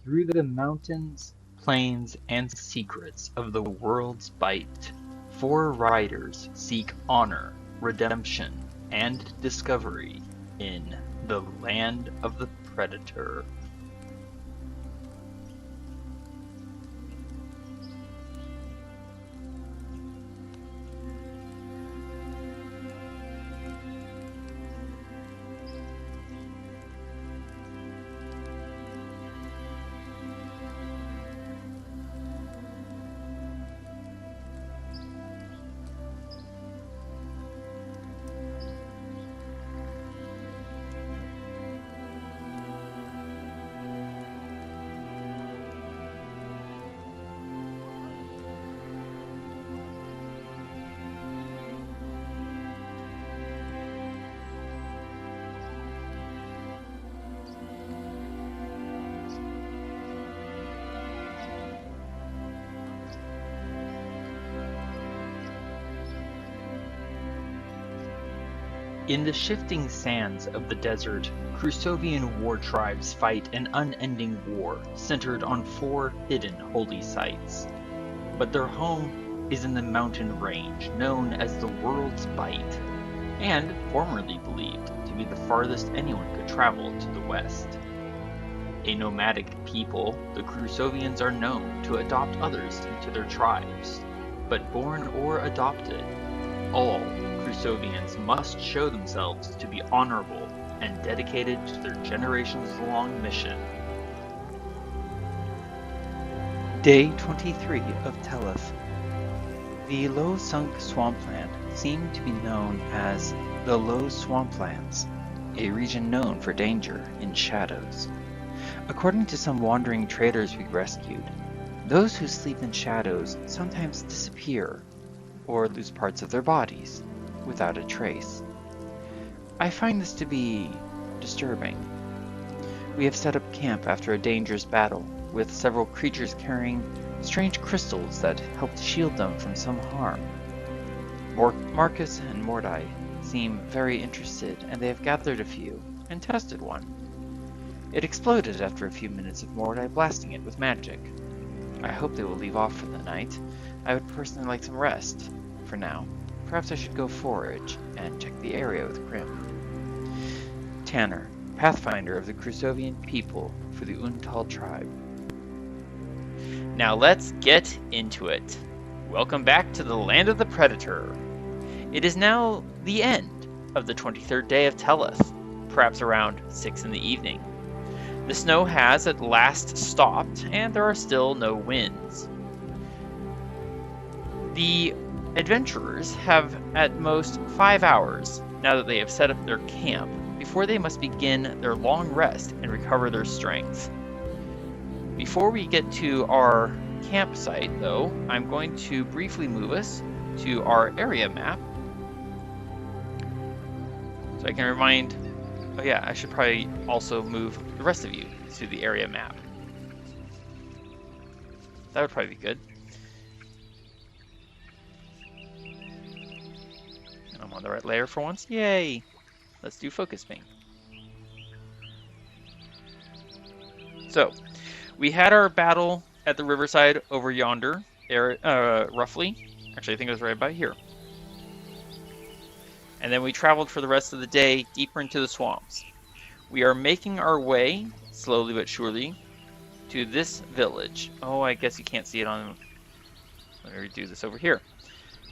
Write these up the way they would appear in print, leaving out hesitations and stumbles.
through the mountains, plains, and secrets of the world's bite, four riders seek honor, redemption, and discovery in the land of the Predator. In the shifting sands of the desert, Crusovian war tribes fight an unending war centered on four hidden holy sites. But their home is in the mountain range known as the World's Bite, and formerly believed to be the farthest anyone could travel to the west. A nomadic people, the Crusovians are known to adopt others into their tribes, but born or adopted, all Crusovians must show themselves to be honorable and dedicated to their generations-long mission. Day 23 of Teleth. The low-sunk swampland seemed to be known as the Low Swamplands, a region known for danger in shadows. According to some wandering traders we rescued, those who sleep in shadows sometimes disappear or lose parts of their bodies without a trace. I find this to be disturbing. We have set up camp after a dangerous battle, with several creatures carrying strange crystals that help to shield them from some harm. Marcus and Mordai seem very interested, and they have gathered a few and tested one. It exploded after a few minutes of Mordai blasting it with magic. I hope they will leave off for the night. I would personally like some rest, for now. Perhaps I should go forage and check the area with Grim. Tanner, Pathfinder of the Crusovian people for the Untal tribe. Now let's get into it. Welcome back to the land of the Predator. It is now the end of the 23rd day of Teleth, perhaps around 6 in the evening. The snow has at last stopped, and there are still no winds. The adventurers have at most 5 hours, now that they have set up their camp, before they must begin their long rest and recover their strength. Before we get to our campsite, though, I'm going to briefly move us to our area map. So I can remind... Oh yeah, I should probably also move the rest of you to the area map. That would probably be good. And I'm on the right layer for once. Yay! Let's do focus ping. So, we had our battle at the riverside over yonder, roughly. Actually, I think it was right about here. And then we traveled for the rest of the day deeper into the swamps. We are making our way, slowly but surely, to this village. Oh, I guess you can't see it on... Let me redo this over here.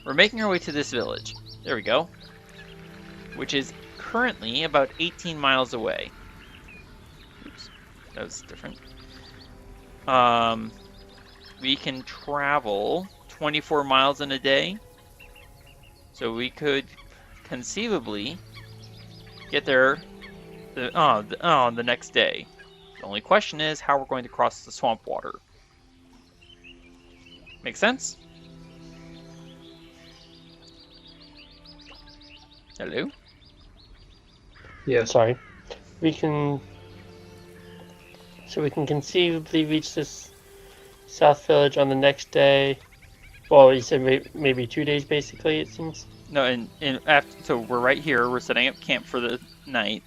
We're making our way to this village. There we go. Which is currently about 18 miles away. Oops, that was different. We can travel 24 miles in a day. So we could conceivably get there the next day. The only question is how we're going to cross the swamp water. Make sense? Hello? Yeah, sorry. We can conceivably reach this South Village on the next day. Well, you said maybe 2 days, basically, it seems. No, so we're right here. We're setting up camp for the night.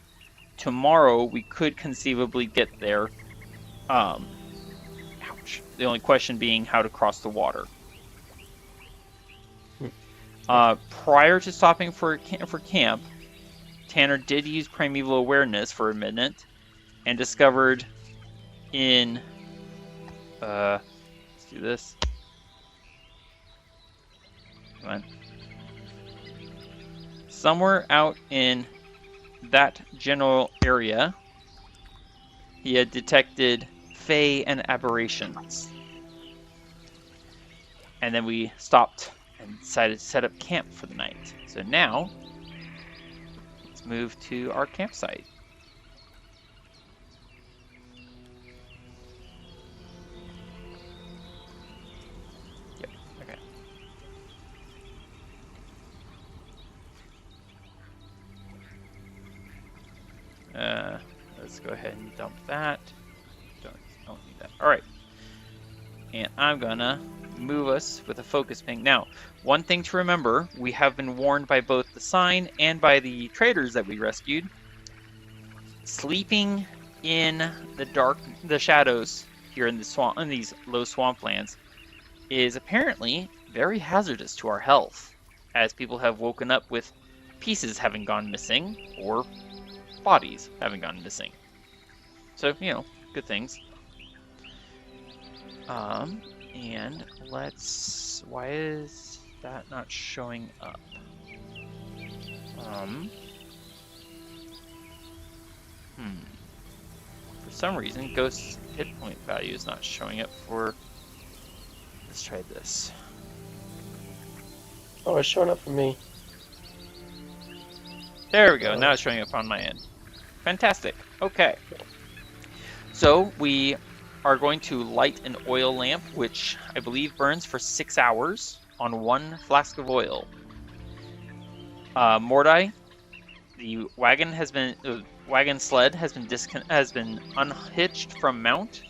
Tomorrow, we could conceivably get there approach. The only question being how to cross the water. Prior to stopping for camp, Tanner did use Primeval Awareness for a minute and discovered in... let's do this. Come on. Somewhere out in that general area, he had detected Fae and aberrations. And then we stopped and decided to set up camp for the night. So now, let's move to our campsite. Yep, okay. Let's go ahead and dump that. Don't need that. All right. And I'm gonna move us with a focus ping. Now, one thing to remember, we have been warned by both the sign and by the traders that we rescued. Sleeping in the shadows here in the swamp, in these low swamplands, is apparently very hazardous to our health, as people have woken up with pieces having gone missing or bodies having gone missing. So, you know, good things. And why is that not showing up? For some reason, Ghost's hit point value is not showing up for... Let's try this. Oh, it's showing up for me. There we go, now it's showing up on my end. Fantastic, okay. So, we are going to light an oil lamp, which I believe burns for 6 hours on 1 flask of oil. Mordai, the wagon sled has been unhitched from mount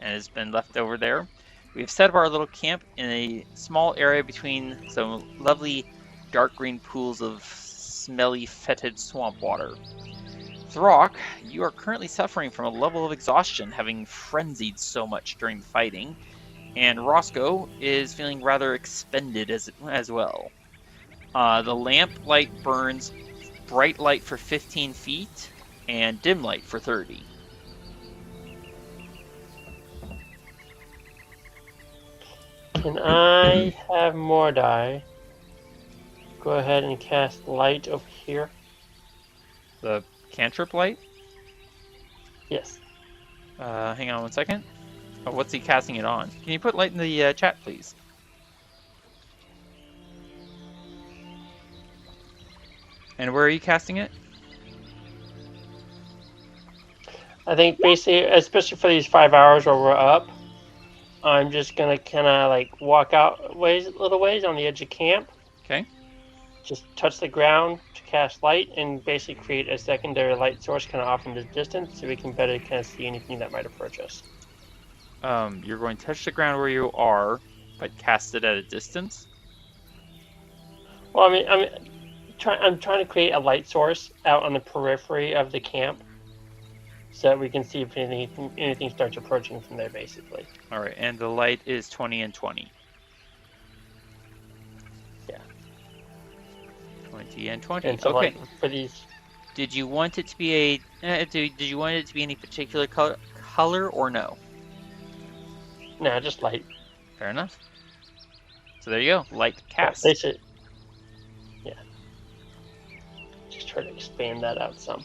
and has been left over there. We have set up our little camp in a small area between some lovely dark green pools of smelly, fetid swamp water. Throk, you are currently suffering from a level of exhaustion, having frenzied so much during the fighting, and Roscoe is feeling rather expended as well. The lamp light burns bright light for 15 feet and dim light for 30. Can I have Mordai go ahead and cast light over here? The cantrip light? Yes. Hang on one second. Oh, what's he casting it on? Can you put light in the chat, please? And where are you casting it? I think basically, especially for these 5 hours where we're up, I'm just gonna kind of like walk out little ways on the edge of camp. Okay. Just touch the ground to cast light and basically create a secondary light source kind of off in the distance so we can better kind of see anything that might approach us. You're going to touch the ground where you are, but cast it at a distance? Well, I'm trying to create a light source out on the periphery of the camp so that we can see if anything starts approaching from there, basically. All right, and the light is 20 and 20. Yeah. 20 and 20. And so okay. for these, Did you want it to be did you want it to be any particular color or no? no, just light. Fair enough. So there you go, light cast. They should. Yeah. Just try to expand that out some.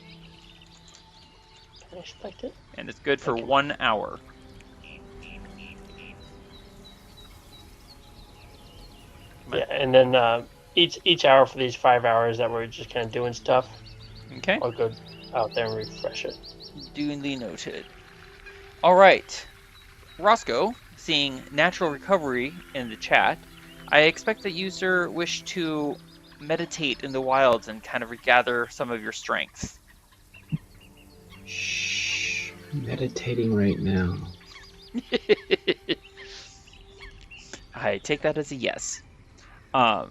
Can I select it? And it's good for Okay. 1 hour. Yeah, and then each hour for these 5 hours that we're just kind of doing stuff, Okay. I'll go out there and refresh it. Duly noted. All right, Roscoe, seeing natural recovery in the chat, I expect that you, sir, wish to meditate in the wilds and kind of regather some of your strength. Shh. Meditating right now. I take that as a yes.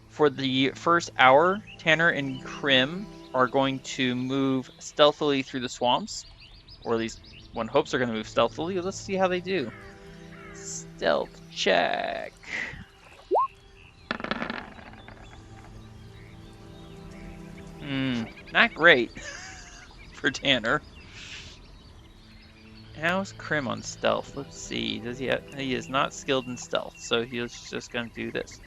For the first hour, Tanner and Krim are going to move stealthily through the swamps, or at least one hopes they're going to move stealthily. Let's see how they do. stealth check. Not great for Tanner. How's Krim on stealth? Let's see. Does he is not skilled in stealth, so he's just gonna do this.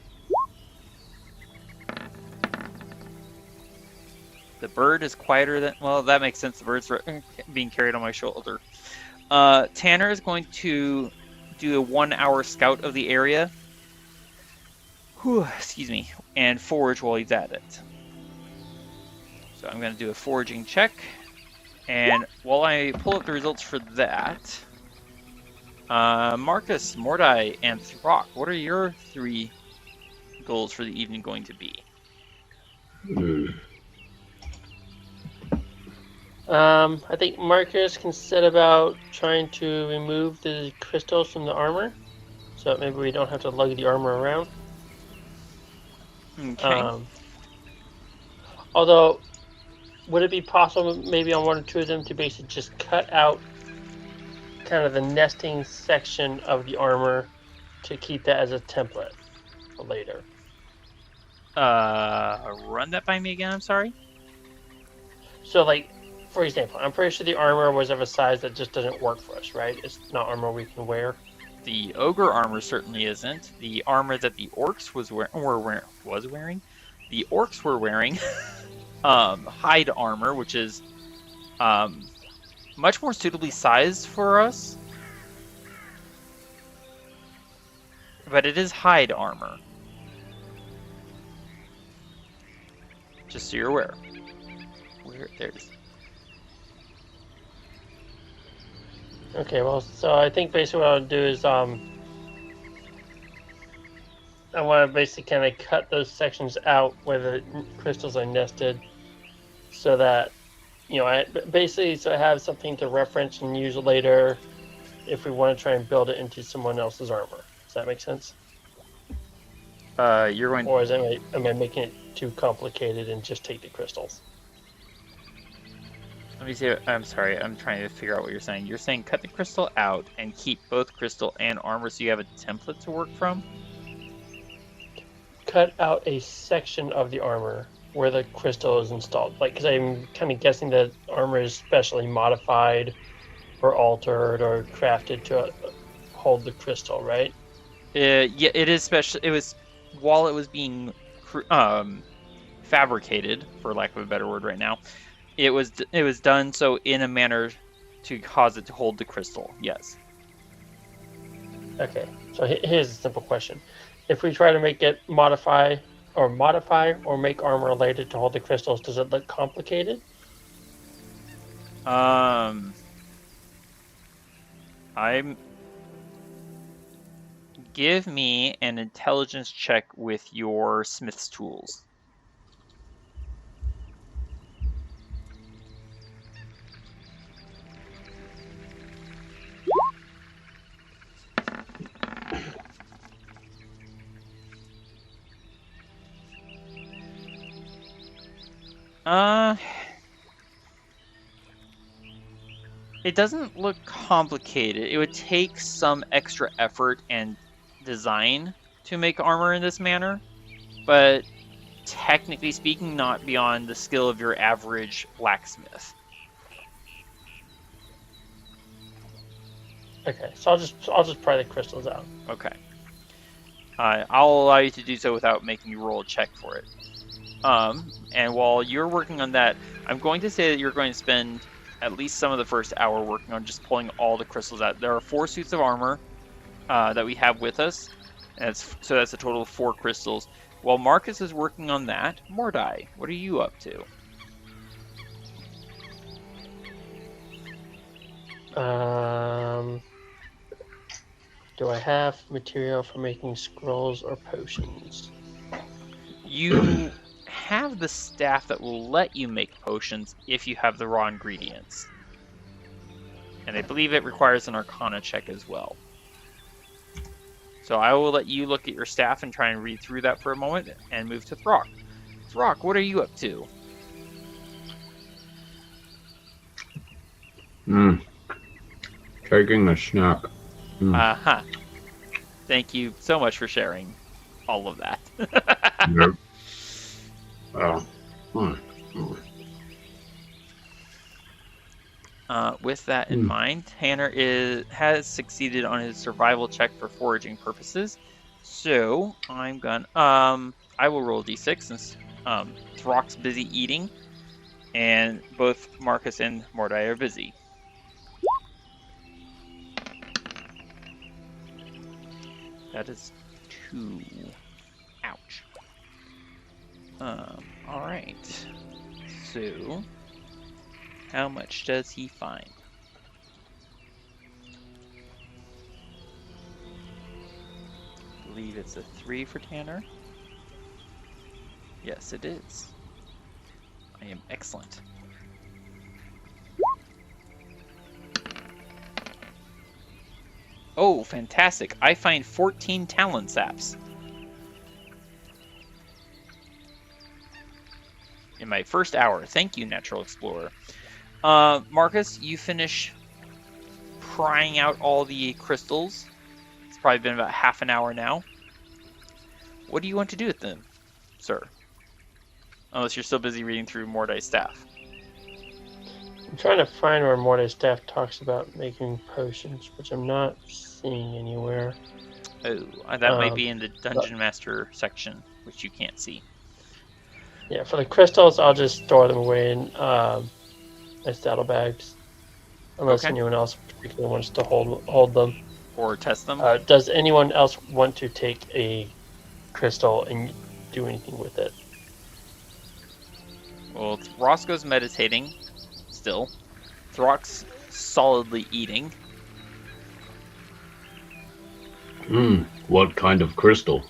The bird is quieter than... Well, that makes sense. The bird's being carried on my shoulder. Tanner is going to do a 1-hour scout of the area. Excuse me. And forage while he's at it. So I'm going to do a foraging check. And while I pull up the results for that... Marcus, Mordai, and Throk, what are your 3 goals for the evening going to be? I think Marcus can set about trying to remove the crystals from the armor, so that maybe we don't have to lug the armor around. Okay. Although, would it be possible maybe on 1 or 2 of them to basically just cut out kind of the nesting section of the armor to keep that as a template for later? Run that by me again, I'm sorry? So, like, for example, I'm pretty sure the armor was of a size that just doesn't work for us, right? It's not armor we can wear. The ogre armor certainly isn't. The armor that the orcs was wearing. The orcs were wearing hide armor, which is much more suitably sized for us. But it is hide armor. Just so you're aware. There it is. Okay, well, so I think basically what I'll do is I want to basically kind of cut those sections out where the crystals are nested, so that, you know, so I have something to reference and use later if we want to try and build it into someone else's armor. Does that make sense? You're going. Or am I making it too complicated and just take the crystals? Let me see. I'm sorry. I'm trying to figure out what you're saying. You're saying cut the crystal out and keep both crystal and armor so you have a template to work from? Cut out a section of the armor where the crystal is installed. Like, because I'm kind of guessing that armor is specially modified or altered or crafted to hold the crystal, right? Yeah, it is special. It was while it was being fabricated, for lack of a better word, right now. It was done so in a manner to cause it to hold the crystal. Yes. Okay. So here's a simple question: if we try to make it modify or make armor related to hold the crystals, does it look complicated? Give me an intelligence check with your smith's tools. It doesn't look complicated. It would take some extra effort and design to make armor in this manner, but technically speaking, not beyond the skill of your average blacksmith. Okay, so I'll just pry the crystals out. Okay. I'll allow you to do so without making you roll a check for it. And while you're working on that, I'm going to say that you're going to spend at least some of the first hour working on just pulling all the crystals out. There are 4 suits of armor that we have with us, and so that's a total of 4 crystals. While Marcus is working on that, Mordai, what are you up to? Do I have material for making scrolls or potions? You have the staff that will let you make potions if you have the raw ingredients. And I believe it requires an Arcana check as well. So I will let you look at your staff and try and read through that for a moment and move to Throk. Throk, what are you up to? Taking a snack. Uh-huh. Thank you so much for sharing all of that. Nope. Oh. With that in mind, Tanner has succeeded on his survival check for foraging purposes. So I'm gonna I will roll d6 since Throk's busy eating, and both Marcus and Mordai are busy. That is 2. Ouch. All right. So, how much does he find? I believe it's a 3 for Tanner. Yes, it is. I am excellent. Oh, fantastic. I find 14 talon saps. In my first hour. Thank you, Natural Explorer. Marcus, you finish prying out all the crystals. It's probably been about half an hour now. What do you want to do with them, sir? Unless you're still busy reading through Mordai's staff. I'm trying to find where Mordai's staff talks about making potions, which I'm not seeing anywhere. Oh, that might be in the Dungeon Master section, which you can't see. Yeah, for the crystals, I'll just store them away in my saddlebags. Unless anyone else particularly wants to hold them. Or test them. Does anyone else want to take a crystal and do anything with it? Well, Roscoe's meditating still. Throk's solidly eating. What kind of crystal?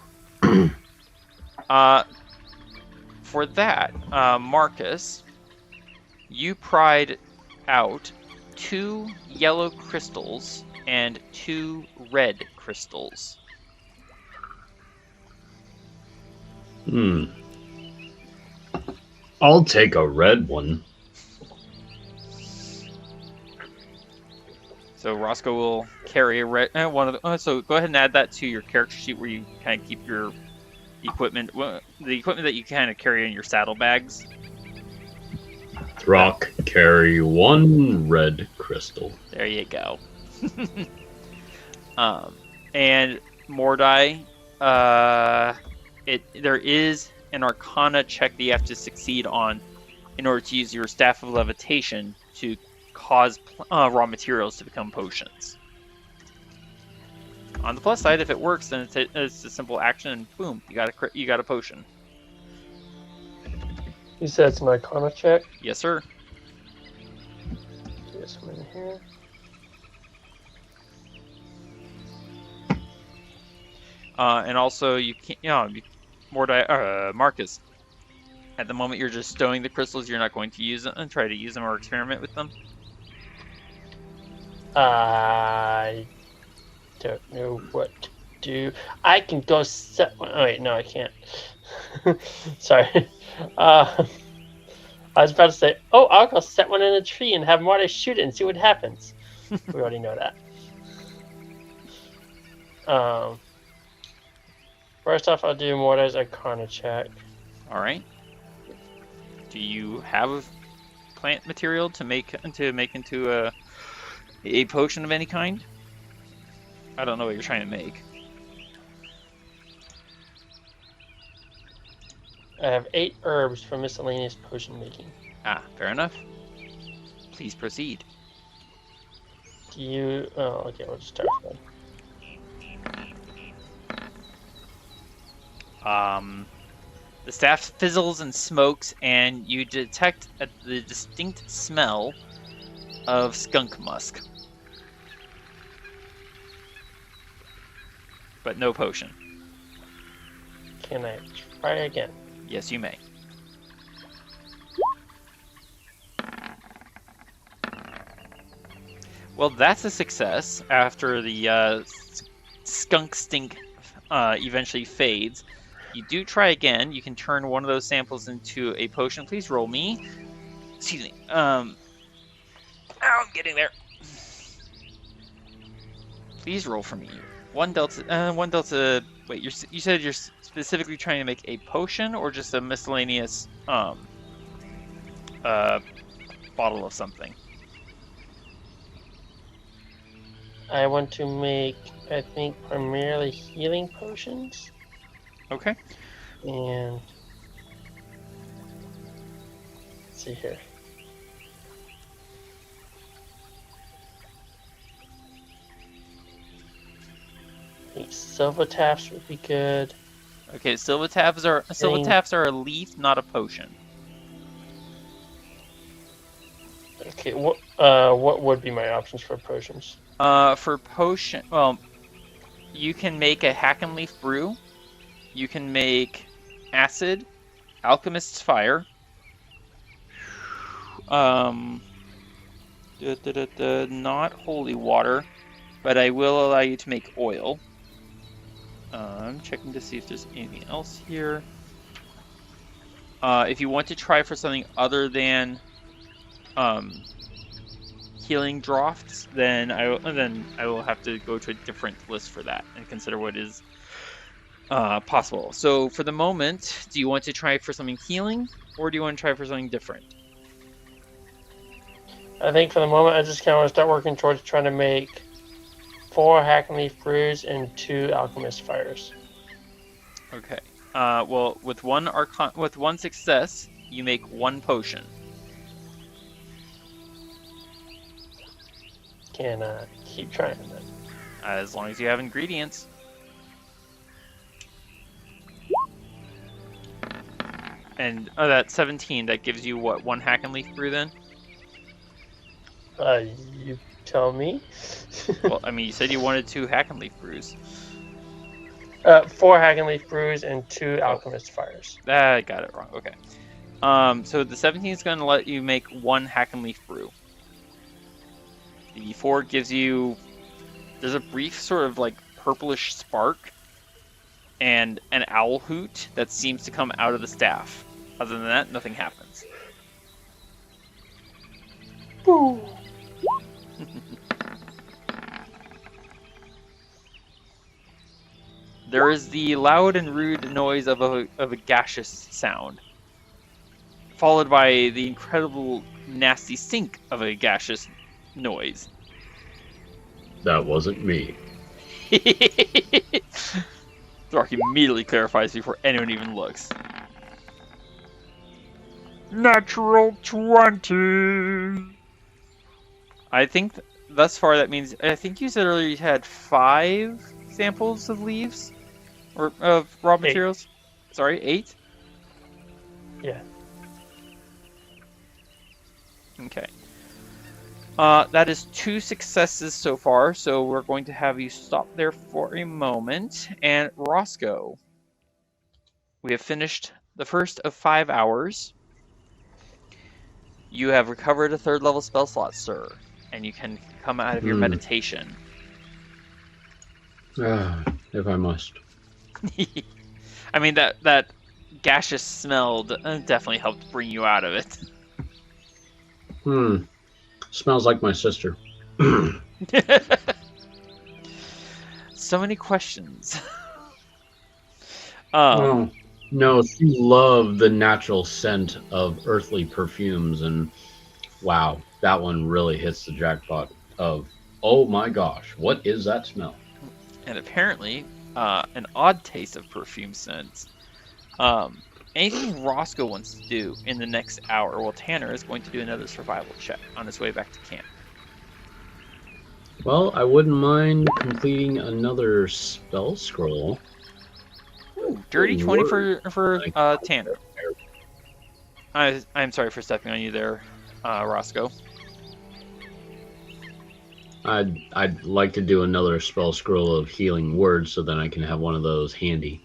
For that, Marcus, you pried out 2 yellow crystals and 2 red crystals. I'll take a red one. So Roscoe will carry a red one of the. So go ahead and add that to your character sheet where you kind of keep your equipment, the equipment that you kind of carry in your saddlebags. Throk, carry 1 red crystal. There you go. And Mordai, there is an Arcana check that you have to succeed on in order to use your Staff of Levitation to cause raw materials to become potions. On the plus side, if it works, then it's a simple action, and boom, you got a potion. You said it's an Arcana check? Yes, sir. Do this one in here. And also, you can't, Mordai, Marcus. At the moment, you're just stowing the crystals. You're not going to use them and try to use them or experiment with them. I don't know what to do. I can go set one. Oh wait, no, I can't. Sorry. I was about to say, I'll go set one in a tree and have Mordai shoot it and see what happens. We already know that. First off, I'll do Mordai's Arcana check. All right. Do you have plant material to make into a potion of any kind? I don't know what you're trying to make. I have 8 herbs for miscellaneous potion making. Ah, fair enough. Please proceed. Do you... Oh, okay, we'll just start with one. The staff fizzles and smokes, and you detect the distinct smell of skunk musk. But no potion. Can I try again? Yes, you may. Well, that's a success after the skunk stink eventually fades. You do try again. You can turn one of those samples into a potion. Please roll me. Excuse me. I'm getting there. Please roll for me. One delta. One delta. Wait, you said you're specifically trying to make a potion or just a miscellaneous bottle of something? I want to make, I think, primarily healing potions. Okay. And let's see here. I think silver taps would be good. Okay. Silver taps are a leaf, not a potion. Okay, what would be my options for potions? For potion, well, you can make a hack and leaf brew. You can make acid, alchemist's fire. Not holy water, but I will allow you to make oil. I'm checking to see if there's anything else here. If you want to try for something other than healing drafts, then I will have to go to a different list for that and consider what is possible. So for the moment, do you want to try for something healing, or do you want to try for something different? I think for the moment, I just kind of want to start working towards trying to make 4 hack and leaf brews and 2 alchemist fires. Okay. Well, with one success, you make 1 potion. Can keep trying then. As long as you have ingredients. And that's 17. That gives you what, 1 hack and leaf brew then? You tell me. Well, I mean, you said you wanted 2 hack and leaf brews. 4 hack and leaf brews and 2 alchemist fires. I got it wrong. Okay. So the 17 is going to let you make 1 hack and leaf brew. The 4 gives you. There's a brief sort of like purplish spark and an owl hoot that seems to come out of the staff. Other than that, nothing happens. Boo. There is the loud and rude noise of a gaseous sound, followed by the incredible nasty stink of a gaseous noise. That wasn't me. Throk immediately clarifies before anyone even looks. Natural 20! I think thus far that means, I think you said earlier you had 5 samples of leaves? Or of raw 8. materials? Sorry, 8? Yeah. Okay. That is 2 successes so far, so we're going to have you stop there for a moment. And Roscoe, we have finished the first of 5 hours. You have recovered a 3rd level spell slot, sir, and you can come out of your meditation. If I must. I mean, that gaseous smell definitely helped bring you out of it. Smells like my sister. So many questions. No, she loved the natural scent of earthly perfumes, and wow, that one really hits the jackpot of, oh my gosh, what is that smell? And apparently, an odd taste of perfume scents. Anything Roscoe wants to do in the next hour, well, Tanner is going to do another survival check on his way back to camp. Well, I wouldn't mind completing another spell scroll. Ooh, dirty 20 for Tanner. I'm sorry for stepping on you there, Roscoe. I'd like to do another spell scroll of healing words so then I can have one of those handy.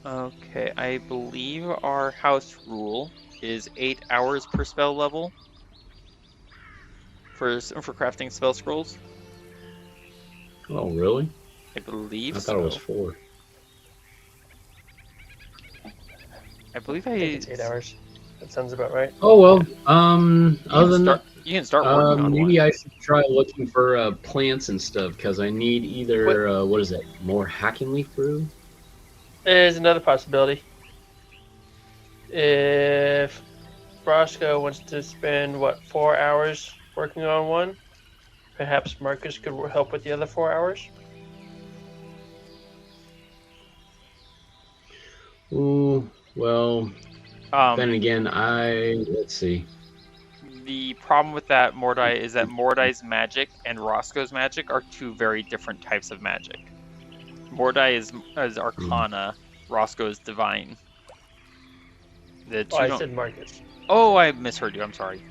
Okay, I believe our house rule is 8 hours per spell level for crafting spell scrolls. Oh, really? I believe I thought it was 4. I believe I think it's 8 hours. That sounds about right. Oh well. Other than that, You can start working on maybe one. I should try looking for plants and stuff because I need either what is it? More hacking leaf brew? There's another possibility. If Roscoe wants to spend 4 hours working on one, perhaps Marcus could help with the other 4 hours. Ooh, well, then Um, again, let's see. the problem with that Mordai is that Mordai's magic and Roscoe's magic are two very different types of magic. Mordai is Arcana, Roscoe is Divine. The two I don't... said Marcus. Oh, I misheard you. I'm sorry.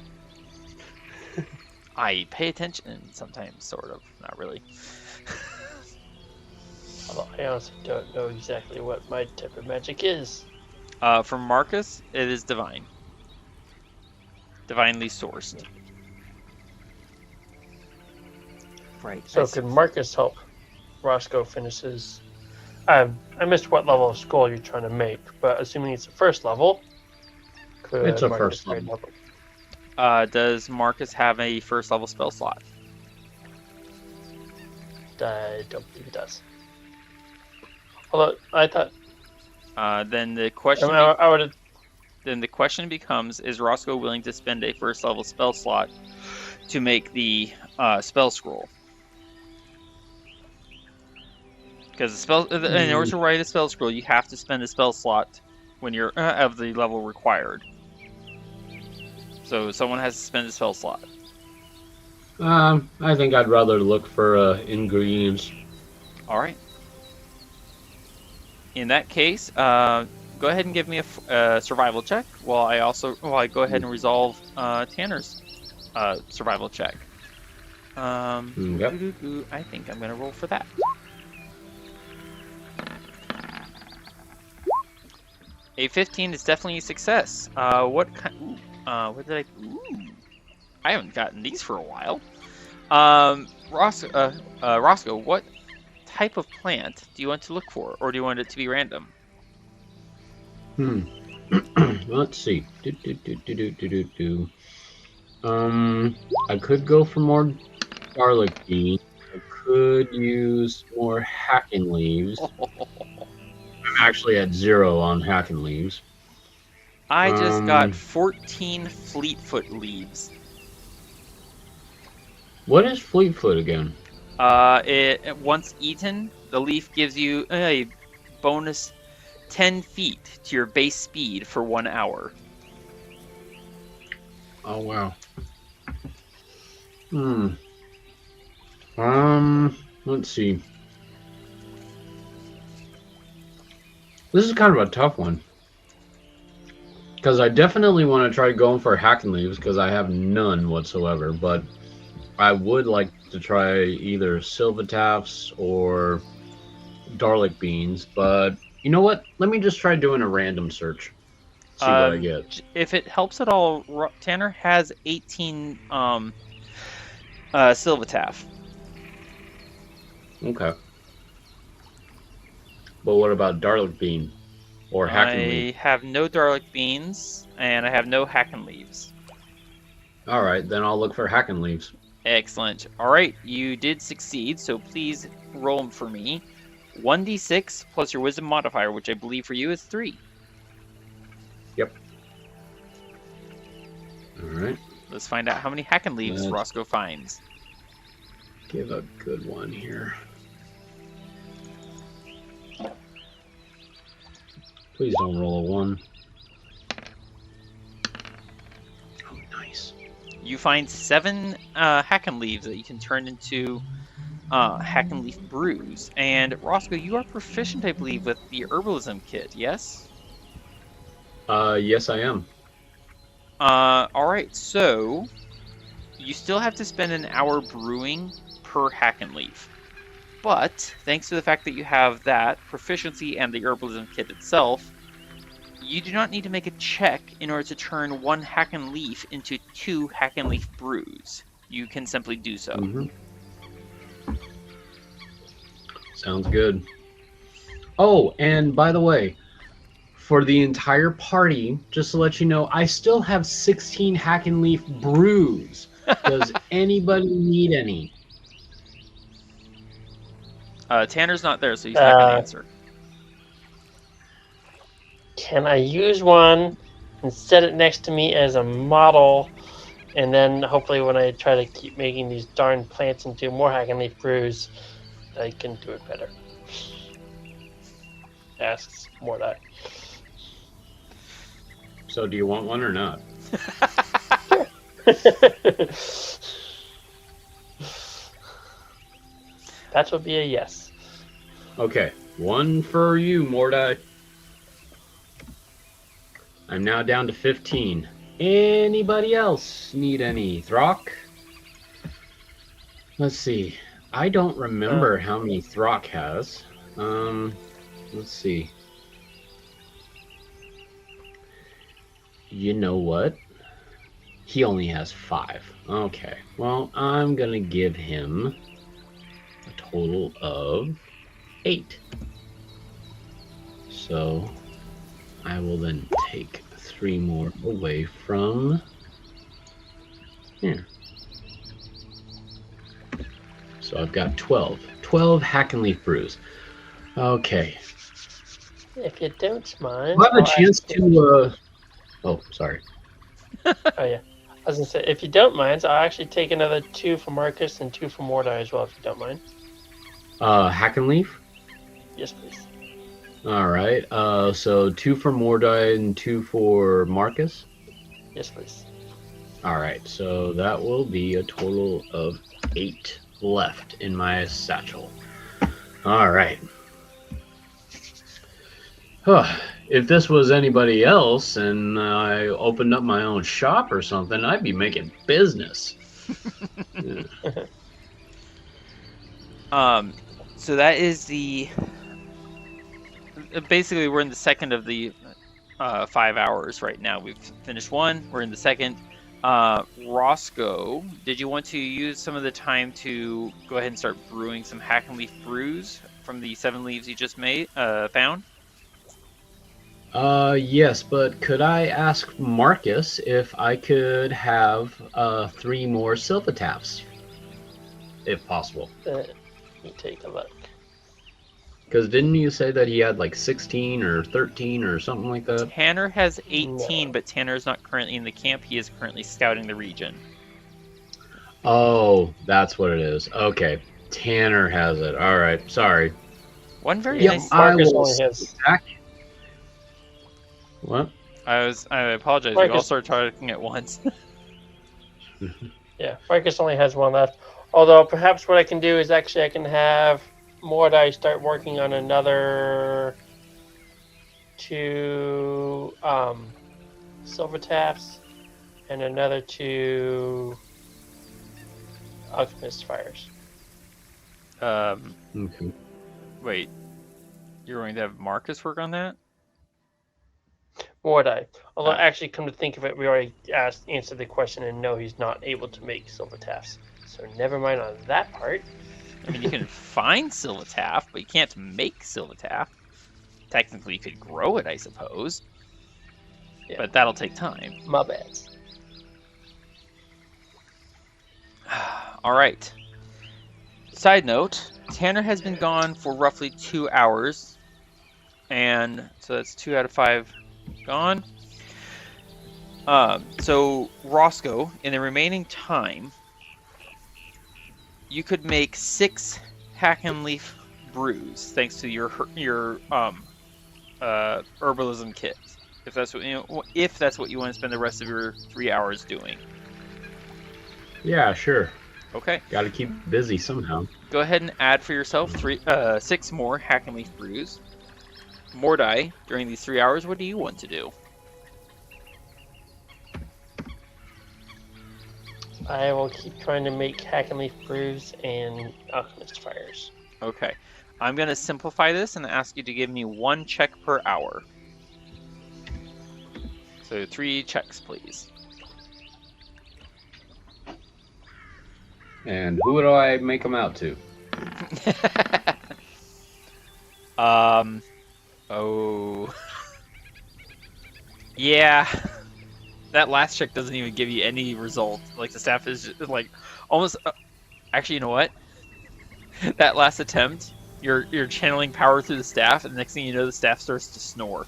I pay attention sometimes, sort of. Not really. Although I honestly don't know exactly what my type of magic is. For Marcus, it is Divine. Divinely sourced. Right. So could Marcus help Roscoe finish his... I missed what level of skull you're trying to make, but assuming it's a first level, could It's a Marcus first level. help him? Does Marcus have a first level spell slot? I don't believe he does. Although I thought Then the question I would have. then the question becomes: is Roscoe willing to spend a first level spell slot to make the spell scroll? Because the spell, in order to write a spell scroll, you have to spend a spell slot when you're of the level required. So someone has to spend a spell slot. I think I'd rather look for ingredients. All right. In that case, go ahead and give me a survival check while I go ahead and resolve Tanner's survival check. Yep. I think I'm gonna roll for that. A 15 is definitely a success. What kind? What did I? Ooh, I haven't gotten these for a while. Roscoe, what type of plant do you want to look for, or do you want it to be random? Let's see. I could go for more garlic beans. I could use more hacking leaves. I'm actually at 0 on hacking leaves. I just got 14 Fleetfoot leaves. What is Fleetfoot again? It once eaten, the leaf gives you a bonus 10 feet to your base speed for 1 hour. Oh wow. Let's see. This is kind of a tough one. Because I definitely want to try going for hacking leaves because I have none whatsoever, but I would like to try either silvertaps or garlic beans, but you know what? Let me just try doing a random search. See what I get. If it helps at all, Tanner has 18 silvertap. Okay. But what about garlic bean or hacking leaf? I have no garlic beans, and I have no hacking leaves. All right, then I'll look for hacking leaves. Excellent. All right, you did succeed, so please roll them for me. 1d6 plus your wisdom modifier, which I believe for you is 3. Yep. All right. Let's find out how many hacking leaves Roscoe finds. Give a good one here. Please don't roll a 1. Oh, nice. You find 7 hacking leaves that you can turn into hacking leaf brews. And Roscoe, you are proficient, I believe, with the herbalism kit, yes? Yes, I am. Alright, so you still have to spend an hour brewing per hacking leaf. But, thanks to the fact that you have that proficiency and the herbalism kit itself, you do not need to make a check in order to turn 1 hacking leaf into 2 hacking leaf brews. You can simply do so. Mm-hmm. Sounds good. Oh, and by the way, for the entire party, just to let you know, I still have 16 hacking leaf brews. Does anybody need any? Tanner's not there, so he's not going to answer. Can I use one and set it next to me as a model, and then hopefully when I try to keep making these darn plants into more hack and leaf brews, I can do it better? Asks Mordai. So do you want one or not? That would be a yes. Okay, one for you, Mordai. I'm now down to 15. Anybody else need any? Throk? Let's see. I don't remember how many Throk has. Let's see. You know what? He only has 5. Okay. Well, I'm gonna give him a total of 8. So I will then take 3 more away from here. So I've got 12. 12 hack and leaf brews. Okay. If you don't mind, We'll have a chance to oh, sorry. Oh yeah. I was gonna say, if you don't mind, I'll actually take another 2 for Marcus and 2 for Mordai as well, if you don't mind. Hack and leaf? Yes, please. Alright. So 2 for Mordai and 2 for Marcus? Yes, please. Alright, so that will be a total of 8 left in my satchel. Alright. If this was anybody else and I opened up my own shop or something, I'd be making business. So that is the... Basically, we're in the second of the 5 hours right now. We've finished one. We're in the second. Roscoe, did you want to use some of the time to go ahead and start brewing some hack and leaf brews from the 7 leaves you just found? Yes, but could I ask Marcus if I could have 3 more Silvataps, if possible? Let me take a look. Because didn't you say that he had like 16 or 13 or something like that? Tanner has 18, No. but Tanner is not currently in the camp. He is currently scouting the region. Oh, that's what it is. Okay, Tanner has it. All right, sorry. One very Yep, nice. I Marcus will only has- attack. What? I apologize. We Marcus- all started talking at once. Yeah, Marcus only has 1 left. Although perhaps what I can do is actually I can have Mordai start working on another 2 Silvataps and another 2 Alchemist Fires. Okay. Wait, you're going to have Marcus work on that? Mordai. Although, actually, come to think of it, we already answered the question, and no, he's not able to make Silvataps. So never mind on that part. I mean, you can find Silvataff, but you can't make Silvataff. Technically, you could grow it, I suppose. Yeah. But that'll take time. My bad. All right. Side note, Tanner has been gone for roughly 2 hours. And so that's 2 out of 5 gone. So, Roscoe, in the remaining time, you could make 6 hack and leaf brews thanks to your herbalism kit. If that's what you want to spend the rest of your 3 hours doing. Yeah, sure. Okay. Got to keep busy somehow. Go ahead and add for yourself 6 more hack and leaf brews. Mordai, during these 3 hours, what do you want to do? I will keep trying to make hack and leaf brews and alchemist fires. Okay. I'm going to simplify this and ask you to give me 1 check per hour. So 3 checks, please. And who do I make them out to? Oh. Yeah. That last check doesn't even give you any result. Like the staff is just, like almost. Actually, you know what? That last attempt, you're channeling power through the staff, and the next thing you know, the staff starts to snore.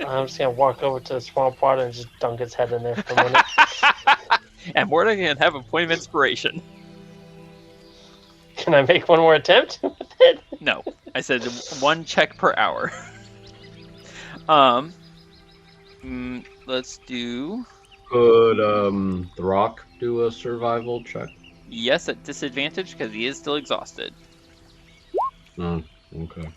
I'm just gonna walk over to the swamp water and just dunk his head in there for a minute. And Mordai can have a point of inspiration. Can I make one more attempt with it? No, I said 1 check per hour. Let's do. Could Throk do a survival check? Yes, at disadvantage because he is still exhausted. Oh, okay.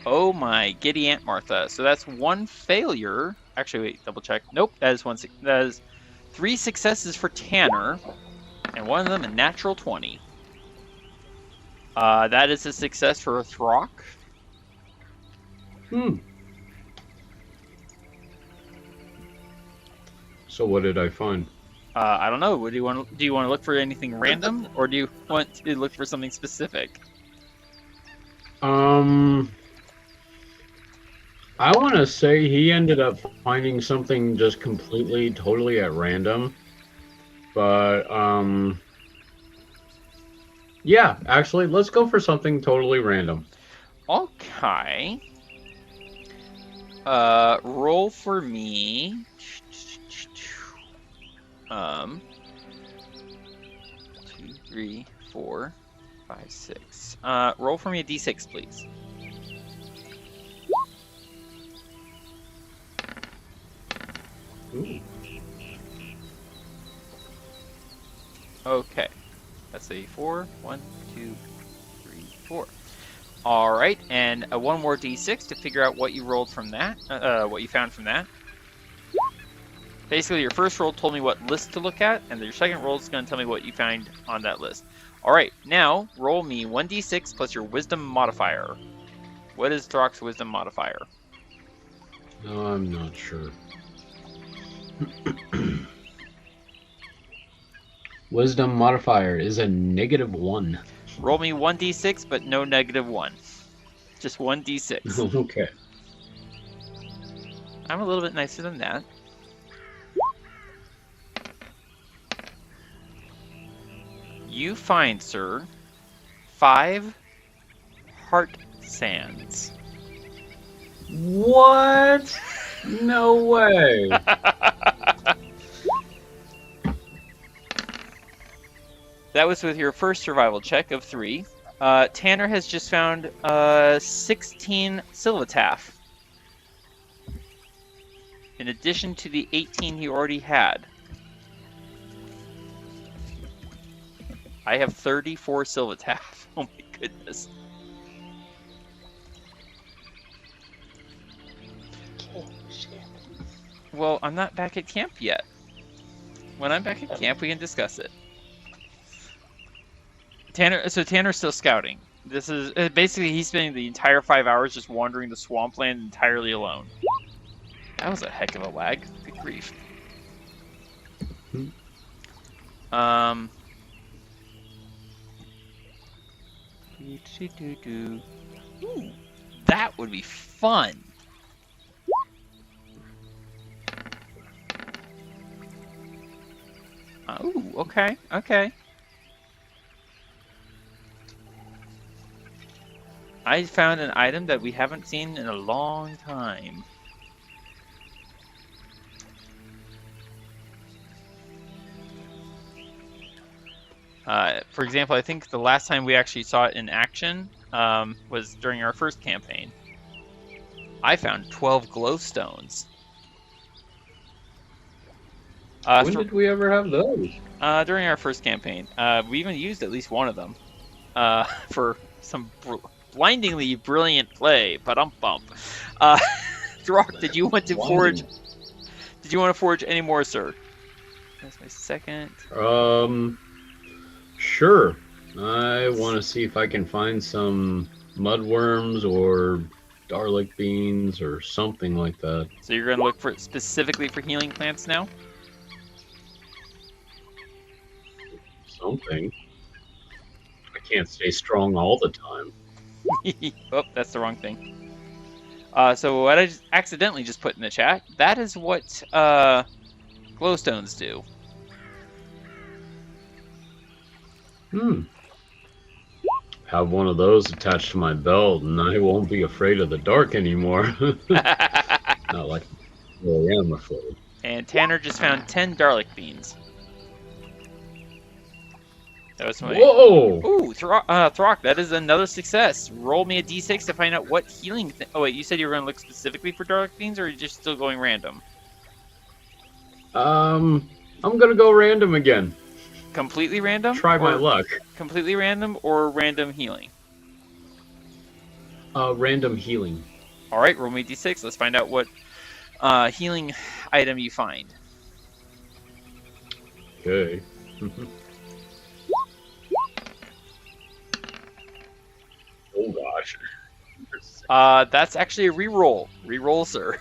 Oh my giddy Aunt Martha. So that's 1 failure. Actually, wait, double check. Nope, that is that is 3 successes for Tanner, and one of them a natural 20. That is a success for Throk. So what did I find? I don't know. Do you want to look for anything random, or do you want to look for something specific? I want to say he ended up finding something just completely, totally at random. But, yeah, actually, let's go for something totally random. Okay. Roll for me. 2, 3, 4, 5, 6. Roll for me a d6, please. Ooh. Okay. That's a 4. 1, 2, 3, 4. All right, and one more d6 to figure out what you rolled from that. What you found from that. Basically, your first roll told me what list to look at, and your second roll is going to tell me what you find on that list. All right, now roll me 1d6 plus your wisdom modifier. What is Throk's wisdom modifier? No, I'm not sure. Wisdom modifier is a -1. Roll me 1d6, but no -1. Just 1d6. Okay. I'm a little bit nicer than that. You find, sir, 5 heart sands. What? No way. That was with your first survival check of 3. Tanner has just found 16 Silvataph. In addition to the 18 he already had. I have 34 Silvataph. Oh my goodness. Well, I'm not back at camp yet. When I'm back at camp, we can discuss it. So Tanner's still scouting. This is basically he's spending the entire 5 hours just wandering the swampland entirely alone. That was a heck of a lag. Good grief. Ooh, that would be fun. Ooh, okay, okay. I found an item that we haven't seen in a long time. For example, I think the last time we actually saw it in action was during our first campaign. I found 12 glowstones. When did we ever have those? During our first campaign. We even used at least one of them for some blindingly brilliant play. Ba-dum-bump. Throk, did you want to forge? Did you want to forge any more, sir? That's my second. Sure. I want to see if I can find some mudworms or garlic beans or something like that. So you're going to look for specifically for healing plants now? Something. I can't stay strong all the time. Oh, that's the wrong thing. So what I accidentally just put in the chat, that is what glowstones do. Have one of those attached to my belt, and I won't be afraid of the dark anymore. Not like I really am afraid. And Tanner just found 10 garlic beans. That was my... Whoa! Ooh, Throk, that is another success. Roll me a d6 to find out what healing... Oh, wait, you said you were going to look specifically for garlic beans, or are you just still going random? I'm gonna go random again. Completely random? Try my luck. Completely random or random healing? Random healing. Alright, roll me a d6. Let's find out what healing item you find. Okay. Oh gosh. That's actually a reroll. Reroll, sir.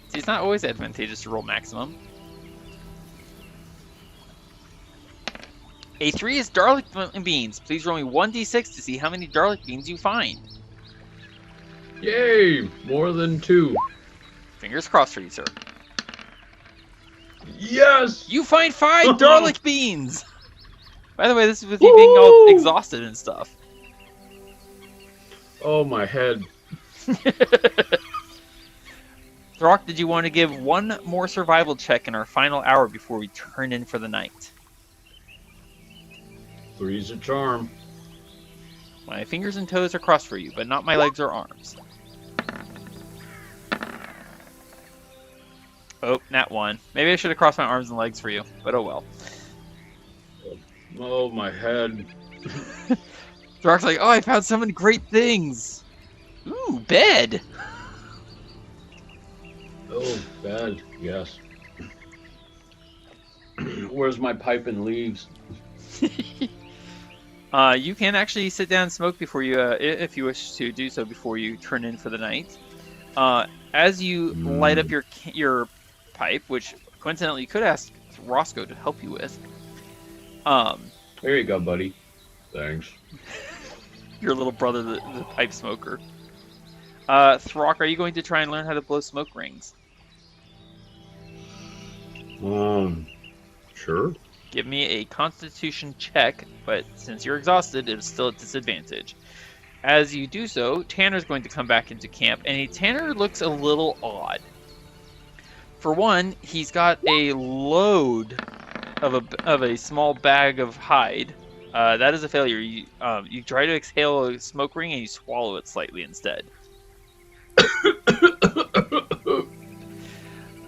See, it's not always advantageous to roll maximum. A 3 is garlic beans. Please roll me 1d6 to see how many garlic beans you find. Yay! More than 2. Fingers crossed for you, sir. Yes! You find 5 garlic beans! By the way, this is with you being all exhausted and stuff. Oh, my head. Throk, did you want to give one more survival check in our final hour before we turn in for the night? 3's a charm. My fingers and toes are crossed for you, but not my legs or arms. Oh, nat 1. Maybe I should have crossed my arms and legs for you, but oh well. Oh, my head. Throk's like, oh, I found so many great things! Ooh, bed! Oh, bad. Yes. Where's my pipe and leaves? You can actually sit down and smoke before you, if you wish to do so before you turn in for the night. As you light up your pipe, which coincidentally you could ask Roscoe to help you with. Here you go, buddy. Thanks. Your little brother, the pipe smoker. Throk, are you going to try and learn how to blow smoke rings? Sure. Give me a constitution check, but since you're exhausted, it's still at disadvantage. As you do so, Tanner's going to come back into camp, and Tanner looks a little odd. For one, he's got a load of a small bag of hide. That is a failure. You try to exhale a smoke ring, and you swallow it slightly instead.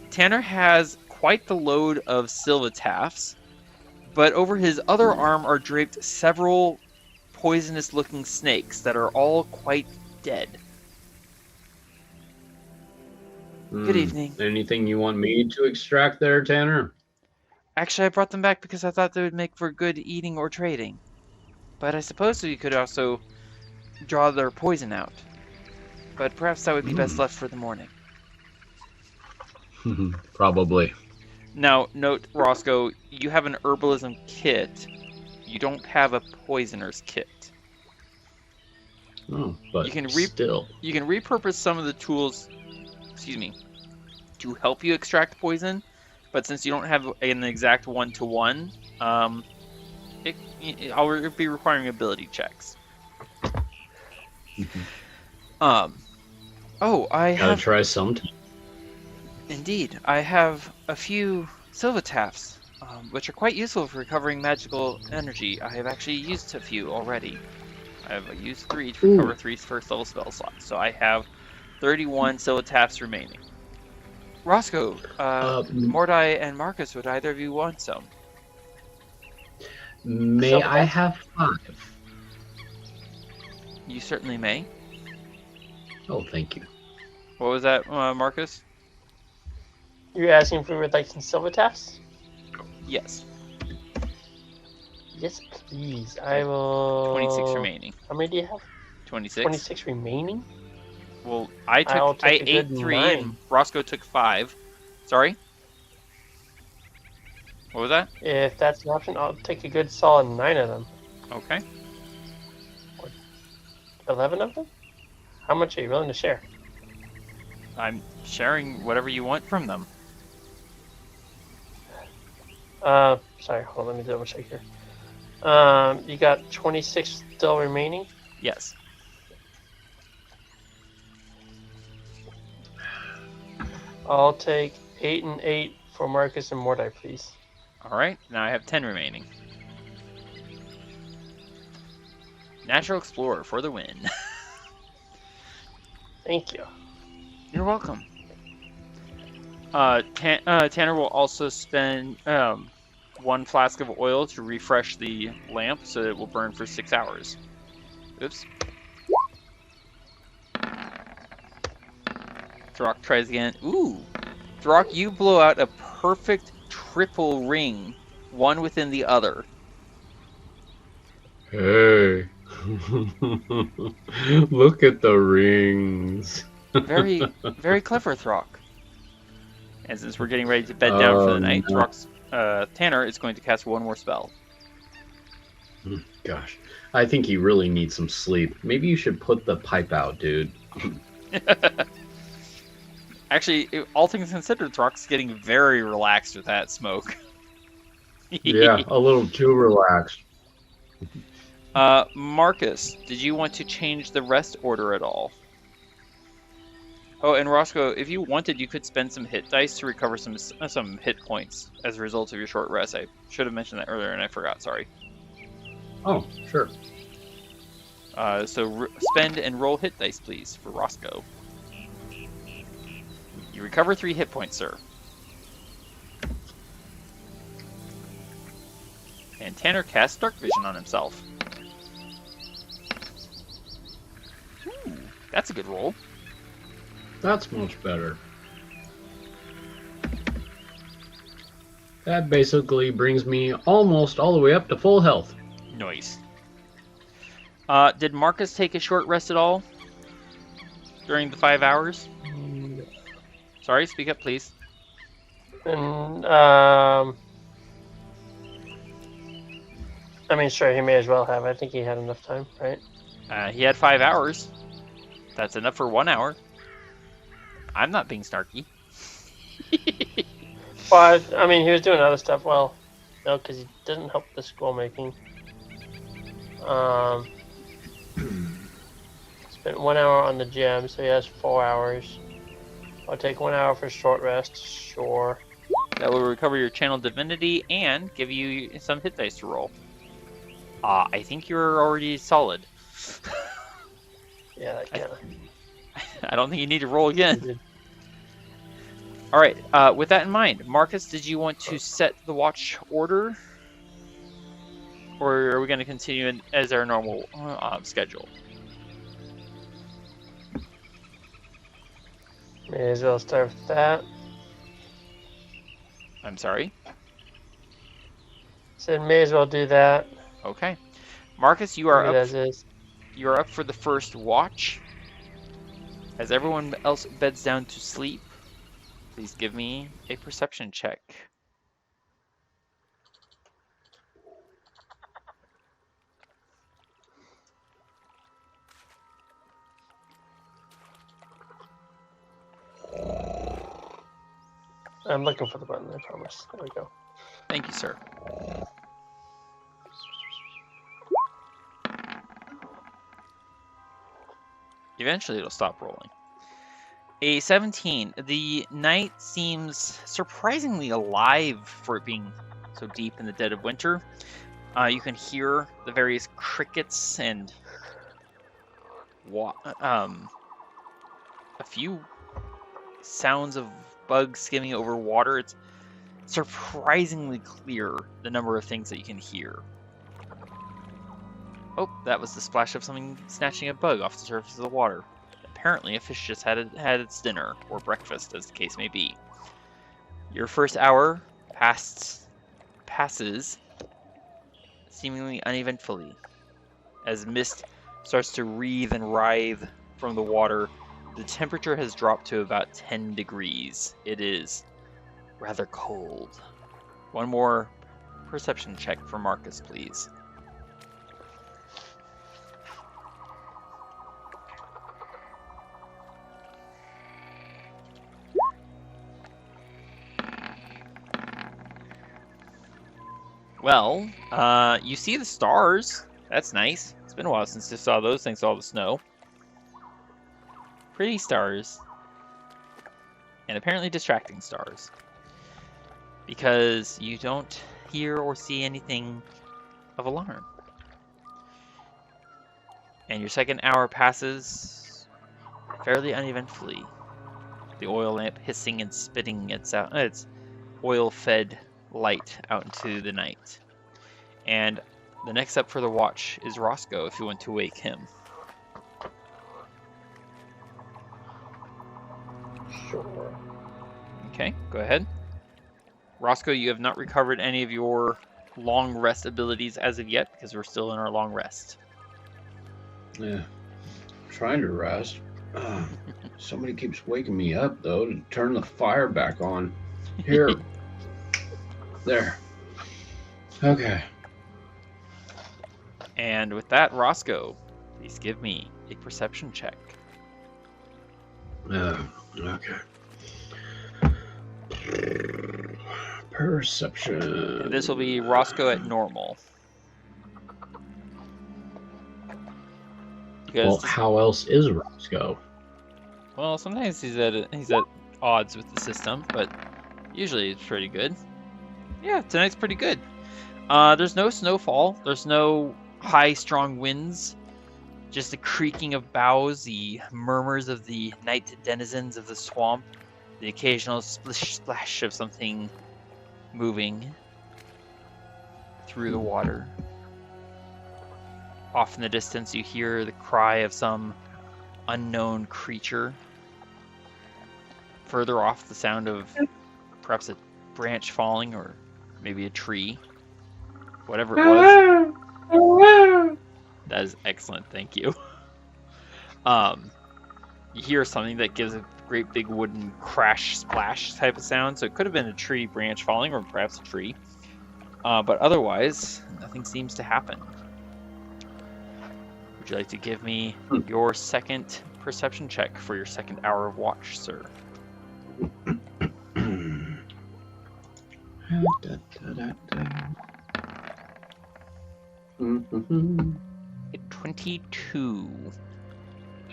Tanner has quite the load of silvataffs, but over his other arm are draped several poisonous-looking snakes that are all quite dead. Good evening. Anything you want me to extract there, Tanner? Actually, I brought them back because I thought they would make for good eating or trading. But I suppose you could also draw their poison out. But perhaps that would be best left for the morning. Probably. Now, note, Roscoe, you have an herbalism kit. You don't have a poisoner's kit. Oh, but you can still. You can repurpose some of the tools, to help you extract poison, but since you don't have an exact one-to-one, I'll be requiring ability checks. Oh, I gotta try sometime. Indeed, I have a few silvataffs, which are quite useful for recovering magical energy. I have actually used a few already. I have used 3 to recover 3 first level spell slots, so I have 31 silvataffs remaining. Roscoe, Mordai, and Marcus, would either of you want some? May I have 5? You certainly may. Oh, thank you. What was that, Marcus? You're asking if we would like some silvataffs? Yes. Yes, please. I will... 26 remaining. How many do you have? 26. 26 remaining? Well, I ate 3 and Roscoe took 5. Sorry? What was that? If that's an option, I'll take a good solid 9 of them. Okay. 11 of them? How much are you willing to share? I'm sharing whatever you want from them. Sorry, hold on, let me double check here. You got 26 still remaining? Yes. I'll take 8 and 8 for Marcus and Mordai, please. All right. Now I have 10 remaining. Natural Explorer for the win. Thank you. You're welcome. Tanner will also spend 1 flask of oil to refresh the lamp so that it will burn for 6 hours. Oops. Throk tries again. Ooh! Throk, you blow out a perfect triple ring, one within the other. Hey. Look at the rings. Very, very clever, Throk. And since we're getting ready to bed down for the night, no. Throk's Tanner is going to cast one more spell. Gosh, I think he really needs some sleep. Maybe you should put the pipe out, dude. Actually, all things considered, Throk's getting very relaxed with that smoke. Yeah, a little too relaxed. Marcus, did you want to change the rest order at all? Oh, and Roscoe, if you wanted, you could spend some hit dice to recover some hit points as a result of your short rest. I should have mentioned that earlier, and I forgot. Sorry. Oh, sure. So spend and roll hit dice, please, for Roscoe. You recover 3 hit points, sir. And Tanner casts Dark Vision on himself. Ooh, that's a good roll. That's much better. That basically brings me almost all the way up to full health. Nice. Did Marcus take a short rest at all during the 5 hours? Sorry, speak up, please. And, I mean, sure, he may as well have. I think he had enough time, right? He had 5 hours. That's enough for 1 hour. I'm not being snarky. Well, I mean, he was doing other stuff. Well, no, because he didn't help the school making. Spent 1 hour on the gym, so he has 4 hours. I'll take 1 hour for short rest, sure. That will recover your channel divinity and give you some hit dice to roll. I think you're already solid. Yeah, that kind of. I don't think you need to roll again. Alright, with that in mind, Marcus, did you want to set the watch order? Or are we going to continue as our normal schedule? May as well start with that. I'm sorry? Said may as well do that. Okay. Marcus, you are Leave it up. as is. You are up for the first watch. As everyone else beds down to sleep, please give me a perception check. I'm looking for the button, I promise. There we go. Thank you, sir. Eventually it'll stop rolling. A 17. The night seems surprisingly alive for it being so deep in the dead of winter. You can hear the various crickets and a few sounds of bugs skimming over water. It's surprisingly clear, the number of things that you can hear. Oh, that was the splash of something snatching a bug off the surface of the water. Apparently, a fish just had its dinner, or breakfast, as the case may be. Your first hour passes seemingly uneventfully. As mist starts to wreathe and writhe from the water, the temperature has dropped to about 10 degrees. It is rather cold. One more perception check for Marcus, please. Well, you see the stars. That's nice. It's been a while since you saw those things, all the snow. Pretty stars. And apparently distracting stars. Because you don't hear or see anything of alarm. And your second hour passes fairly uneventfully. The oil lamp hissing and spitting its oil-fed light out into the night. And the next up for the watch is Roscoe, if you want to wake him. Sure. Okay, go ahead. Roscoe, you have not recovered any of your long rest abilities as of yet, because we're still in our long rest. Yeah, trying to rest. Somebody keeps waking me up, though, to turn the fire back on. Here. There. Okay. And with that, Roscoe, please give me a perception check. Okay. Perception. This will be Roscoe at normal. Well, how else is Roscoe? Well, sometimes he's at odds with the system, but usually it's pretty good. Yeah, tonight's pretty good. There's no snowfall. There's no high, strong winds. Just the creaking of boughs, the murmurs of the night denizens of the swamp, the occasional splash of something moving through the water. Off in the distance, you hear the cry of some unknown creature. Further off, the sound of perhaps a branch falling, or maybe a tree. Whatever it was. That is excellent, thank you. You hear something that gives a great big wooden crash splash type of sound, so it could have been a tree branch falling, or perhaps a tree. But otherwise, nothing seems to happen. Would you like to give me your second perception check for your second hour of watch, sir? A 22.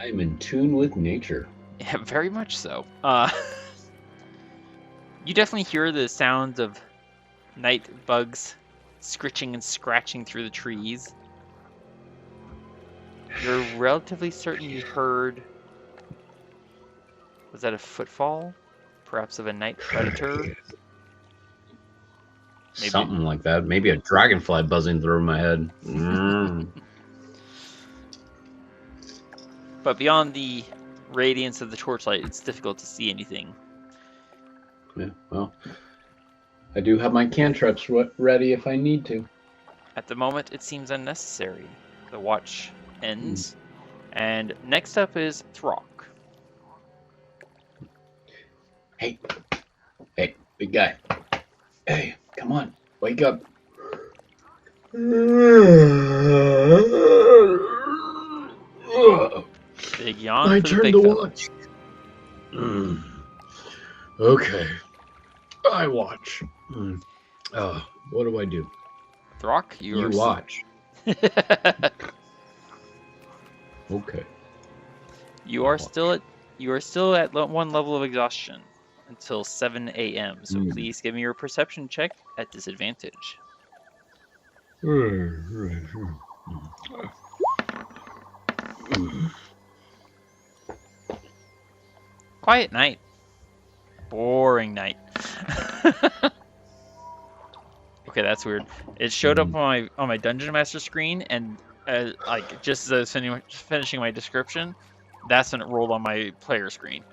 I'm in tune with nature. Yeah, very much so. You definitely hear the sounds of night bugs scritching and scratching through the trees. You're relatively certain you heard... Was that a footfall? Perhaps of a night predator? Maybe. Something like that. Maybe a dragonfly buzzing through my head. But beyond the radiance of the torchlight, it's difficult to see anything. Yeah, well, I do have my cantrips ready if I need to. At the moment, it seems unnecessary. The watch ends. And next up is Throk. Hey, big guy. Hey, come on, wake up. Big yawn My for the turn big to fella. watch. Okay, I watch. What do I do? Throk, You watch. Okay. You are still at one level of exhaustion until 7 a.m. So please give me your perception check at disadvantage. Quiet night. Boring night. Okay, that's weird. It showed up on my Dungeon Master screen, and like just as I was finishing my description, that's when it rolled on my player screen.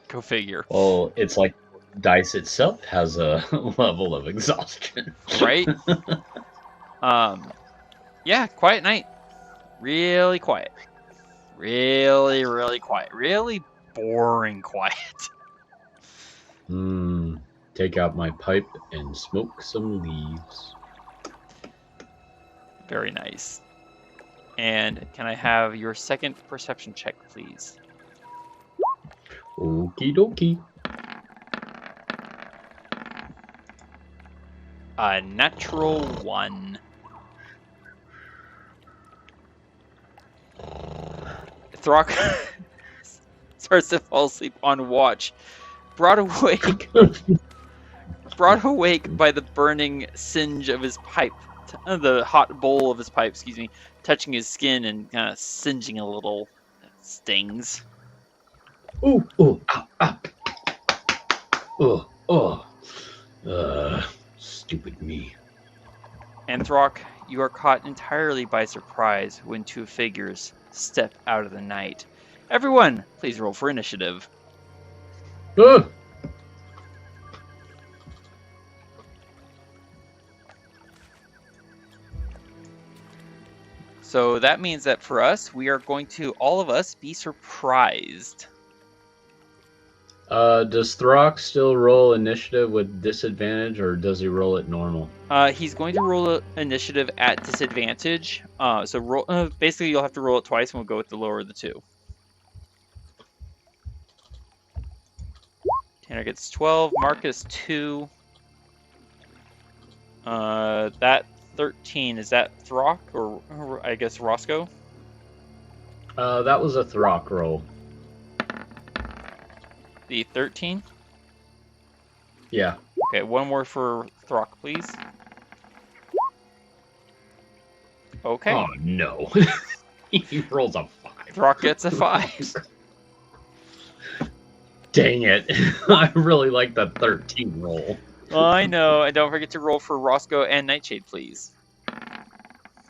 Go figure. Well, it's like dice itself has a level of exhaustion. Right? Yeah, quiet night. Really quiet. Really, really quiet. Really boring quiet. Take out my pipe and smoke some leaves. Very nice. And can I have your second perception check, please? Okie dokie. A natural 1. Throk starts to fall asleep on watch, brought awake by the burning singe of his pipe, the hot bowl of his pipe, excuse me, touching his skin and kind of singeing a little. Stings. Ooh, ow, ow. Stupid me. And Throk, you are caught entirely by surprise when two figures step out of the night. Everyone, please roll for initiative. So that means that for us, we are going to, all of us, be surprised. Does Throk still roll initiative with disadvantage, or does he roll it normal? He's going to roll initiative at disadvantage. So roll, basically, you'll have to roll it twice, and we'll go with the lower of the two. Tanner gets 12. Marcus 2. That 13, is that Throk or I guess Roscoe? That was a Throk roll. The 13? Yeah. Okay, one more for Throk, please. Okay. Oh no. He rolls a 5. Throk gets a 5. Dang it. I really like the 13 roll. I know, and don't forget to roll for Roscoe and Nightshade, please.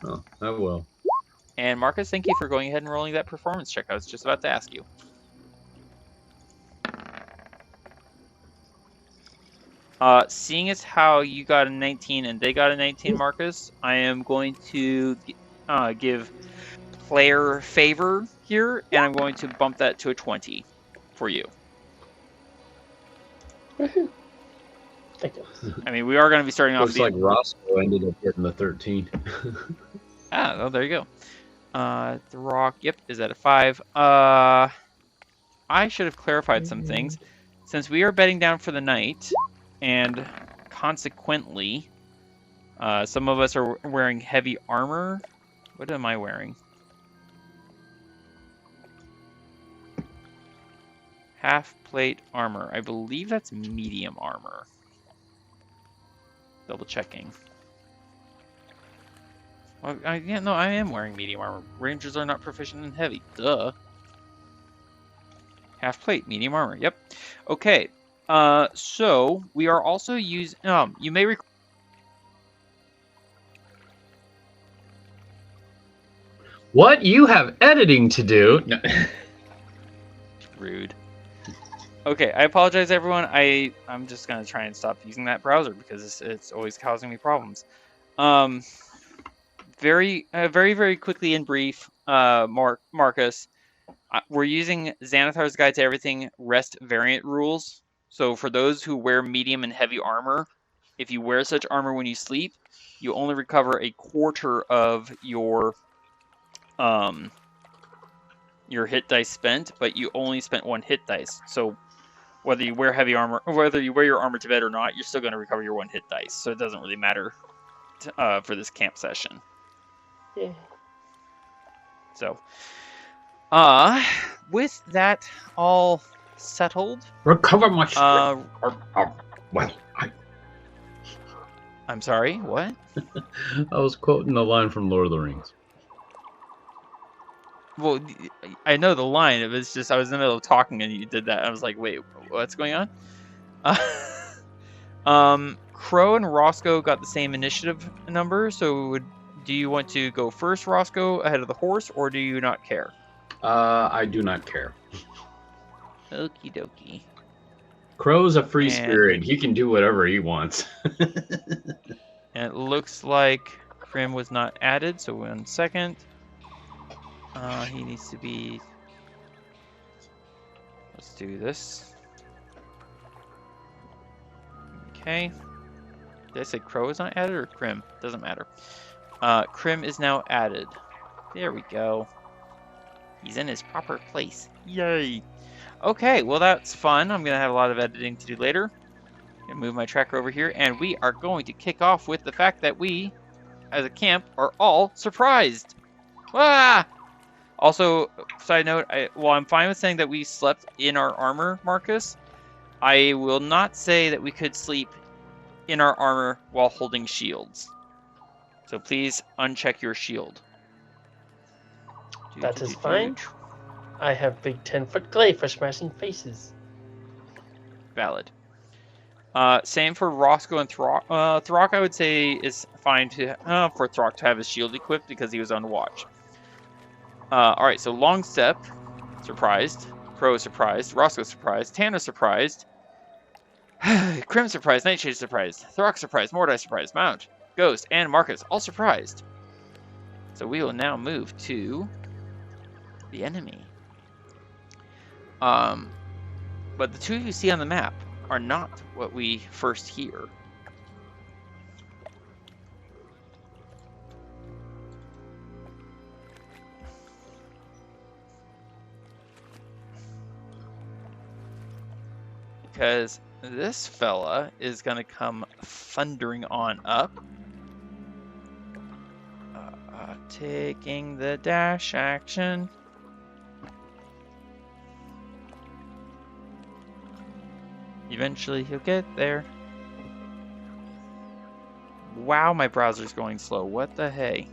Oh, I will. And Marcus, thank you for going ahead and rolling that performance check. I was just about to ask you. Seeing as how you got a 19 and they got a 19, Marcus, I am going to give player favor here, and I'm going to bump that to a 20 for you. Thank you. I mean, we are going to be starting off. Looks like Roscoe ended up getting the 13. Oh, there you go. Throk, yep, is at a 5. I should have clarified some things. Since we are bedding down for the night, and consequently, some of us are wearing heavy armor. What am I wearing? Half plate armor. I believe that's medium armor. Double checking. Well, I am wearing medium armor. Rangers are not proficient in heavy. Duh. Half plate, medium armor. Yep. Okay. So we are also using. You may recall. What? You have editing to do? No. Rude. Okay, I apologize, everyone. I'm just gonna try and stop using that browser because it's always causing me problems. Very quickly and brief, Marcus. We're using Xanathar's Guide to Everything Rest variant rules. So for those who wear medium and heavy armor, if you wear such armor when you sleep, you only recover a quarter of your hit dice spent, but you only spent 1 hit dice. So whether you wear heavy armor, or whether you wear your armor to bed or not, you're still going to recover your 1 hit dice. So it doesn't really matter for this camp session. Yeah. So, with that all settled, Recover my strength. Well, I'm sorry, what? I was quoting the line from Lord of the Rings. Well, I know the line. It was just I was in the middle of talking and you did that. I was like, wait, what's going on? Crow and Roscoe got the same initiative number. So do you want to go first, Roscoe, ahead of the horse, or do you not care? I do not care. Okie dokie. Crow's a free spirit. He can do whatever he wants. And it looks like Krim was not added, so 1 second. He needs to be... Let's do this. Okay. Did I say Crow is not added or Crim? Doesn't matter. Crim is now added. There we go. He's in his proper place. Yay! Okay, well that's fun. I'm gonna have a lot of editing to do later. I'm gonna move my tracker over here, and we are going to kick off with the fact that we, as a camp, are all surprised. Ah! Also, side note, while I'm fine with saying that we slept in our armor, Marcus, I will not say that we could sleep in our armor while holding shields. So please uncheck your shield. That is fine. I have big 10-foot clay for smashing faces. Valid. Same for Roscoe and Throk. Throk, I would say, is fine for Throk to have his shield equipped because he was on watch. Alright, so Long Step, surprised. Crow surprised. Roscoe surprised. Tanner surprised. Crim surprised. Nightshade surprised. Throk surprised. Mordai surprised. Mount, Ghost, and Marcus all surprised. So we will now move to the enemy. But the two you see on the map are not what we first hear. Because this fella is going to come thundering on up. Taking the dash action. Eventually he'll get there. Wow, my browser's going slow. What the hey?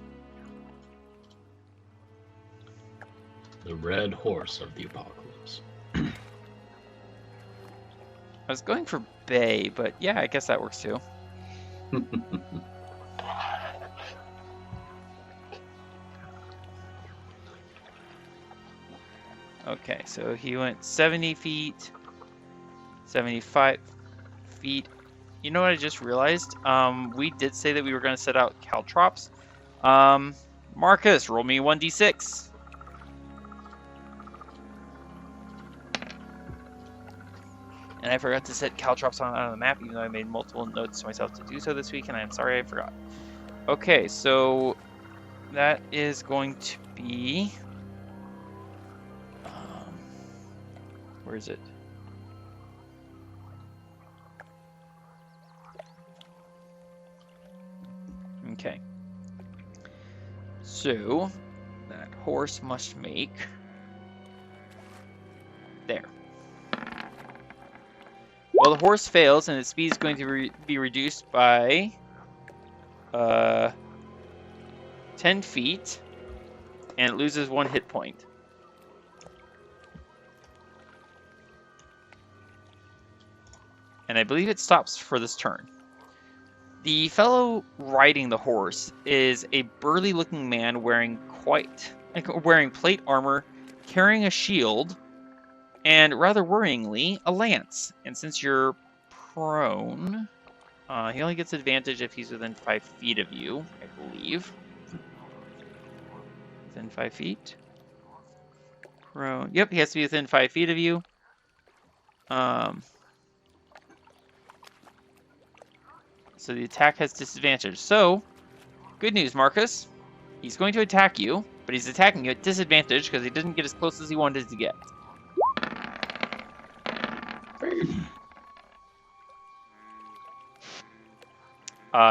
The red horse of the apocalypse. I was going for Bay, but yeah, I guess that works too. Okay, so he went 70 feet, 75 feet. You know what I just realized? We did say that we were going to set out caltrops. Marcus, roll me 1d6. And I forgot to set caltrops on the map, even though I made multiple notes to myself to do so this week, and I'm sorry I forgot. Okay, so that is going to be... where is it? Okay. So, that horse must make... there. Well, the horse fails, and its speed is going to be reduced by 10 feet, and it loses 1 hit point. And I believe it stops for this turn. The fellow riding the horse is a burly-looking man wearing plate armor, carrying a shield, and rather worryingly, a lance. And since you're prone, he only gets advantage if he's within 5 feet of you, I believe. Within 5 feet. Prone. Yep, he has to be within 5 feet of you. So the attack has disadvantage. So, good news, Marcus. He's going to attack you, but he's attacking you at disadvantage because he didn't get as close as he wanted to get.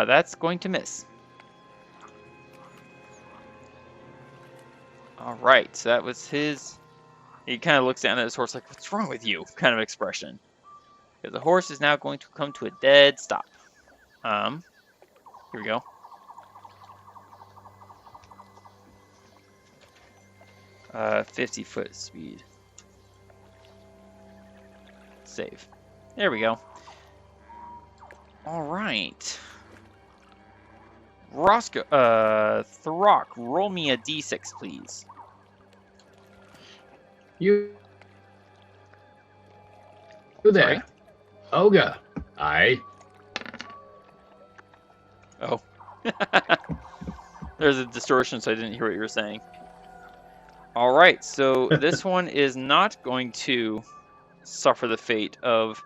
That's going to miss. Alright, so that was his... He kind of looks down at his horse like, what's wrong with you? Kind of expression. Because the horse is now going to come to a dead stop. Here we go. Uh, 50-foot speed. Save. There we go. Alright. Roscoe, Throk, roll me a d6, please. You there. Sorry? Ogre. Aye. Oh. There's a distortion, so I didn't hear what you were saying. Alright, so this one is not going to suffer the fate of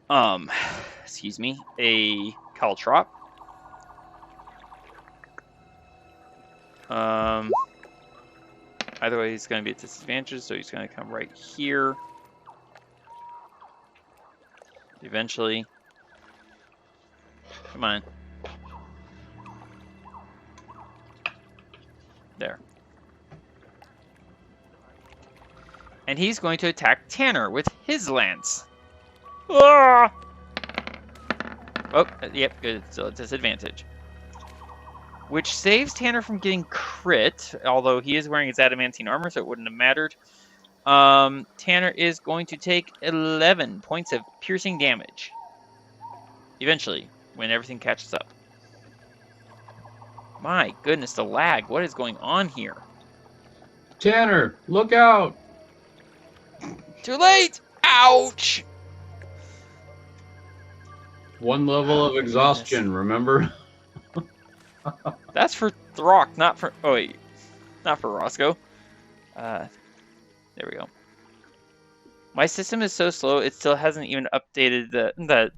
excuse me, a caltrop. Either way, he's going to be at disadvantage, so he's going to come right here. Eventually. Come on. There. And he's going to attack Tanner with his lance. Ah! Oh, yep, good. Still at disadvantage. Which saves Tanner from getting crit, although he is wearing his adamantine armor, so it wouldn't have mattered. Tanner is going to take 11 points of piercing damage. Eventually, when everything catches up. My goodness, the lag. What is going on here? Tanner, look out! Too late! Ouch! One level of exhaustion, remember? That's for Throk, not for... Oh, wait. Not for Roscoe. There we go. My system is so slow, it still hasn't even updated the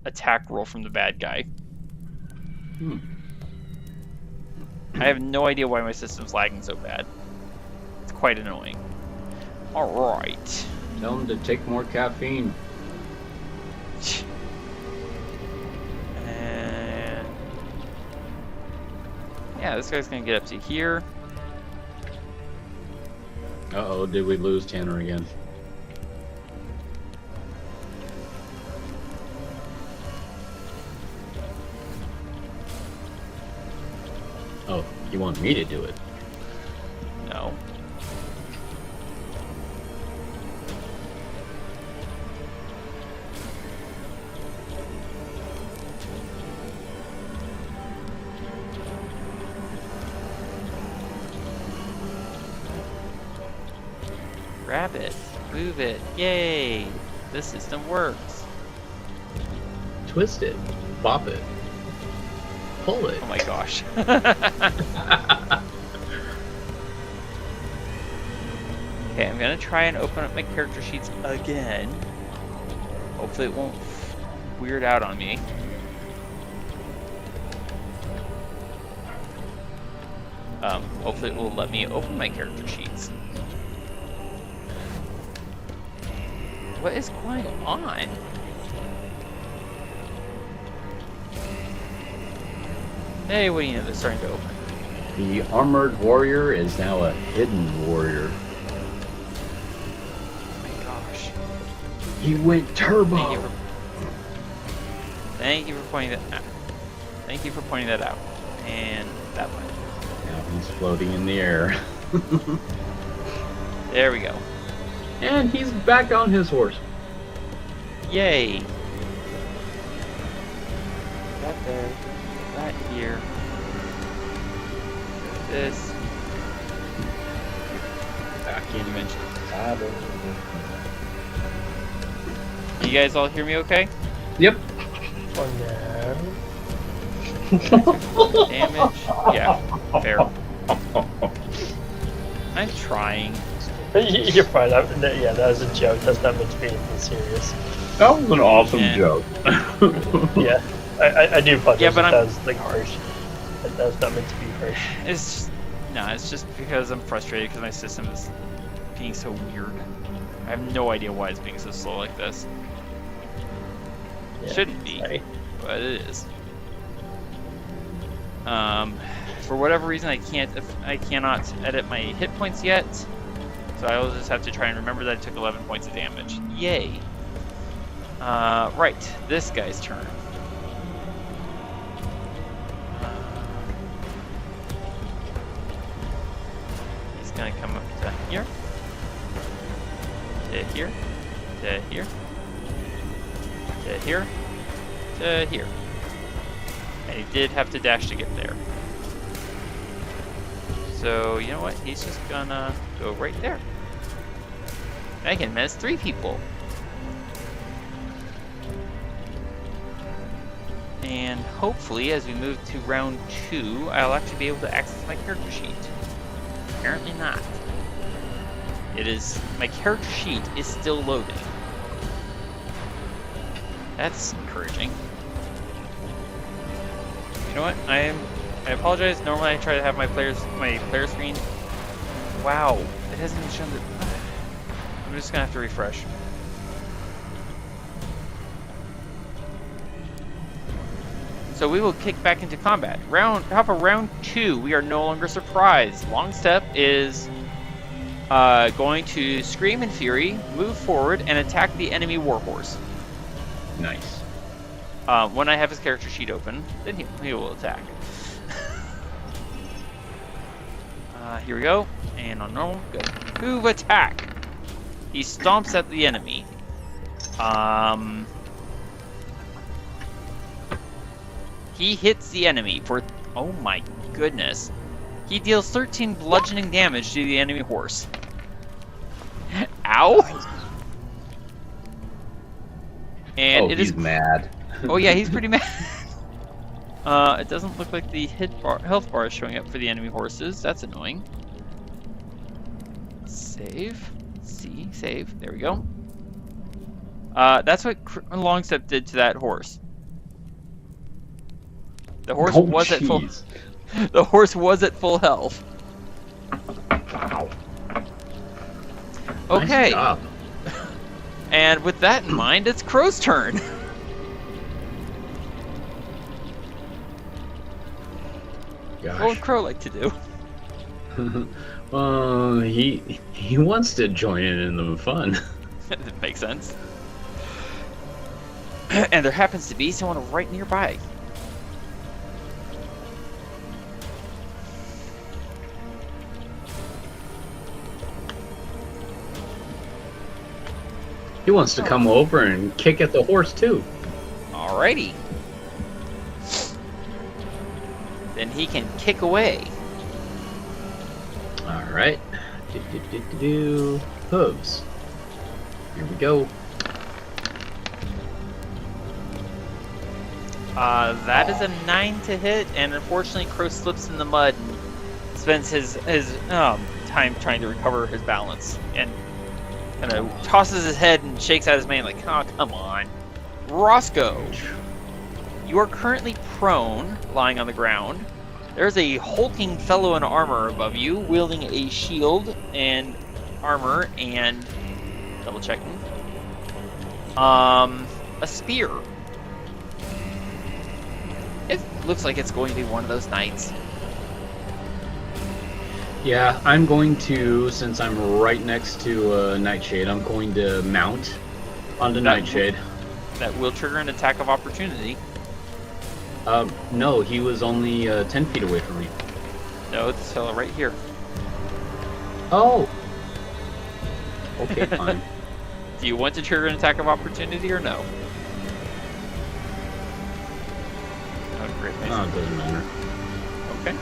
attack roll from the bad guy. I have no idea why my system's lagging so bad. It's quite annoying. Alright. Tell him to take more caffeine. And... yeah, this guy's gonna get up to here. Uh-oh, did we lose Tanner again? Oh, you want me to do it? No. Grab it. Move it. Yay! This system works. Twist it. Bop it. Pull it. Oh my gosh. Okay, I'm gonna try and open up my character sheets again. Hopefully it won't weird out on me. Hopefully it will let me open my character sheets. What is going on? Hey, what do you know? They're starting to open. The armored warrior is now a hidden warrior. Oh my gosh. He went turbo. Thank you for pointing that out. Thank you for pointing that out. And that one. Now he's floating in the air. There we go. And he's back on his horse. Yay! That there. That here. This. Back in Eventually. saddle. You guys all hear me okay? Yep. For now. Damage? Yeah, fair. I'm trying. You're fine. Yeah, that was a joke. That's not meant to be anything serious. That was an awesome Yeah. joke. Yeah, I do apologize. Yeah, but that was like harsh. That was not meant to be harsh. It's just because I'm frustrated because my system is being so weird. I have no idea why it's being so slow like this. Yeah, Shouldn't be, sorry. but it is. For whatever reason, I cannot edit my hit points yet, so I will just have to try and remember that I took 11 points of damage. Yay! Right, this guy's turn. He's gonna come up to here, to here, to here, to here, to here. And he did have to dash to get there. So, you know what? He's just gonna go right there. I can menace 3 people. And hopefully, as we move to round 2, I'll actually be able to access my character sheet. Apparently not. My character sheet is still loading. That's encouraging. You know what? I apologize. Normally I try to have my player screen. Wow, it hasn't even shown the. I'm just gonna have to refresh. So we will kick back into combat. Top of round 2, we are no longer surprised. Long Step is going to scream in fury, move forward, and attack the enemy warhorse. Nice. When I have his character sheet open, then he will attack. Here we go. And on normal, good. Move attack. He stomps at the enemy. He hits the enemy for, oh my goodness. He deals 13 bludgeoning damage to the enemy horse. Ow! And he's mad. Oh yeah, he's pretty mad. It doesn't look like the health bar is showing up for the enemy horses. That's annoying. Save. C. Save. There we go. That's what Longstep did to that horse. The horse was at full. The horse was at full health. Wow. Okay. Nice job. And with that in mind, it's Crow's turn. Gosh. What would Crow like to do? He wants to join in the fun. That makes sense. And there happens to be someone right nearby. He wants to come over and kick at the horse too. Alrighty. Then he can kick away. All right. Hooves. Here we go. That is a 9 to hit, and unfortunately Crow slips in the mud and spends his time trying to recover his balance, and kind of tosses his head and shakes out his mane like, oh, come on. Roscoe, you are currently prone, lying on the ground. There's a hulking fellow in armor above you, wielding a shield and armor and double checking. A spear. It looks like it's going to be one of those knights. Yeah, I'm going to, since I'm right next to Nightshade, I'm going to mount onto Nightshade. That will trigger an attack of opportunity. No, he was only 10 feet away from me. No, it's this fellow right here. Oh! Okay, fine. Do you want to trigger an attack of opportunity or no? Oh, great. Nice. No, it doesn't matter. Okay.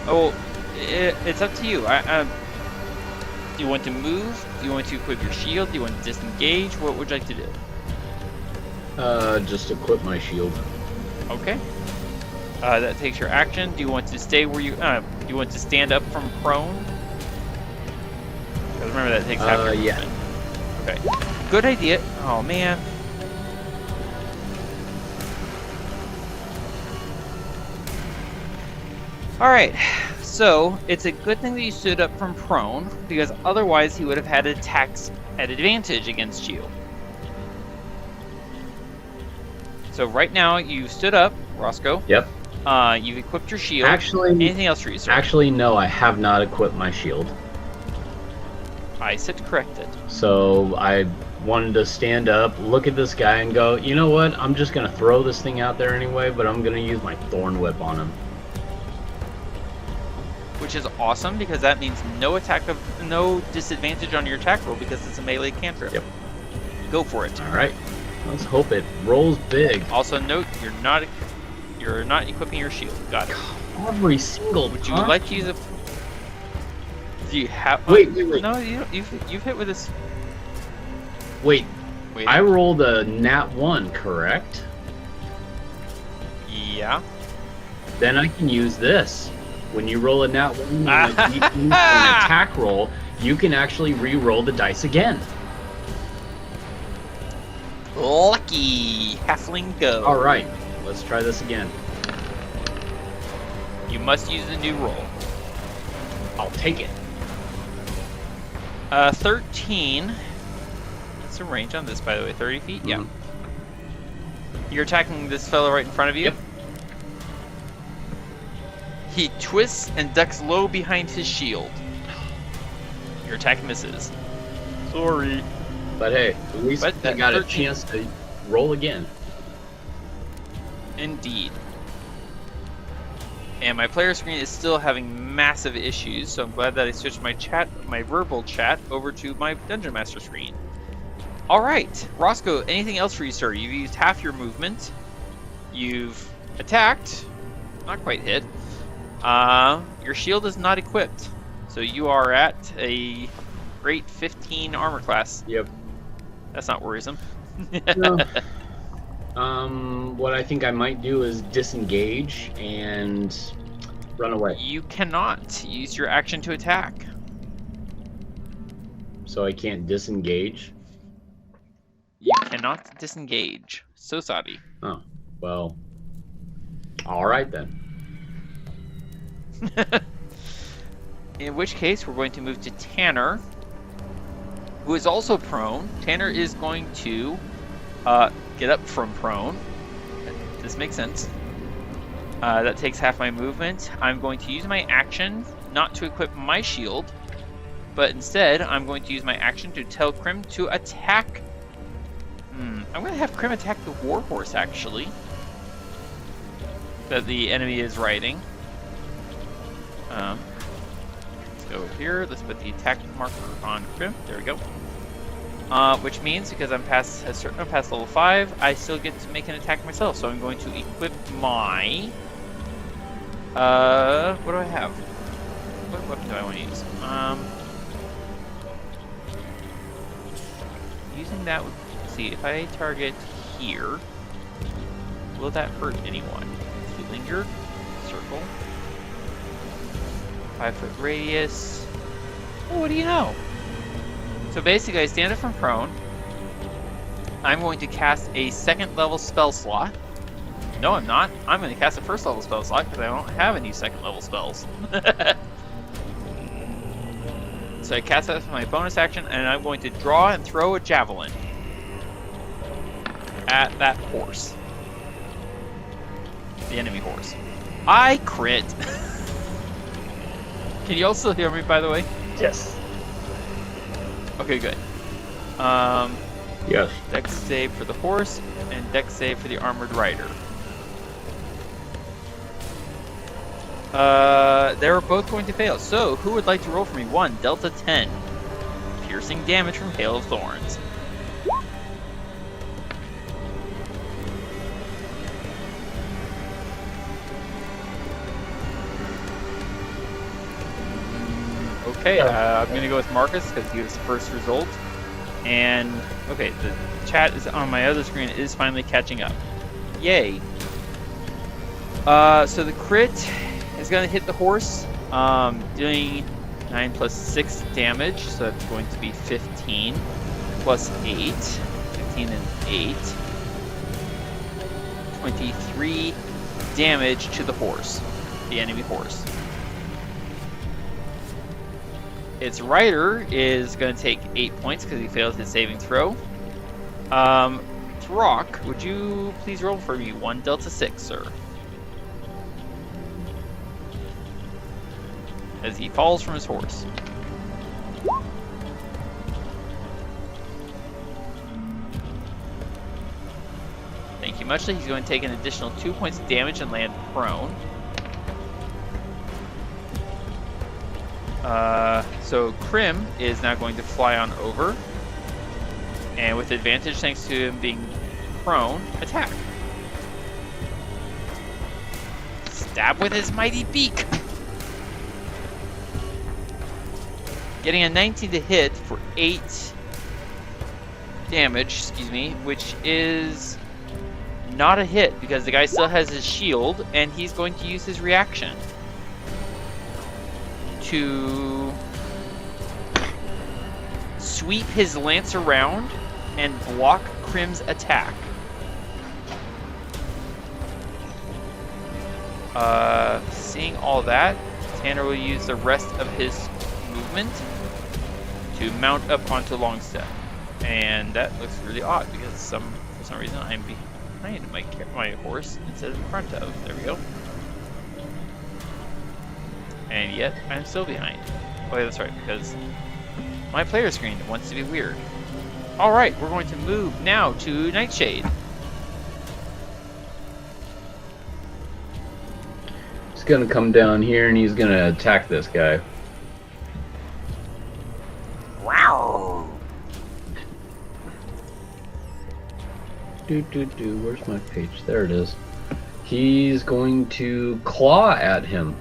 Oh, it's up to you. Do you want to move? Do you want to equip your shield? Do you want to disengage? What would you like to do? Just equip my shield. Okay. That takes your action. Do you want to stay where you? Do you want to stand up from prone? Because remember that takes half your yeah. movement. Okay. Good idea. Oh man. All right. So it's a good thing that you stood up from prone, because otherwise he would have had attacks at advantage against you. So right now you've stood up, Roscoe. Yep. You've equipped your shield. Actually, anything else for you, sir? Actually, no, I have not equipped my shield. I said corrected. So I wanted to stand up, look at this guy, and go, you know what? I'm just gonna throw this thing out there anyway, but I'm gonna use my thorn whip on him. Which is awesome, because that means no disadvantage on your attack roll, because it's a melee cantrip. Yep. Go for it. All right. Let's hope it rolls big. Also note, you're not equipping your shield. Got it. Every single Would you time. like to use a? Do you have? Wait. No, you've hit with this. Wait. Wait. I rolled a nat 1, correct? Yeah. Then I can use this. When you roll a nat 1 on an attack roll, you can actually re-roll the dice again. Lucky halfling go. All right, let's try this again. You must use a new roll. I'll take it. 13. What's the range on this, by the way? 30 feet? Yeah. You're attacking this fellow right in front of you? Yep. He twists and ducks low behind his shield. Your attack misses. Sorry. But hey, at least But I that got a 13 chance to roll again. Indeed. And my player screen is still having massive issues, so I'm glad that I switched my verbal chat, over to my Dungeon Master screen. Alright, Roscoe, anything else for you, sir? You've used half your movement. You've attacked. Not quite hit. Your shield is not equipped. So you are at a great 15 armor class. Yep. That's not worrisome. No. What I think I might do is disengage and run away. You cannot use your action to attack. So I can't disengage? You cannot disengage. So sorry. Oh, well. Alright then. In which case, we're going to move to Tanner, who is also prone. Tanner is going to get up from prone. This makes sense. That takes half my movement. I'm going to use my action not to equip my shield, but instead I'm going to use my action to tell Krim to attack. I'm going to have Krim attack the warhorse, actually, that the enemy is riding. Let's go over here. Let's put the attack marker on Krim. There we go. Which means, because I'm past level 5, I still get to make an attack myself. So I'm going to equip my... what do I have? What weapon do I want to use? Using that would... See, if I target here, will that hurt anyone? If you linger, circle. 5-foot radius. Oh, what do you know? So basically, I stand up from prone. I'm going to cast a second level spell slot. No, I'm not. I'm going to cast a first level spell slot because I don't have any second level spells. So I cast that as my bonus action, and I'm going to draw and throw a javelin at that horse. The enemy horse. I crit. Can you also hear me, by the way? Yes. Okay, good. Yes. Dex save for the horse, and dex save for the armored rider. They're both going to fail. So, who would like to roll for me? 1, Delta 10. Piercing damage from Hail of Thorns. Okay, I'm going to go with Marcus because he was the first result. And, okay, the chat is on my other screen is finally catching up. Yay. So the crit is going to hit the horse, doing 9 plus 6 damage, so that's going to be 15, plus 8, 15 and 8, 23 damage to the horse, the enemy horse. Its rider is going to take 8 points because he failed his saving throw. Throk, would you please roll for me 1 Delta 6, sir? As he falls from his horse. Thank you muchly. He's going to take an additional 2 points of damage and land prone. So Krim is now going to fly on over, and with advantage thanks to him being prone, attack. Stab with his mighty beak. Getting a 19 to hit for 8 damage, which is not a hit because the guy still has his shield and he's going to use his reaction to sweep his lance around and block Crim's attack. Seeing all that, Tanner will use the rest of his movement to mount up onto Longstep. And that looks really odd because for some reason I'm behind my horse instead of in front of. There we go. And yet I'm still behind. Oh yeah, that's right, because my player screen wants to be weird. Alright, we're going to move now to Nightshade. He's gonna come down here and he's gonna attack this guy. Wow. Where's my page? There it is. He's going to claw at him.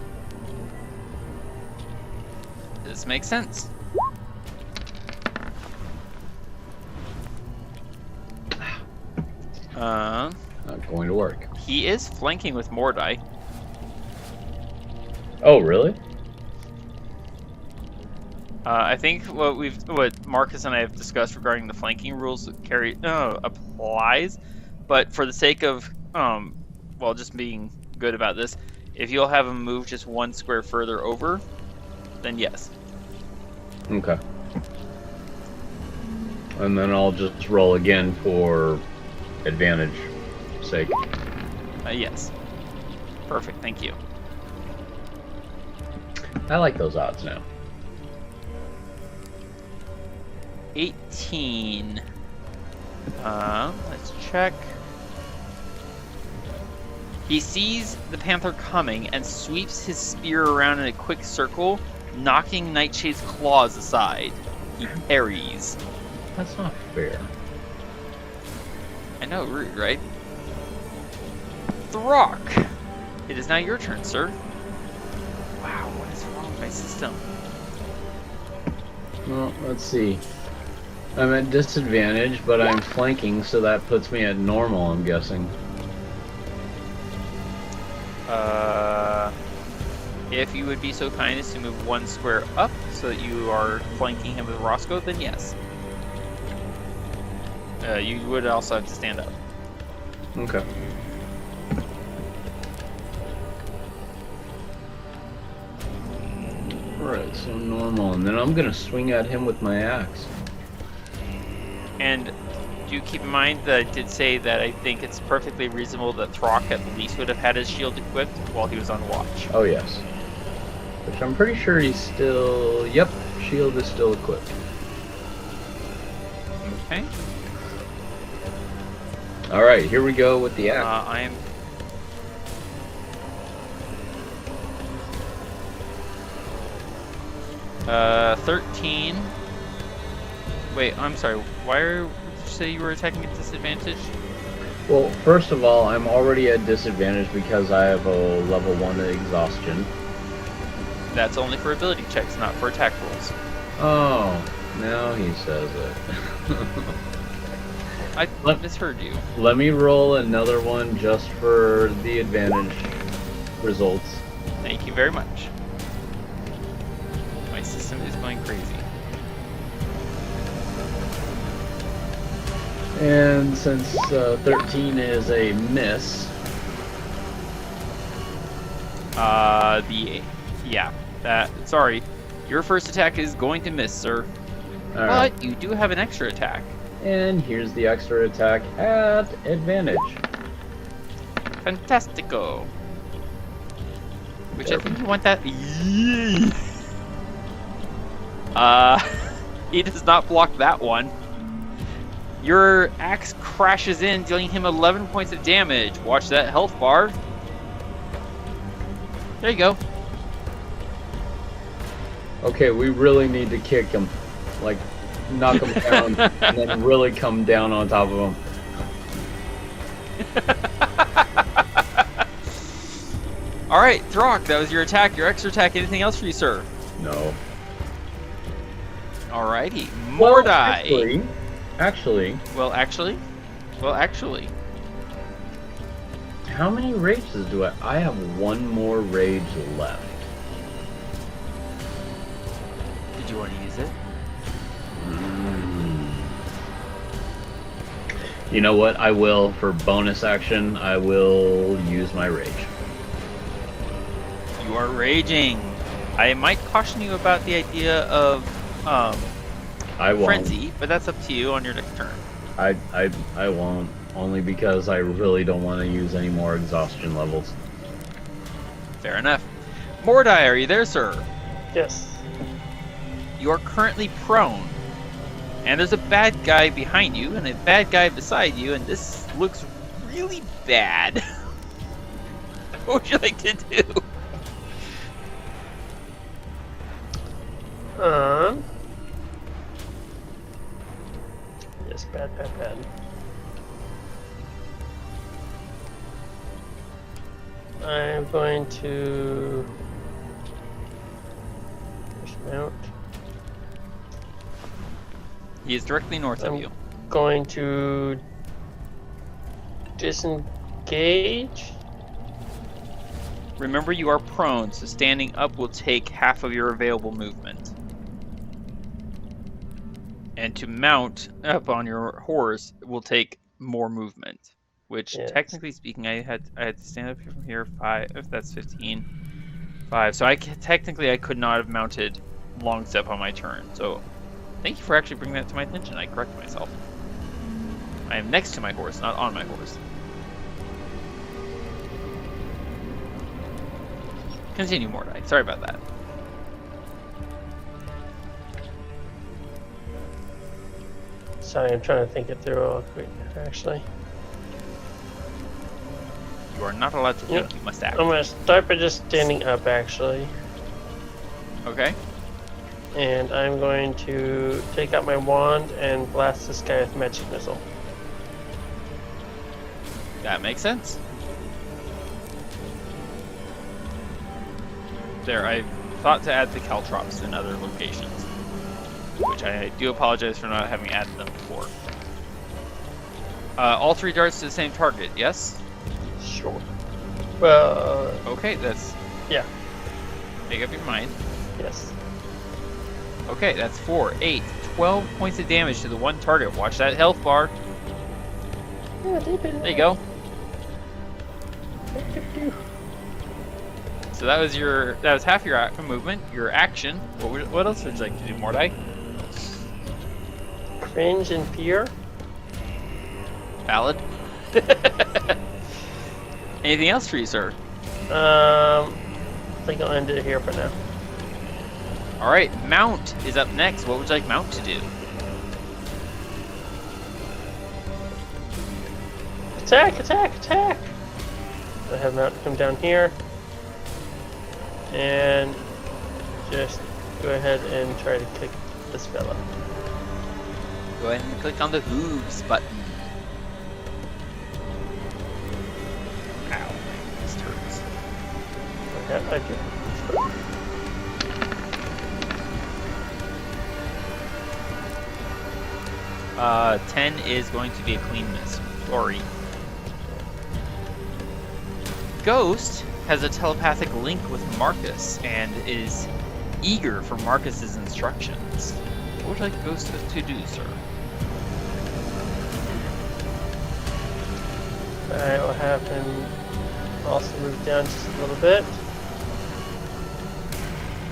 This makes sense. Not going to work. He is flanking with Mordai. Oh, really? I think what Marcus and I have discussed regarding the flanking rules applies, but for the sake of just being good about this, if you'll have him move just one square further over, then yes. Okay. And then I'll just roll again for advantage sake. Yes. Perfect. Thank you. I like those odds now. 18. Let's check. He sees the panther coming and sweeps his spear around in a quick circle, knocking Nightshade's claws aside. He parries. That's not fair. I know, rude, right? Throk! It is now your turn, sir. Wow, what is wrong with my system? Well, let's see. I'm at disadvantage, but I'm flanking, so that puts me at normal, I'm guessing. If you would be so kind as to move one square up so that you are flanking him with Roscoe, then yes. You would also have to stand up. Okay. Alright, so normal, and then I'm gonna swing at him with my axe. And do keep in mind that I did say that I think it's perfectly reasonable that Throk at least would have had his shield equipped while he was on watch. Oh, yes. Which I'm pretty sure he's still... Yep, shield is still equipped. Okay. Alright, here we go with the axe. I am... 13. Wait, I'm sorry. Why did you say you were attacking at disadvantage? Well, first of all, I'm already at disadvantage because I have a level 1 exhaustion. That's only for ability checks, not for attack rolls. Oh, now he says it. I misheard you. Let me roll another one just for the advantage results. Thank you very much. My system is going crazy. And since 13 is a miss... Sorry. Your first attack is going to miss, sir. Alright. But you do have an extra attack. And here's the extra attack at advantage. Fantastico. Which I think you want that. He does not block that one. Your axe crashes in, dealing him 11 points of damage. Watch that health bar. There you go. Okay, we really need to kick him. Like, knock him down, and then really come down on top of him. Alright, Throk, that was your attack, your extra attack. Anything else for you, sir? No. Alrighty. Mordai. Well, actually. How many rages do I have one more rage left. Did you want to use it? You know what? I will, for bonus action, I will use my rage. You are raging. I might caution you about the idea of I won't. frenzy, but that's up to you on your next turn. I won't. Only because I really don't want to use any more exhaustion levels. Fair enough. Mordai, are you there, sir? Yes. You are currently prone. And there's a bad guy behind you and a bad guy beside you, and this looks really bad. What would you like to do? Yes, bad. I'm going to dismount. He is directly north of you. Going to disengage. Remember, you are prone, so standing up will take half of your available movement. And to mount up on your horse will take more movement. Which, Yes. technically speaking, I had to stand up here from here 5. If that's 15, 5. So technically I could not have mounted long step on my turn. So thank you for actually bringing that to my attention. I corrected myself. I am next to my horse, not on my horse. Continue, Mordai. Sorry about that. Sorry, I'm trying to think it through real quick, actually. You are not allowed to think. You must act. I'm going to start by just standing up, actually. Okay. And I'm going to take out my wand and blast this guy with magic missile. That makes sense. There, I thought to add the caltrops in other locations, which I do apologize for not having added them before. All 3 darts to the same target, yes? Sure. Well, Okay, that's... yeah. Make up your mind. Yes. Okay, that's 4, 8, 12 points of damage to the one target. Watch that health bar. Yeah, There you go. So that was half your movement, your action. What else would you like to do, Mordai? Cringe and fear. Valid. Anything else for you, sir? I think I'll end it here for now. All right, Mount is up next. What would you like Mount to do? Attack! Attack! Attack! I have Mount come down here. And just go ahead and try to kick this fella. Go ahead and click on the hooves button. Ow, this hurts. I do. 10 is going to be a clean miss. Sorry. Ghost has a telepathic link with Marcus and is eager for Marcus's instructions. What would you like Ghost to do, sir? I will have him also move down just a little bit.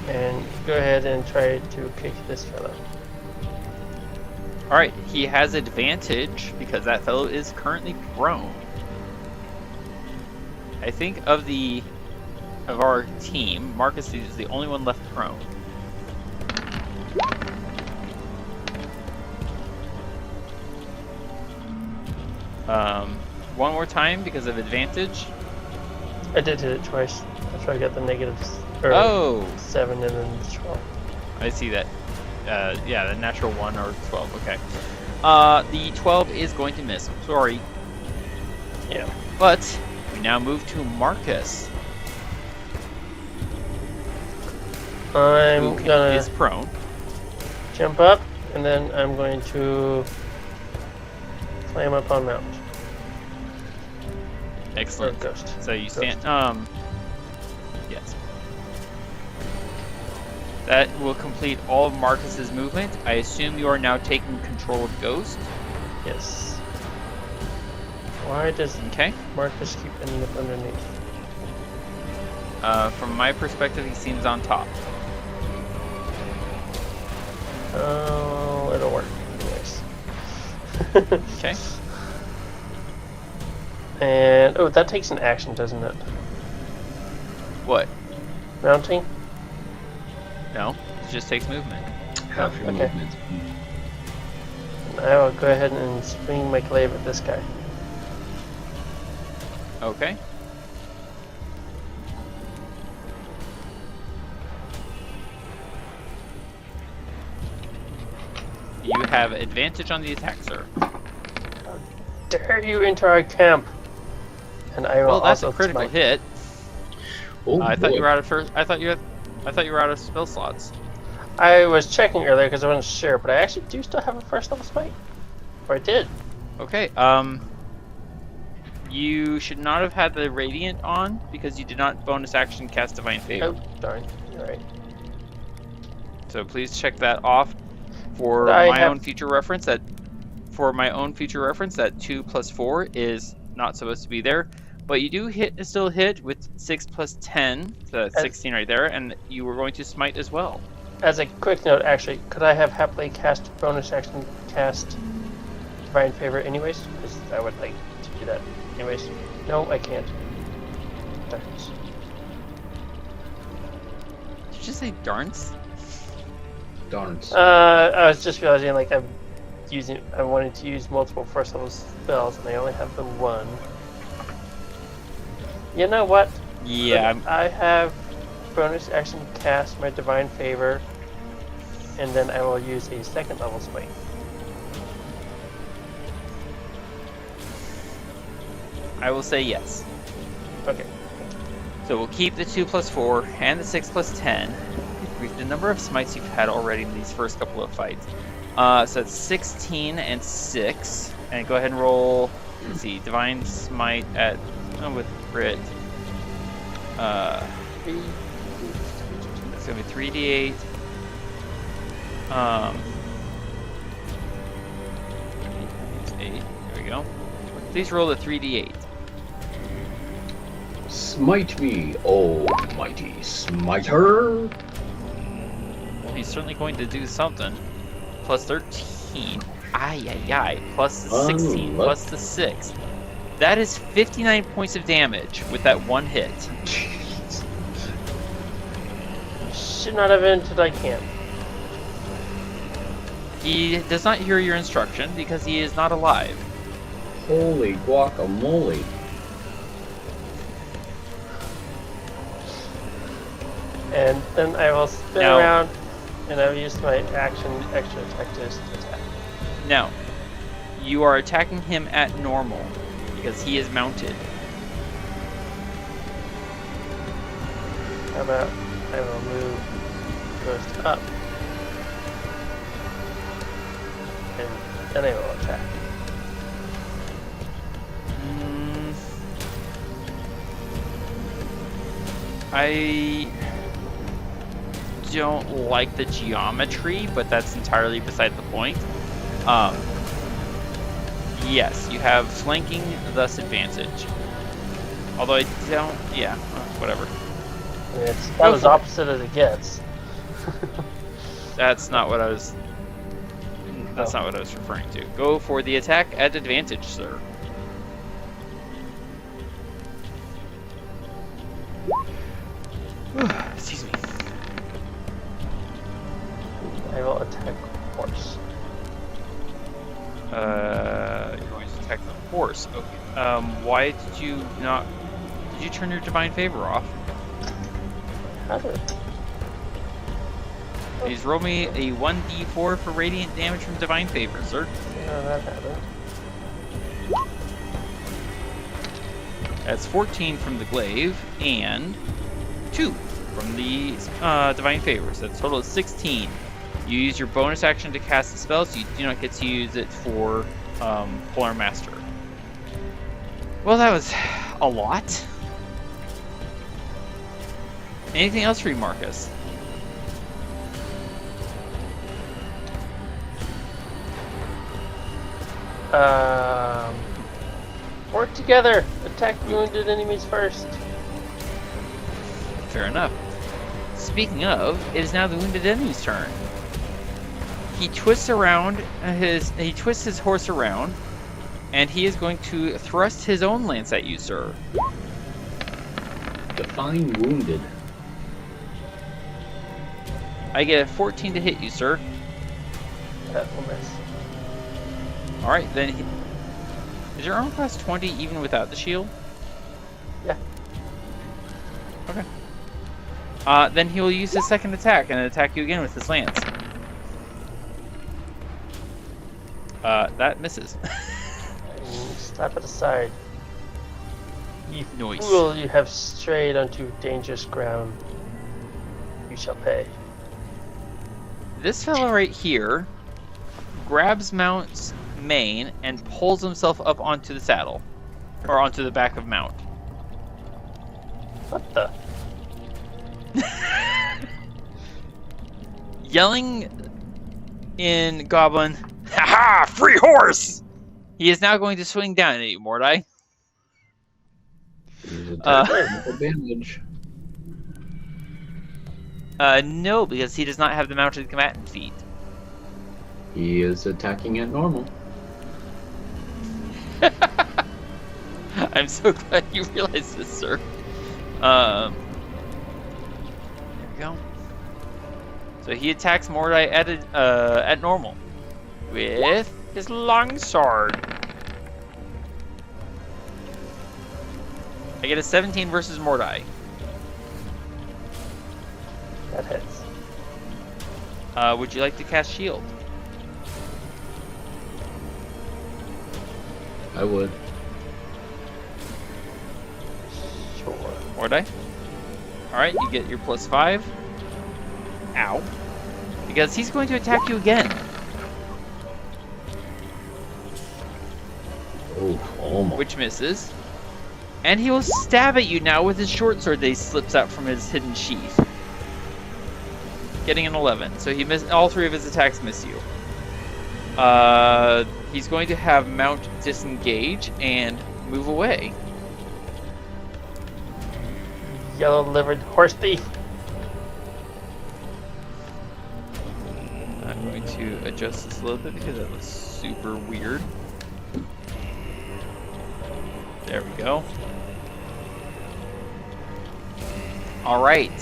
And go ahead and try to kick this fellow. Alright, he has advantage because that fellow is currently prone. I think of our team, Marcus is the only one left prone. One more time because of advantage. I did hit it twice. That's why I got the negatives. Oh! 7 and then 12. I see that. Yeah, the natural 1 or 12, okay. The 12 is going to miss, I'm sorry. Yeah. But, we now move to Marcus, I'm who gonna is prone. jump up, and then I'm going to climb up on Mount. Or Excellent. Ghost. So you stand, yes. That will complete all of Marcus's movement. I assume you are now taking control of Ghost. Yes. Why does Okay. Marcus keep ending up underneath? From my perspective, he seems on top. Oh, it'll work. Nice. Okay. And oh, that takes an action, doesn't it? What? Mounting. No, it just takes movement. Half your Okay. movement. I will go ahead and swing my glaive at this guy. Okay. You have advantage on the attack, sir. Dare you enter our camp? And I will Well, that's also a critical smite. hit. Oh, I thought boy. you were out of first. I thought you were out of spell slots. I was checking earlier because I wasn't sure, but I actually do still have a first level smite. Or I did. Okay. You should not have had the radiant on because you did not bonus action cast divine favor. Oh, darn. You're right. So please check that off for I my have- own future reference. That 2 + 4 is not supposed to be there, but you do still hit with 6 + 10, so that's As- 16 right there, and you were going to smite as well. As a quick note, actually, could I have happily cast bonus action cast divine favor anyways? Because I would like to do that anyways. No, I can't. Darn it. Did you just say darns? Darn. I was just realizing like I wanted to use multiple first level spells and I only have the one. You know what? Yeah. I have bonus action cast my divine favor, and then I will use a second level smite. I will say yes. Okay. So we'll keep the 2 + 4 and the 6 + 10. The number of smites you've had already in these first couple of fights. So it's 16 and 6. And go ahead and roll. Let's see, divine smite at with crit. It's gonna be 3d8. It's 8. There we go. Please roll the 3d8. Smite me, oh mighty smiter. Well, he's certainly going to do something. Plus 13. Ay, ay, ay. Plus the 16. what? Plus the 6. That is 59 points of damage with that one hit. Should not have entered I can't. He does not hear your instruction because he is not alive. Holy guacamole. And then I will spin No. around and I will use my action extra attack to attack. Now, you are attacking him at normal because he is mounted. How about I will move Ghost up. And then I will attack. I don't like the geometry, but that's entirely beside the point. Yes, you have flanking, thus advantage. Although I don't, yeah, whatever. I mean, it's Go about as for it. opposite as it gets. That's not what I was. That's not what I was referring to. Go for the attack at advantage, sir. Excuse me. I will attack horse. You're going to attack the horse. Okay. Why did you not? Did you turn your divine favor off? How did Please roll me a 1d4 for radiant damage from divine favor, sir. that happen? That's 14 from the glaive and 2 from the divine favor. So that's a total of 16. You use your bonus action to cast the spell, so you do not get to use it for Polar Master. Well, that was a lot. Anything else for you, Marcus? Work together! Attack wounded enemies first. Fair enough. Speaking of, it is now the wounded enemy's turn. He twists his horse around, and he is going to thrust his own lance at you, sir. Define wounded. I get a 14 to hit you, sir. That will miss. Alright, then. Is your armor class 20 even without the shield? Yeah. Okay. Then he will use his second attack and attack you again with his lance. That misses. Slap it aside. You Nice. fool, you have strayed onto dangerous ground. You shall pay. This fellow right here grabs Mount's mane and pulls himself up onto the saddle. Or onto the back of Mount. What the? Yelling in Goblin, "Ha ha! Free horse!" He is now going to swing down at you, Mordai. Advantage. No, because he does not have the mounted combatant feat. He is attacking at normal. I'm so glad you realized this, sir. There we go. So he attacks Mordai at normal with his longsword. I get a 17 versus Mordai. That hits. Would you like to cast shield? I would. Sure. Mordai? Alright, you get your +5. Ow. Because he's going to attack you again. Oh, almost. Which misses. And he will stab at you now with his short sword that he slips out from his hidden sheath. Getting an 11. So he missed. All three of his attacks miss you. He's going to have Mount disengage and move away. Yellow-livered horse thief. I'm going to adjust this a little bit because that looks super weird. There we go. Alright,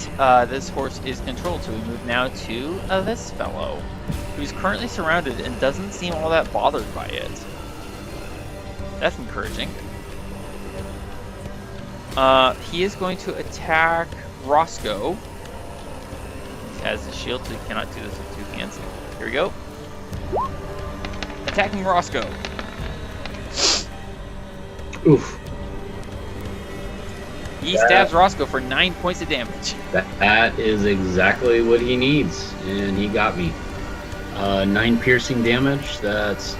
this horse is controlled, so we move now to this fellow, who's currently surrounded and doesn't seem all that bothered by it. That's encouraging. He is going to attack Roscoe. He has his shield, so he cannot do this with 2 hands. Here we go. Attacking Roscoe. Oof. He stabs Roscoe for 9 points of damage. That is exactly what he needs, and he got me. 9 piercing damage. That's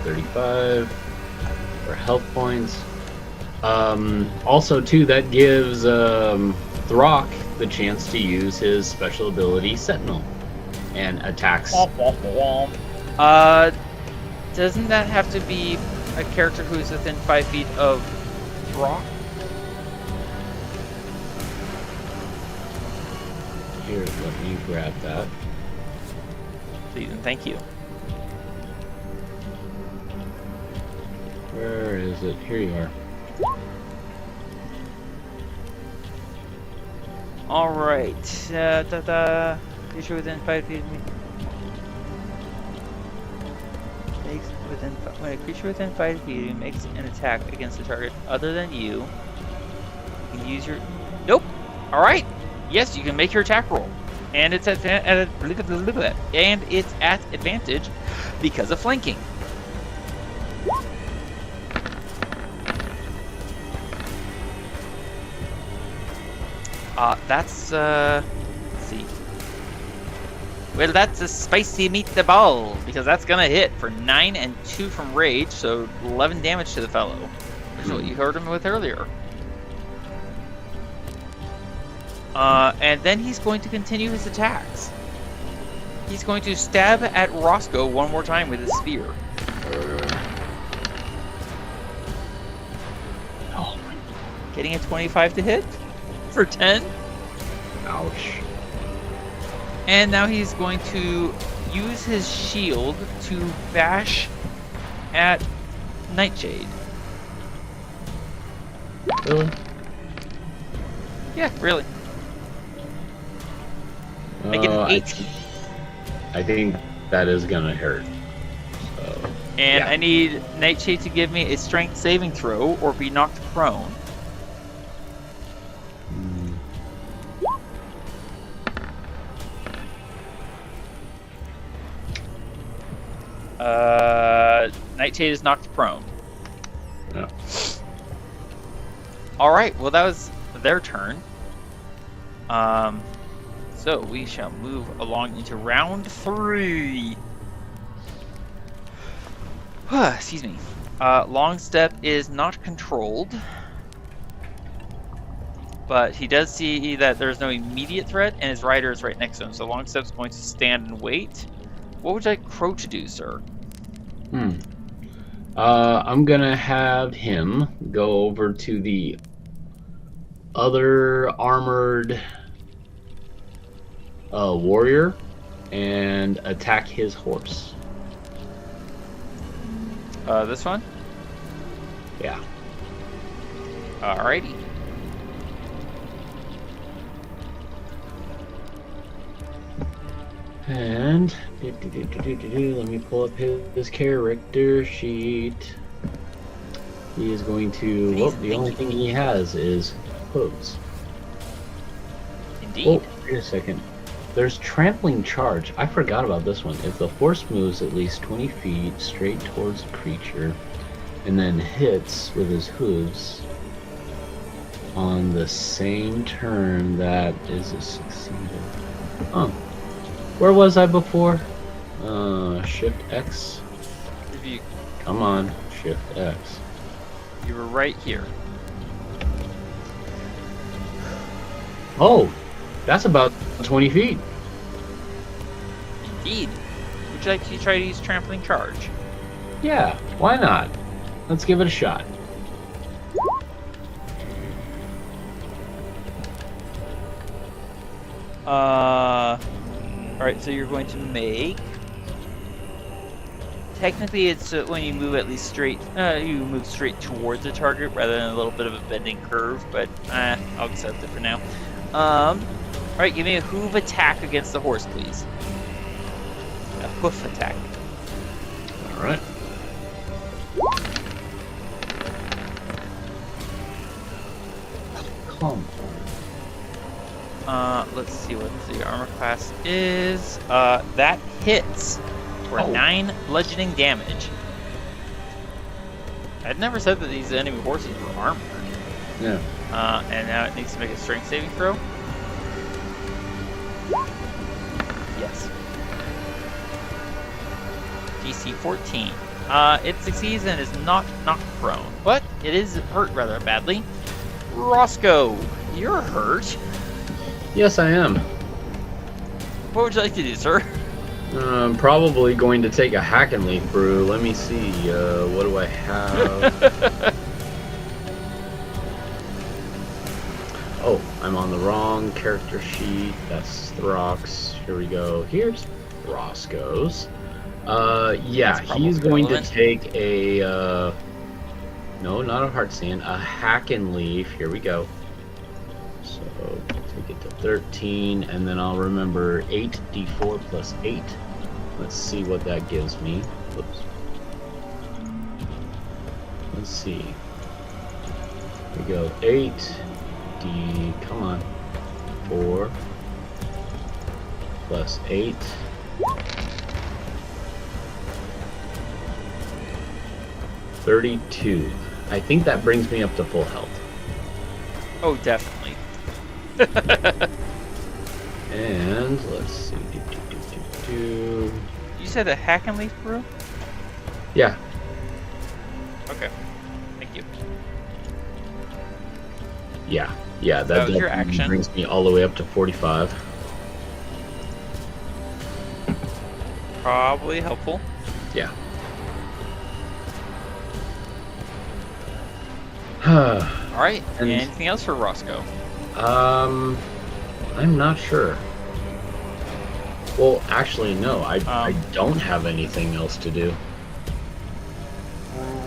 35 for health points. Also, too, that gives Throk the chance to use his special ability, Sentinel, and attacks. Doesn't that have to be a character who's within 5 feet of Throk? Here, let me grab that. Please and thank you. Where is it? Here you are. Alright. Creature within 5 feet of me. When a creature within 5 feet of you makes an attack against a target other than you, you can use your. Nope! Alright! Yes, you can make your attack roll. And it's at advantage because of flanking. That's let's see. Well, that's a spicy meatball because that's gonna hit for 9 and 2 from rage, so 11 damage to the fellow. Which is what you heard him with earlier. And then he's going to continue his attacks. He's going to stab at Roscoe one more time with his spear. getting a 25 to hit for 10. Ouch. And now he's going to use his shield to bash at Nightshade. Really? Yeah, really. I get an 8. I think that is gonna hurt. So, And yeah. I need Nightshade to give me a strength saving throw or be knocked prone. Nightshade is knocked prone. Yeah. Alright, well that was their turn. So we shall move along into round 3. Excuse me. Long Step is not controlled, but he does see that there's no immediate threat, and his rider is right next to him. So Long Step's going to stand and wait. What would you like Crow to do, sir? I'm gonna have him go over to the other armored warrior and attack his horse. This one? Yeah. Alrighty. And let me pull up his character sheet. He is going to. Well, the only thing he has is hooves. Indeed. Oh, wait a second. There's trampling charge. I forgot about this one. If the horse moves at least 20 feet straight towards the creature, and then hits with his hooves on the same turn that is a succeeded. Oh. Where was I before? Shift X. If you Come on, Shift X. You were right here. Oh, that's about 20 feet. Indeed. Would you like to try to use trampling charge? Yeah, why not? Let's give it a shot. Alright, so you're going to make... Technically, it's when you move at least straight, you move straight towards the target rather than a little bit of a bending curve, but I'll accept it for now. Alright, give me a hoof attack against the horse, please. A hoof attack. Alright. Come on. Let's see what the armor class is. That hits for 9 bludgeoning damage. I'd never said that these enemy horses were armored. Yeah. And now it needs to make a strength saving throw. Yes. DC 14. It succeeds and is not knocked prone, but it is hurt rather badly. Roscoe, you're hurt. Yes, I am. What would you like to do, sir? I'm probably going to take a hack and leap through. Let me see. What do I have? Oh, I'm on the wrong character sheet. That's Throk's. Here we go. Here's Roscoe's. Yeah, he's going to take a. No, not a heart stand. A hack and leaf. Here we go. So take it to 13, and then I'll remember 8d4 plus 8. Let's see what that gives me. Whoops. Let's see. Here we go. 8d. Come on. 4 plus 8. $32. I think that brings me up to full health. Oh, definitely. And let's see. You said a hack and leaf brew? Yeah. Okay. Thank you. Yeah. That That was your action. brings me all the way up to 45. Probably helpful. Yeah. Alright, And- anything else for Roscoe? I'm not sure. Well, actually, no. I don't have anything else to do.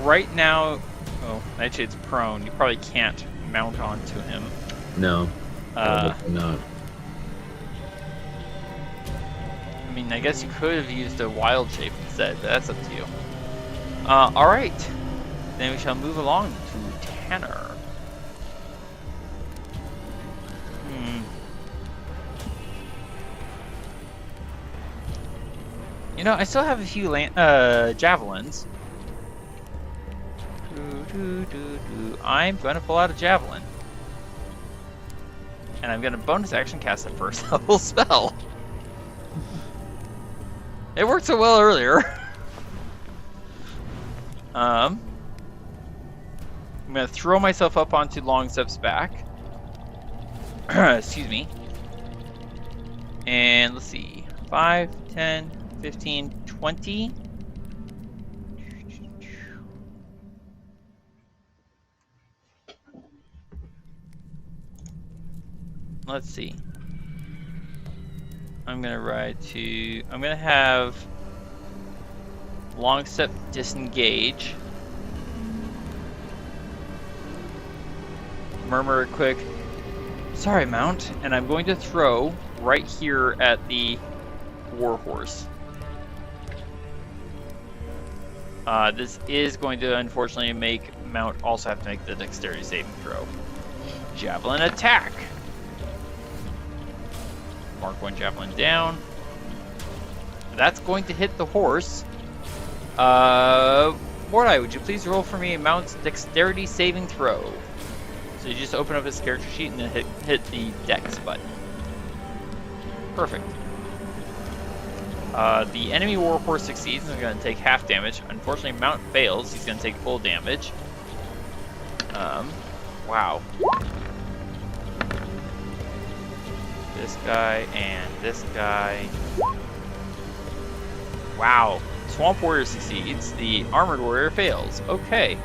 Right now, oh, actually it's prone. You probably can't mount onto him. No. Uh, Probably not. I mean, I guess you could have used a wild shape instead, but that's up to you. Alright. Then we shall move along to Tanner. You know, I still have a few javelins. I'm gonna pull out a javelin. And I'm gonna bonus action cast a first level spell. It worked so well earlier. I'm gonna throw myself up onto Longstep's back. Excuse me. And let's see. 5, 10, 15, 20. Let's see. I'm gonna have Longstep disengage. Murmur a quick, sorry, Mount, and I'm going to throw right here at the warhorse. This is going to unfortunately make Mount also have to make the dexterity saving throw. Javelin attack! Mark 1 javelin down. That's going to hit the horse. Mordai, would you please roll for me Mount's dexterity saving throw? So you just open up his character sheet and then hit the dex button. Perfect. The enemy warhorse succeeds and is going to take half damage. Unfortunately, Mount fails. He's going to take full damage. Wow. This guy and this guy. Wow. Swamp Warrior succeeds. The Armored Warrior fails. Okay.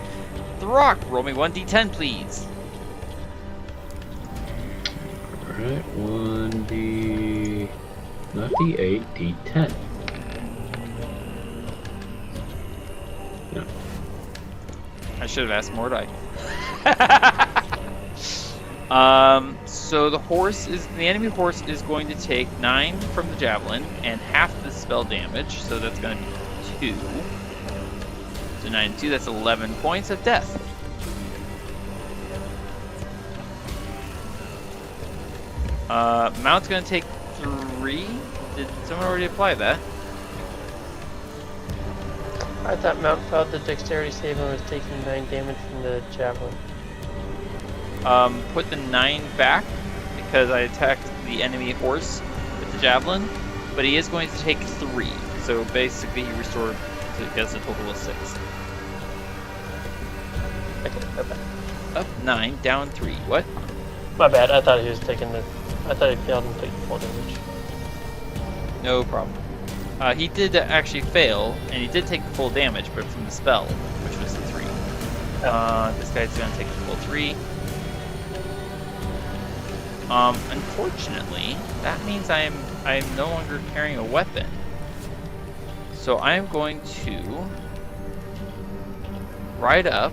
Throk, roll me 1d10, please. Alright, 1d... not d8, d10. No. I should have asked Mordai. So the enemy horse is going to take 9 from the javelin and half the spell damage, so that's going to be 2. So 9 and 2, that's 11 points of death. Mount's going to take 3. Did someone already apply that? I thought Mount failed the dexterity save and was taking 9 damage from the javelin. Put the 9 back because I attacked the enemy horse with the javelin, but he is going to take 3. So basically, he restored to gets a total of 6. Okay. Up 9, down 3. What? My bad. I thought he was taking the. I thought he failed and took full damage. No problem. He did actually fail, and he did take the full damage, but from the spell, which was 3. This guy's going to take the full 3. Unfortunately, that means I am no longer carrying a weapon. So I am going to ride up.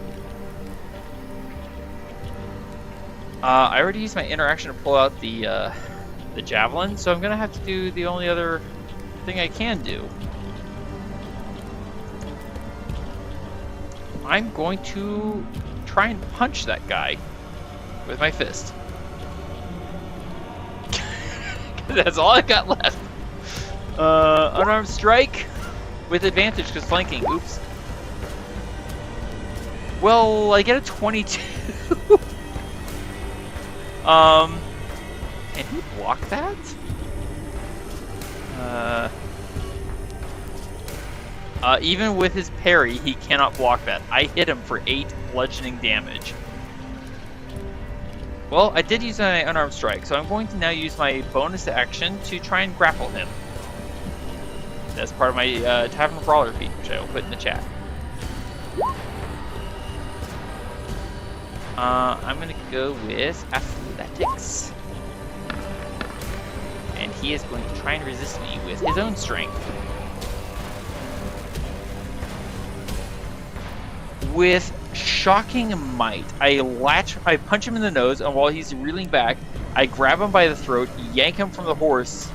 I already used my interaction to pull out the javelin, so I'm gonna have to do the only other thing I can do. I'm going to try and punch that guy with my fist. That's all I got left. Unarmed strike with advantage because flanking. Oops. Well, I get a 22. Can he block that? Even with his parry, he cannot block that. I hit him for 8 bludgeoning damage. Well, I did use my unarmed strike, so I'm going to now use my bonus action to try and grapple him. That's part of my Tavern Brawler feat, which I will put in the chat. I'm gonna go with athletics. And he is going to try and resist me with his own strength. With shocking might, I punch him in the nose, and while he's reeling back, I grab him by the throat, yank him from the horse,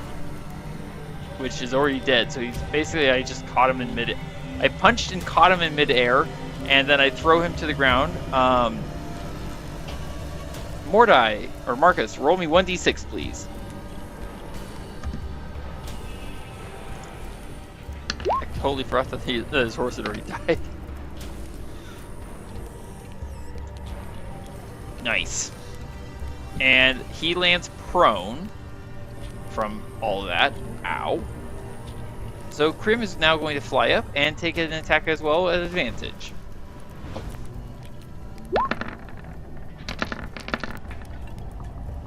which is already dead. So he's basically, I just caught him in mid. I punched and caught him in midair, and then I throw him to the ground. Mordai or Marcus, roll me 1d6, please. I totally forgot that his horse had already died. Nice. And he lands prone from all of that. Ow. So Krim is now going to fly up and take an attack as well at advantage.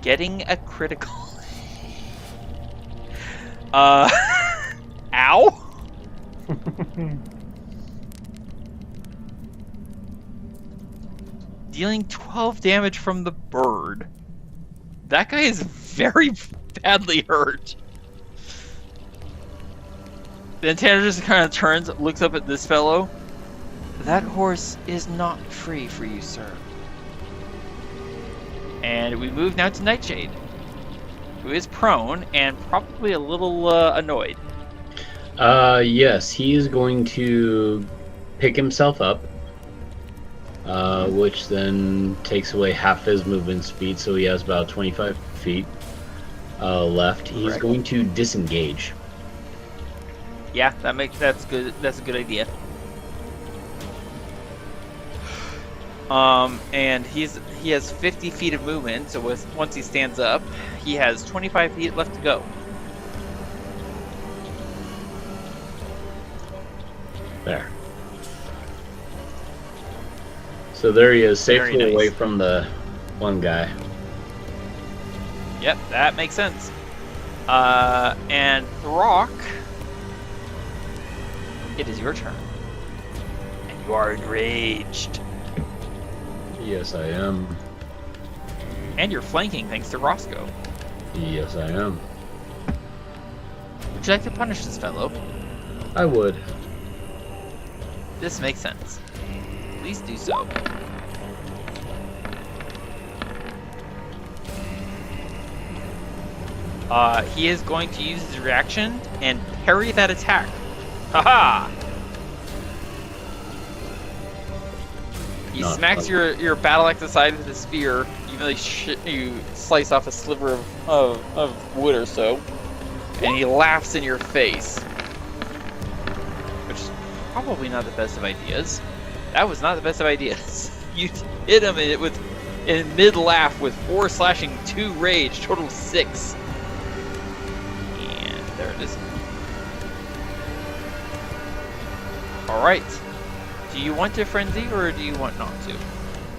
Getting a critical. Ow. Dealing 12 damage from the bird. That guy is very badly hurt. Then Tanner just kind of turns, looks up at this fellow. That horse is not free for you, sir. And we move now to Nightshade, who is prone and probably a little annoyed. Yes, he is going to pick himself up, which then takes away half his movement speed, so he has about 25 feet left. He's Correct. going to disengage. Yeah, that's good. That's a good idea. And he has 50 feet of movement, so once he stands up, he has 25 feet left to go. There. So there he is, safely Very nice. away from the one guy. Yep, that makes sense. And Throk, it is your turn. And you are enraged. Yes, I am. And you're flanking thanks to Roscoe. Yes, I am. Would you like to punish this fellow? I would. This makes sense. Please do so. He is going to use his reaction and parry that attack. Haha! He Not smacks fun. your battle axe aside with a spear. You slice off a sliver of wood or so, and he laughs in your face. Which is probably not the best of ideas. That was not the best of ideas. You hit him in mid laugh with 4 slashing, 2 rage, total 6. And there it is. Alright. Do you want to frenzy or do you want not to?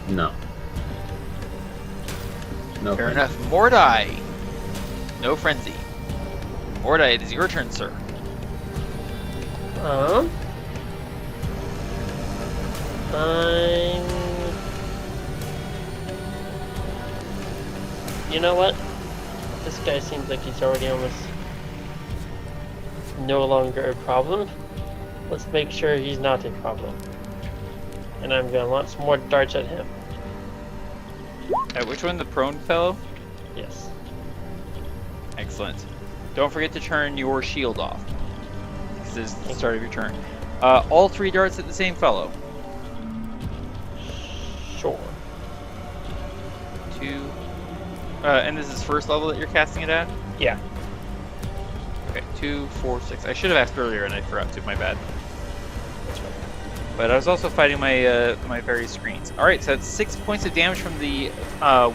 No. No. Fair thanks. enough. Mordai. No frenzy. Mordai, it is your turn, sir. You know what? This guy seems like he's already almost no longer a problem. Let's make sure he's not a problem. And I'm gonna launch some more darts at him. Which one? The prone fellow? Yes. Excellent. Don't forget to turn your shield off. This is the start of your turn. All 3 darts at the same fellow. Sure. 2. And this is first level that you're casting it at? Yeah. Okay, 2, 4, 6. I should have asked earlier and I forgot to, my bad. But I was also fighting my my various screens. Alright, so that's 6 points of damage from the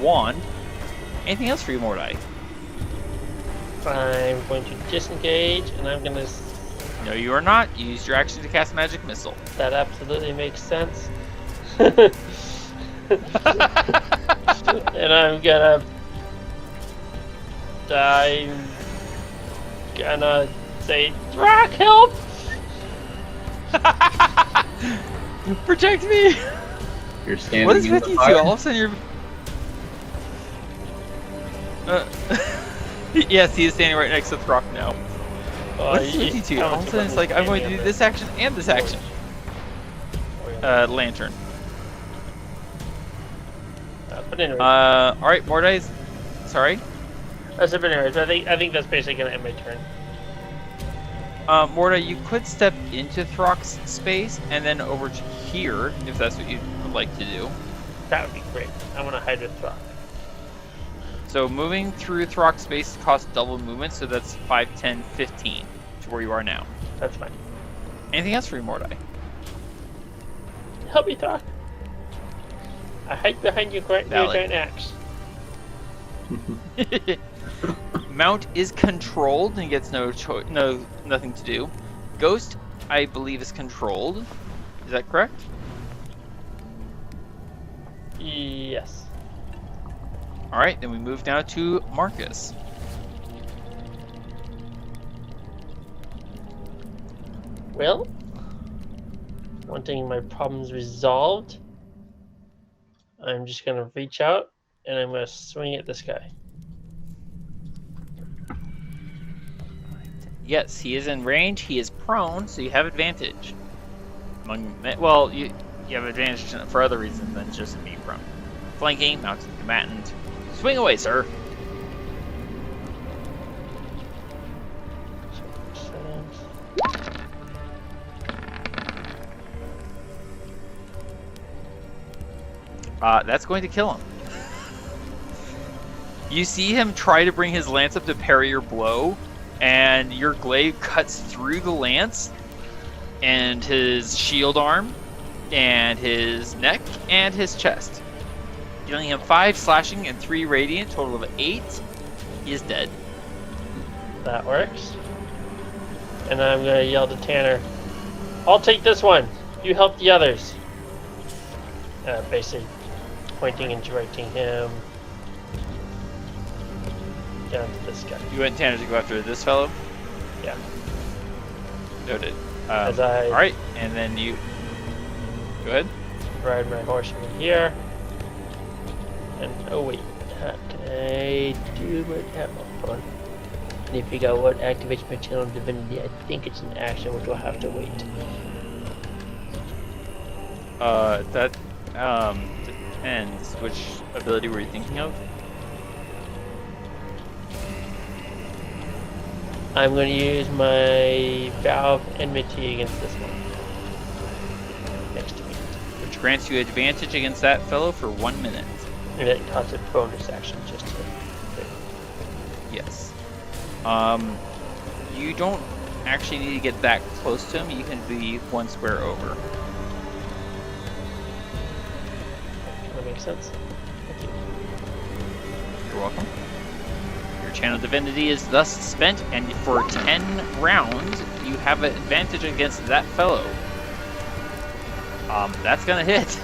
wand. Anything else for you, Mordai? I'm going to disengage, and I'm gonna. No, you are not. You used your action to cast Magic Missile. That absolutely makes sense. And I'm gonna say, Throk, help! Protect me! You're standing What is in with the you two? fire. All of a sudden you're... yes, he is standing right next to Throk now. What is with you two? All of a sudden it's like, I'm going to do this action and this action. Lantern. But anyway, alright, Mordai's... Sorry? but anyways, I think that's basically gonna end my turn. Mordai, you could step into Throk's space and then over to here, if that's what you would like to do. That would be great. I want to hide with Throk. So moving through Throk's space costs double movement, so that's 5, 10, 15 to where you are now. That's fine. Anything else for you, Mordai? Help me, Throk. I hide behind your giant axe. Mount is controlled and gets nothing to do. Ghost, I believe, is controlled. Is that correct? Yes. All right, then we move now to Marcus. Well, wanting my problems resolved, I'm just gonna reach out and I'm gonna swing at this guy. Yes, he is in range. He is prone, so you have advantage. Well, you have advantage for other reasons than just being prone. Flanking, mounted combatant. Swing away, sir. That's going to kill him. You see him try to bring his lance up to parry your blow, and your glaive cuts through the lance, and his shield arm, and his neck, and his chest. Dealing him 5 slashing and 3 radiant, total of 8. He is dead. That works. And I'm gonna yell to Tanner, I'll take this one. You help the others. Basically pointing and directing him down to this guy. You want Tanner to go after this fellow? Yeah. Noted. As I Alright, and then you... Go ahead. ride my horse over here. And, oh wait, can I do my... Hold on. I need to figure out what activates my channel of divinity. I think it's an action, which will have to wait. That depends. Which ability were you thinking of? I'm going to use my Vow of Enmity against this one. Next to me. Which grants you advantage against that fellow for 1 minute. And it costs a bonus action just to... Yes. You don't actually need to get that close to him. You can be 1 square over. That makes sense. Thank you. You're welcome. Your channel divinity is thus spent, and for 10 rounds, you have an advantage against that fellow. That's gonna hit.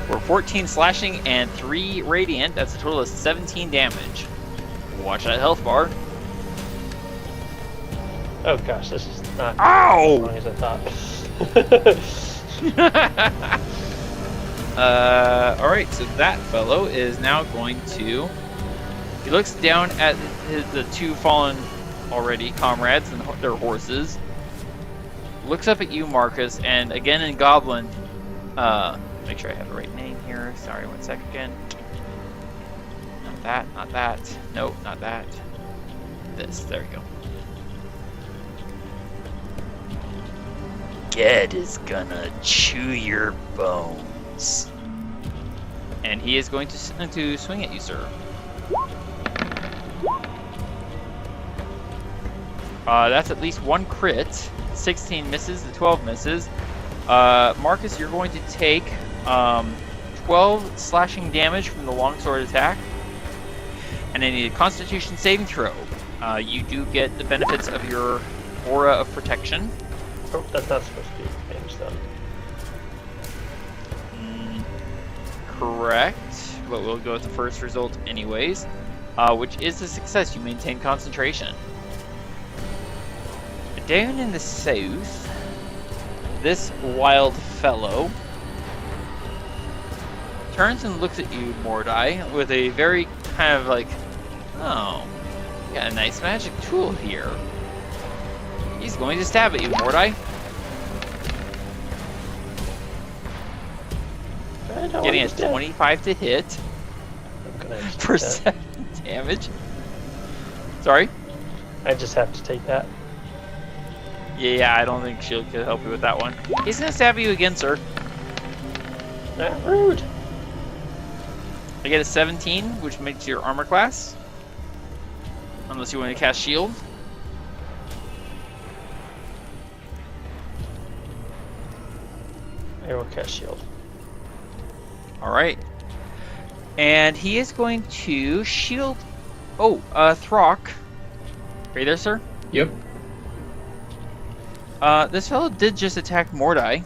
For 14 slashing and 3 radiant, that's a total of 17 damage. Watch that health bar. Oh gosh, this is not Ow! as long as I thought. Alright, so that fellow is now going to... He looks down at the 2 fallen already comrades and their horses. Looks up at you, Marcus, and again in Goblin... make sure I have the right name here. Sorry, 1 sec again. Not that, not that. Nope, not that. This, there we go. Ged is gonna chew your bones. And he is going to swing at you, sir. That's at least 1 crit. 16 misses, the 12 misses. Marcus, you're going to take 12 slashing damage from the longsword attack. And then a Constitution saving throw. You do get the benefits of your aura of protection. Oh, that's not supposed to be damage though. Correct, but we'll go with the first result anyways, which is a success. You maintain concentration. Down in the south, this wild fellow turns and looks at you, Mordai, with a very kind of like, oh, you got a nice magic tool here. He's going to stab at you, Mordai. Getting a 25 to hit for 7 damage. Sorry? I just have to take that. Yeah, I don't think Shield could help you with that one. He's going to stab you again, sir. Rude. I get a 17, which makes your armor class. Unless you want to cast Shield. I will cast Shield. Alright. And he is going to shield... Oh, Throk. Are you there, sir? Yep. This fellow did just attack Mordai.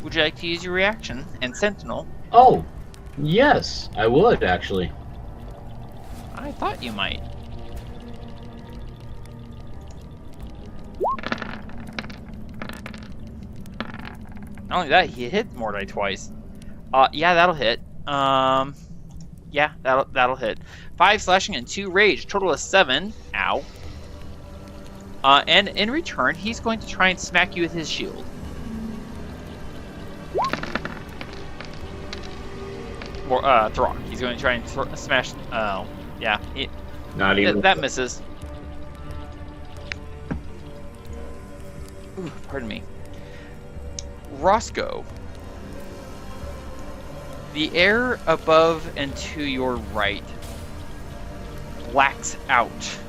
Would you like to use your reaction and Sentinel? Oh, yes, I would actually. I thought you might. Not only that, he hit Mordai twice. Yeah, that'll hit. Yeah, that'll hit. 5 slashing and 2 rage, total of 7. Ow. And in return, he's going to try and smack you with his shield. Or Throk. He's going to try and smash. Oh, yeah. Not even. That misses. Ooh, pardon me. Roscoe. The air above and to your right blacks out.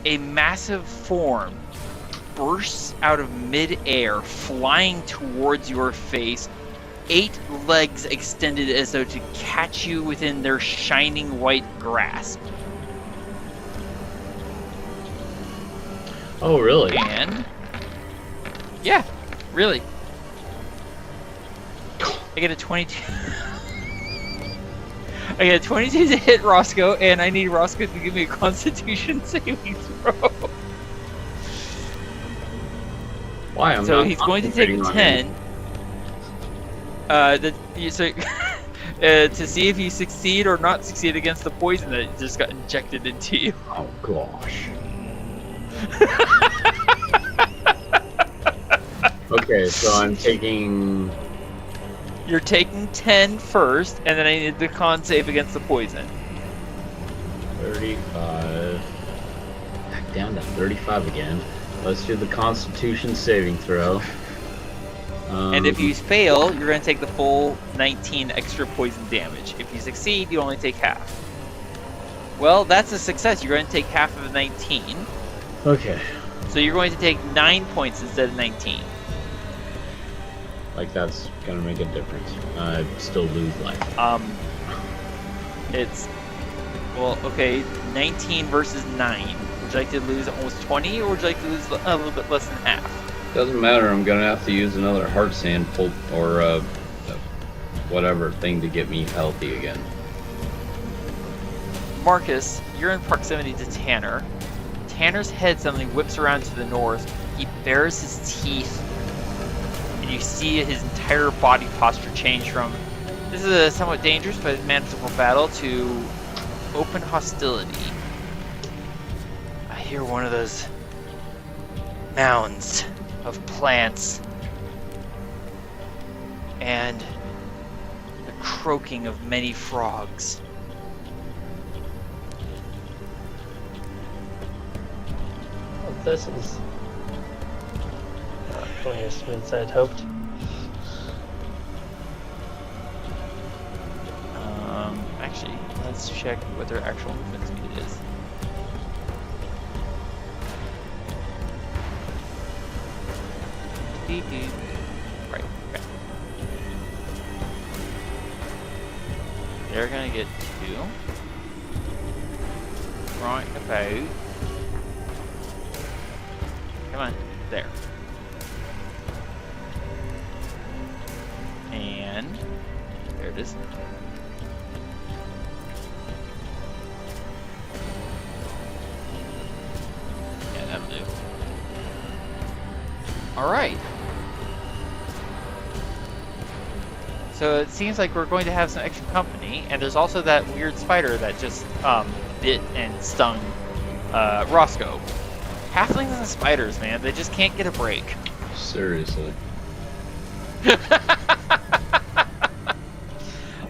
A massive form bursts out of mid-air, flying towards your face, 8 legs extended as though to catch you within their shining white grasp. Oh, really? And... yeah, really. I get a 22. I get a 22 to hit Roscoe, and I need Roscoe to give me a Constitution saving throw. Why? I'm So not he's going to take concentrating on 10. To see if you succeed or not succeed against the poison that just got injected into you. Oh gosh. Okay, so I'm taking. You're taking 10 first, and then I need the con save against the poison. 35. Back down to 35 again. Let's do the Constitution saving throw. And if you fail, you're going to take the full 19 extra poison damage. If you succeed, you only take half. Well, that's a success. You're going to take half of 19. Okay. So you're going to take 9 points instead of 19. Like that's gonna make a difference. I still lose life. It's... well, okay, 19 versus 9. Would you like to lose almost 20, or would you like to lose a little bit less than half? Doesn't matter. I'm gonna have to use another heart sand pulp or whatever thing to get me healthy again. Marcus, you're in proximity to Tanner. Tanner's head suddenly whips around to the north. He bares his teeth, and you see his entire body posture change from this is a somewhat dangerous but manageable battle to open hostility. I hear one of those mounds of plants and the croaking of many frogs. Well, this is not going as smooth as I'd hoped. Actually, let's check what their actual movement speed is. Right, okay. They're gonna get 2. Right about. Come on, there. And there it is. Yeah, that'll do. Alright. So it seems like we're going to have some extra company, and there's also that weird spider that just bit and stung Roscoe. Halflings and spiders, man, they just can't get a break. Seriously.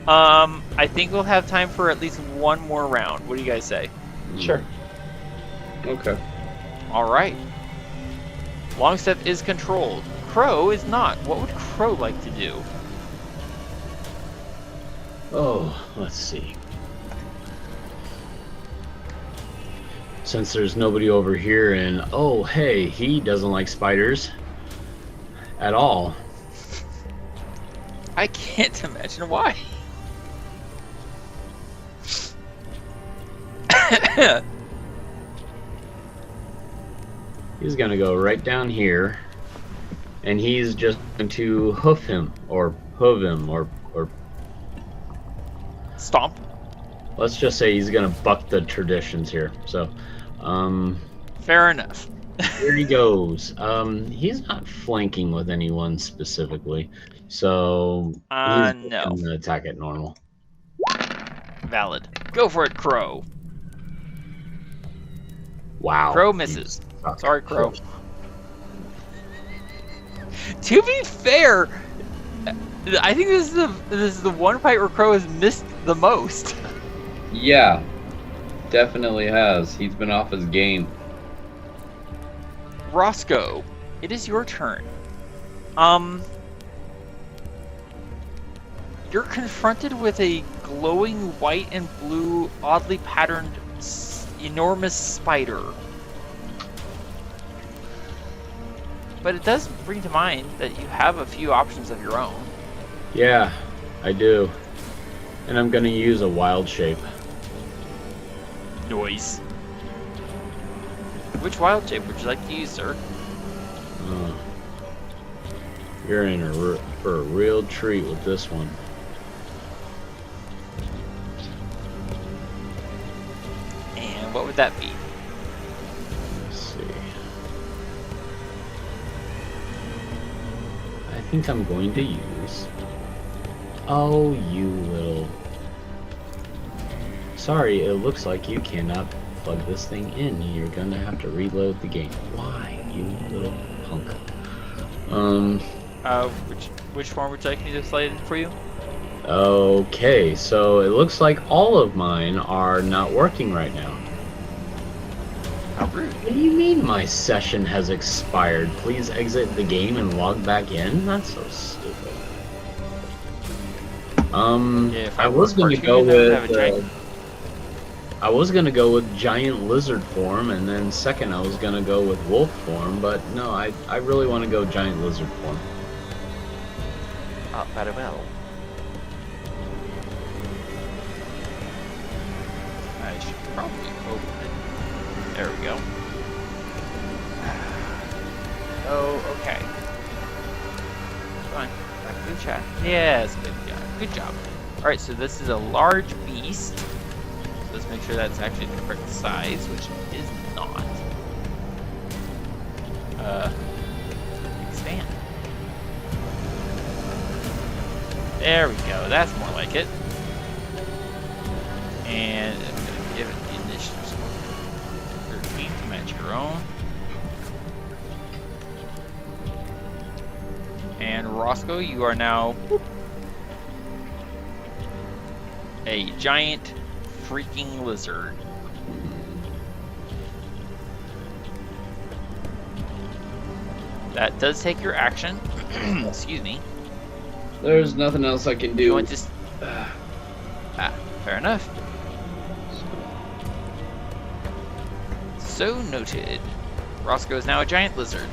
I think we'll have time for at least one more round. What do you guys say? Sure. Okay. All right. Longstep is controlled. Crow is not. What would Crow like to do? Oh, let's see. Since there's nobody over here and, oh, hey, he doesn't like spiders at all. I can't imagine why. He's gonna go right down here, and he's just going to hoof him, or Stomp. let's just say he's gonna buck the traditions here. So, Fair enough. here he goes. He's not flanking with anyone specifically, so he's No. gonna attack at normal. Valid. Go for it, Crow. Wow. Crow misses. Suck. Sorry, Crow. To be fair, I think this is the one fight where Crow has missed the most. Yeah, definitely has. He's been off his game. Roscoe, it is your turn. You're confronted with a glowing white and blue, oddly patterned, enormous spider. But it does bring to mind that you have a few options of your own. Yeah, I do. And I'm gonna use a wild shape. Noise. Which wild shape would you like to use, sir? You're in for a real treat with this one. And what would that be? Let's see. I think I'm going to use... Oh, you little... Sorry, it looks like you cannot plug this thing in. You're gonna have to reload the game. Why, you little punk? Which form would you like me to slide in for you? Okay, so it looks like all of mine are not working right now. How rude. What do you mean my session has expired? Please exit the game and log back in? That's so stupid. If I was gonna cartoon, go I would have a giant- with I was gonna go with giant lizard form, and then second I was gonna go with wolf form, but no, I really want to go giant lizard form. Oh, very well. I should probably open it. There we go. Oh, okay. Fine. Back to the chat. Yes, good job. Alright, so this is a large beast. So let's make sure that's actually the correct size, which it is not. Expand. There we go. That's more like it. And I'm going to give it the initiative score. 13 to match your own. And Roscoe, you are now a giant freaking lizard. That does take your action. Excuse me. There's nothing else I can do. You want to... fair enough. So noted. Roscoe is now a giant lizard.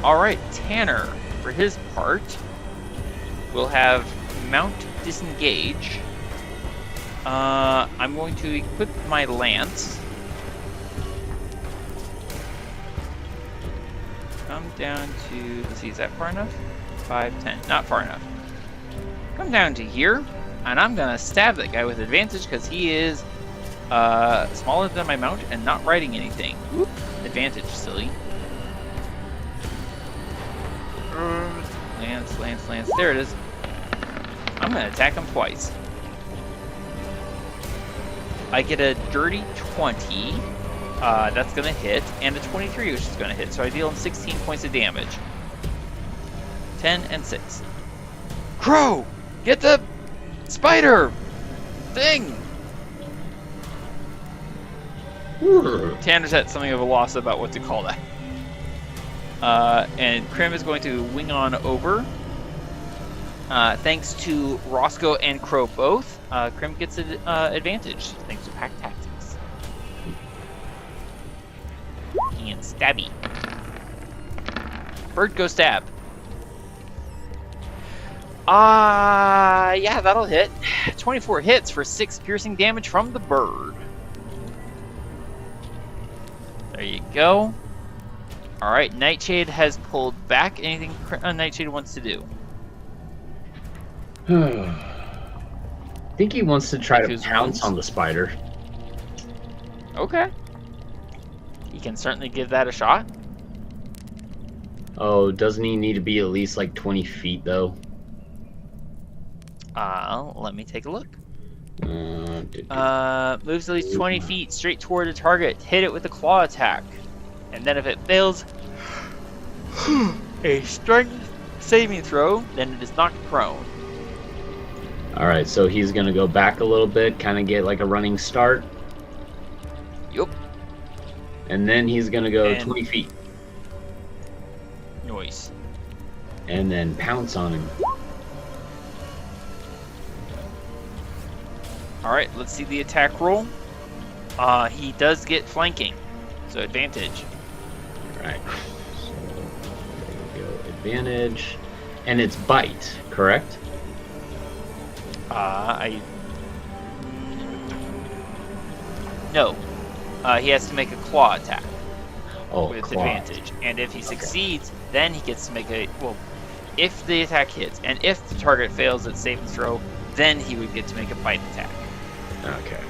Alright, Tanner, for his part, will have Mount Disengage. I'm going to equip my lance. Come down to, let's see, is that far enough? 5, 10, not far enough. Come down to here, and I'm gonna stab that guy with advantage because he is smaller than my mount and not riding anything. Whoop. Advantage, silly. Lance. Lance. There it is. I'm going to attack him twice. I get a dirty 20. That's going to hit. And a 23, which is going to hit. So I deal him 16 points of damage. 10 and 6. Crow! Get the spider thing! Tanner's had something of a loss about what to call that. And Krim is going to wing on over. Thanks to Roscoe and Crow both, Krim gets an advantage thanks to pack tactics. And stabby. Bird go stab. Yeah, that'll hit. 24 hits for 6 piercing damage from the bird. There you go. Alright, Nightshade has pulled back. Anything Nightshade wants to do? I think he wants to try to pounce on the spider. Okay. He can certainly give that a shot. Oh, doesn't he need to be at least like 20 feet though? Let me take a look. Moves Moves at least 20 feet straight toward the target. Hit it with a claw attack. And then if it fails a strength saving throw, then it is knocked prone. Alright, so he's gonna go back a little bit, kind of get like a running start. Yup. And then he's gonna go 20 feet. Nice. And then pounce on him. Alright, let's see the attack roll. He does get flanking, so advantage. Alright. So there we go. Advantage. And it's bite, correct? No. He has to make a claw attack with claw. advantage. And if he succeeds, then he gets to make a... Well, if the attack hits, and if the target fails its saving throw, then he would get to make a bite attack. Okay.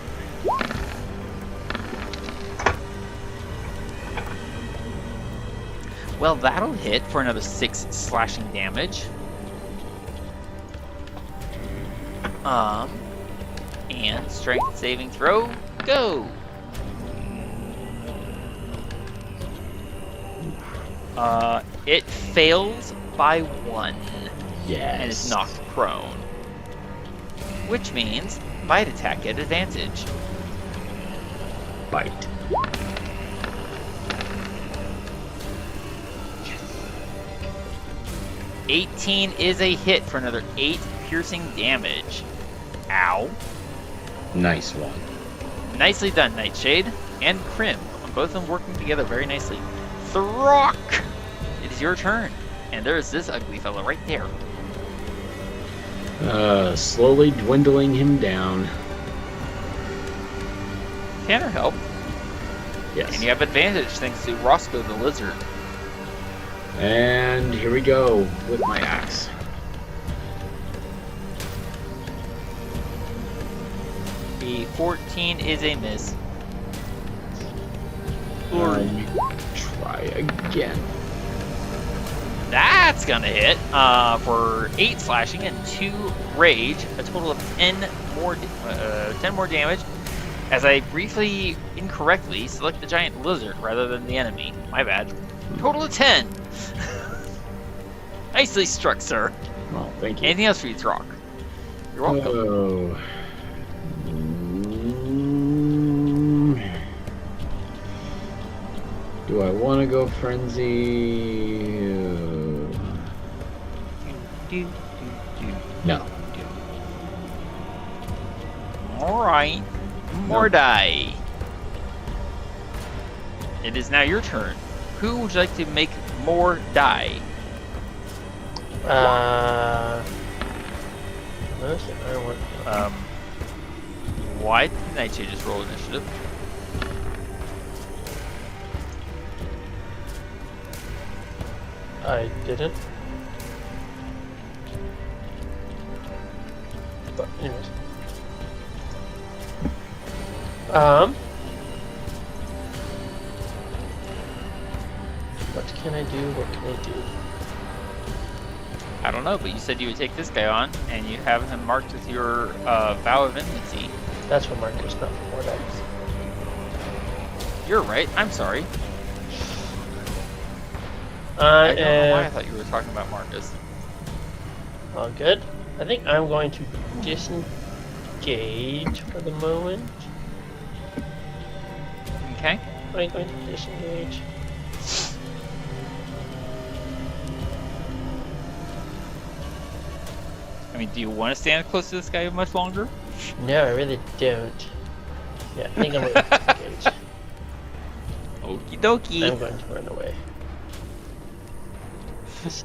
Well, that'll hit for another 6 slashing damage. And strength saving throw, go! It fails by 1. Yes. And is knocked prone. Which means bite attack at advantage. Bite. 18 is a hit for another 8 piercing damage. Ow. Nice one. Nicely done, Nightshade and Krim. Both of them working together very nicely. Throk! It is your turn. And there's this ugly fella right there. Slowly dwindling him down. Tanner help. Yes. And you have advantage thanks to Roscoe the lizard. And here we go with my axe. The 14 is a miss. Try again. That's gonna hit for 8 slashing and 2 rage, a total of 10 more damage. As I briefly, incorrectly, select the giant lizard rather than the enemy. My bad. Total of 10. Nicely struck, sir. Well, thank you. Anything else for you, Throk? You're welcome. Oh. Do I want to go frenzy? No. Alright. Mordai. It is now your turn. Who would you like to make more die? Why didn't Nightshade just roll initiative? I didn't. But anyways. What can I do? What can I do? I don't know, but you said you would take this guy on, and you have him marked with your vow of enmity. That's for Marcus, not for Mordai. You're right. I'm sorry. I don't know why I am thought you were talking about Marcus. all good. I think I'm going to disengage for the moment. Okay. I'm going to disengage. I mean, do you want to stand close to this guy much longer? No, I really don't. Yeah, I think I'm going to disengage. Okie dokie. I'm going to run away.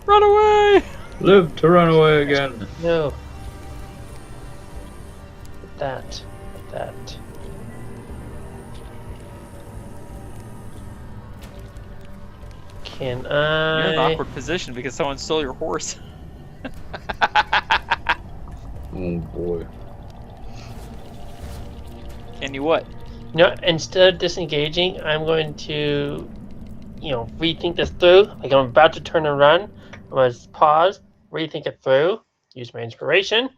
Run away! Live to run away again. No. That. That. Can You're in an I? awkward position because someone stole your horse. Oh boy. Can you what? No, instead of disengaging, I'm going to, rethink this through. Like I'm about to turn and run. I'm going to pause, rethink it through, use my inspiration,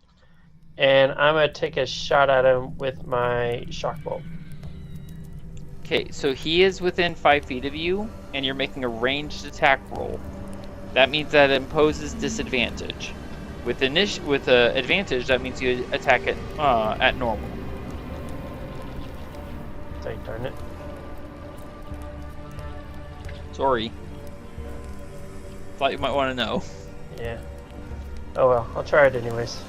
and I'm going to take a shot at him with my shock bolt. Okay, so he is within 5 feet of you, and you're making a ranged attack roll. That means that it imposes disadvantage. With advantage, that means you attack it at normal. Sorry, darn it. Sorry. Thought you might want to know. Yeah. Oh well, I'll try it anyways.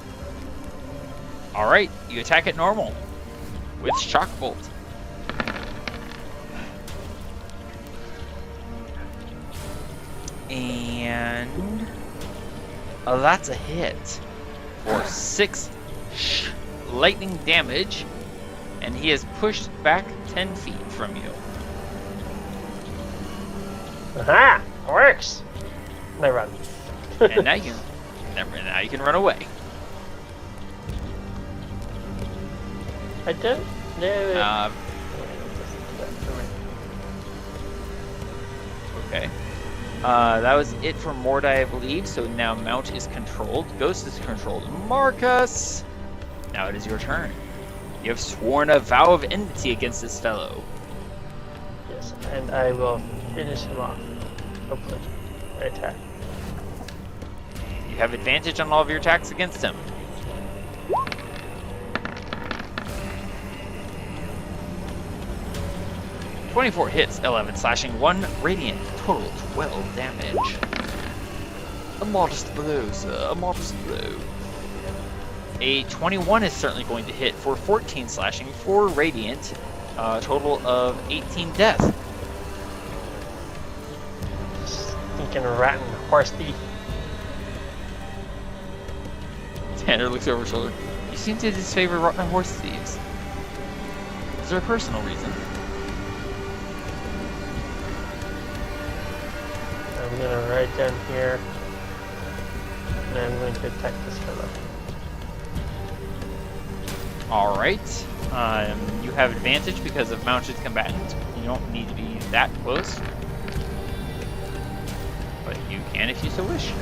Alright, you attack it normal. With shock bolt. And that's a hit for 6 lightning damage, and he is pushed back 10 feet from you. Aha! It works! And I run. And now you can run away. I don't know. Okay. That was it for Mordai, I believe. So now Mount is controlled. Ghost is controlled. Marcus! Now it is your turn. You have sworn a vow of enmity against this fellow. Yes, and I will finish him off. Hopefully. I attack. You have advantage on all of your attacks against him. "24 hits, 11 slashing, 1 radiant, total 12 damage. A modest blow, sir, a modest blow. A 21 is certainly going to hit for 14 slashing, 4 radiant, total of 18 death. Stinking rat and horse thief. Tanner looks over his shoulder. You seem to disfavor rotten horse thieves. Is there a personal reason? I'm gonna ride down here. And I'm going to attack this fellow. Alright. You have advantage because of mounted combatant. You don't need to be that close. But you can if you so wish.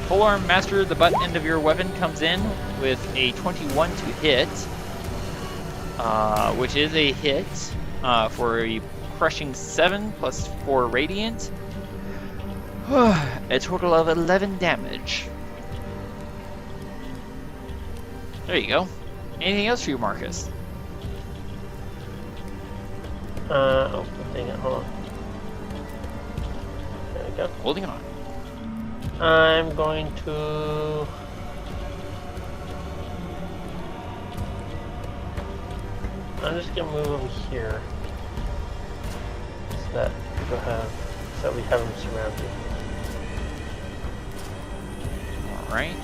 Polearm Master, the butt end of your weapon comes in with a 21 to hit. Which is a hit for a crushing 7 plus 4 radiant. A total of 11 damage. There you go. Anything else for you, Marcus? Oh, dang it, hold on. There we go. Holding on. I'm going to... I'm just gonna move over here. So that we have him surrounded. Alright.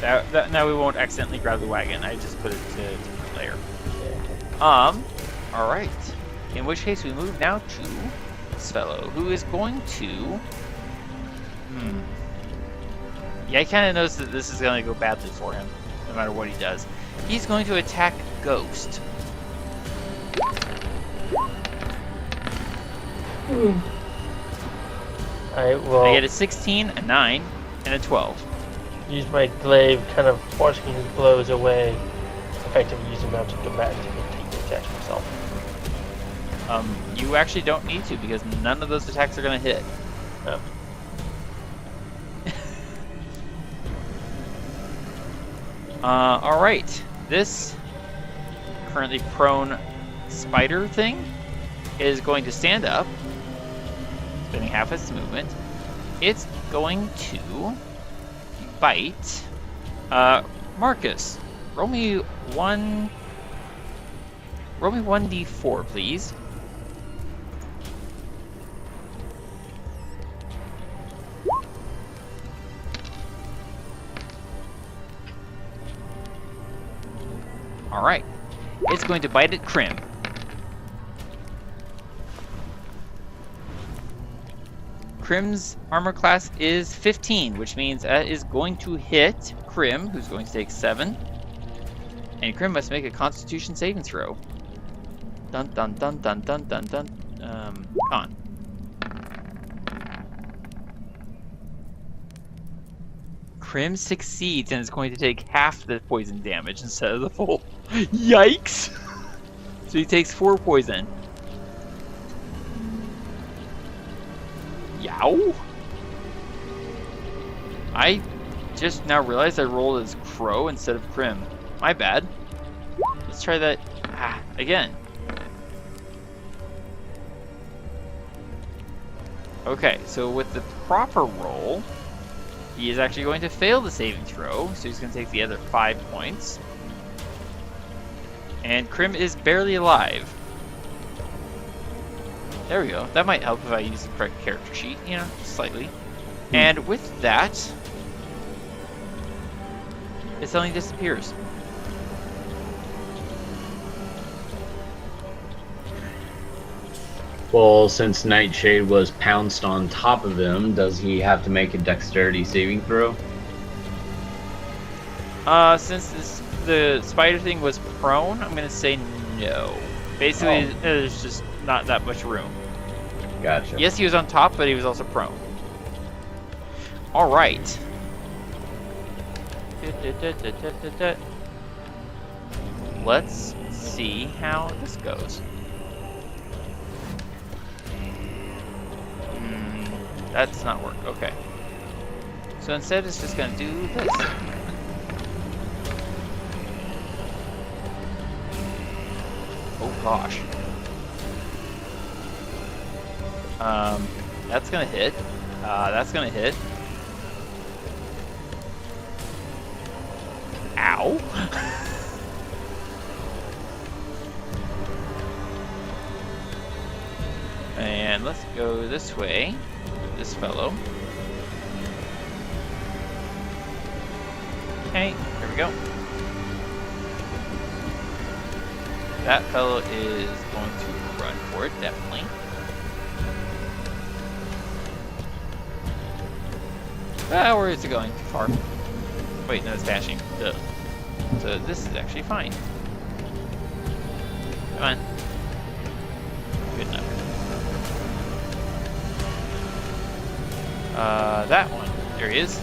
That now we won't accidentally grab the wagon. I just put it to a different layer. Alright. In which case we move now to this fellow, who is going to... Yeah, he kind of knows that this is going to go badly for him, no matter what he does. He's going to attack Ghost. I will I get a 16, a 9, and a 12. use my glaive, kind of forcing his blows away, effectively using them to go back to take the attack himself. You actually don't need to because none of those attacks are going to hit. Oh. Alright. This currently prone spider thing is going to stand up, spending half its movement. It's going to bite Marcus. Roll me 1d4, please. Alright. It's going to bite at Crim. Crim's armor class is 15, which means that is going to hit Crim, who's going to take 7. And Crim must make a Constitution saving throw. Dun dun dun dun dun dun dun. Con. Crim succeeds and is going to take half the poison damage instead of the full. Yikes! So he takes 4 poison. Yow! I just now realized I rolled as Crow instead of Crim. My bad. Let's try that again. Okay, so with the proper roll, he is actually going to fail the saving throw, so he's going to take the other 5 points. And Crim is barely alive. There we go. That might help if I use the correct character sheet, you know, slightly. And with that, it suddenly disappears. Well, since Nightshade was pounced on top of him, does he have to make a dexterity saving throw? Since the spider thing was prone, I'm going to say no. Basically, there's just not that much room. Gotcha. Yes, he was on top, but he was also prone. Alright. Let's see how this goes. That does not work. Okay. So instead, it's just going to do this. Oh gosh. That's gonna hit. That's gonna hit. Ow. And let's go this way. This fellow. Okay, here we go. That fellow is going to run for it, definitely. Where is it going? Too far. Wait, no, it's dashing. Duh. So this is actually fine. Come on. Good enough. That one. There he is.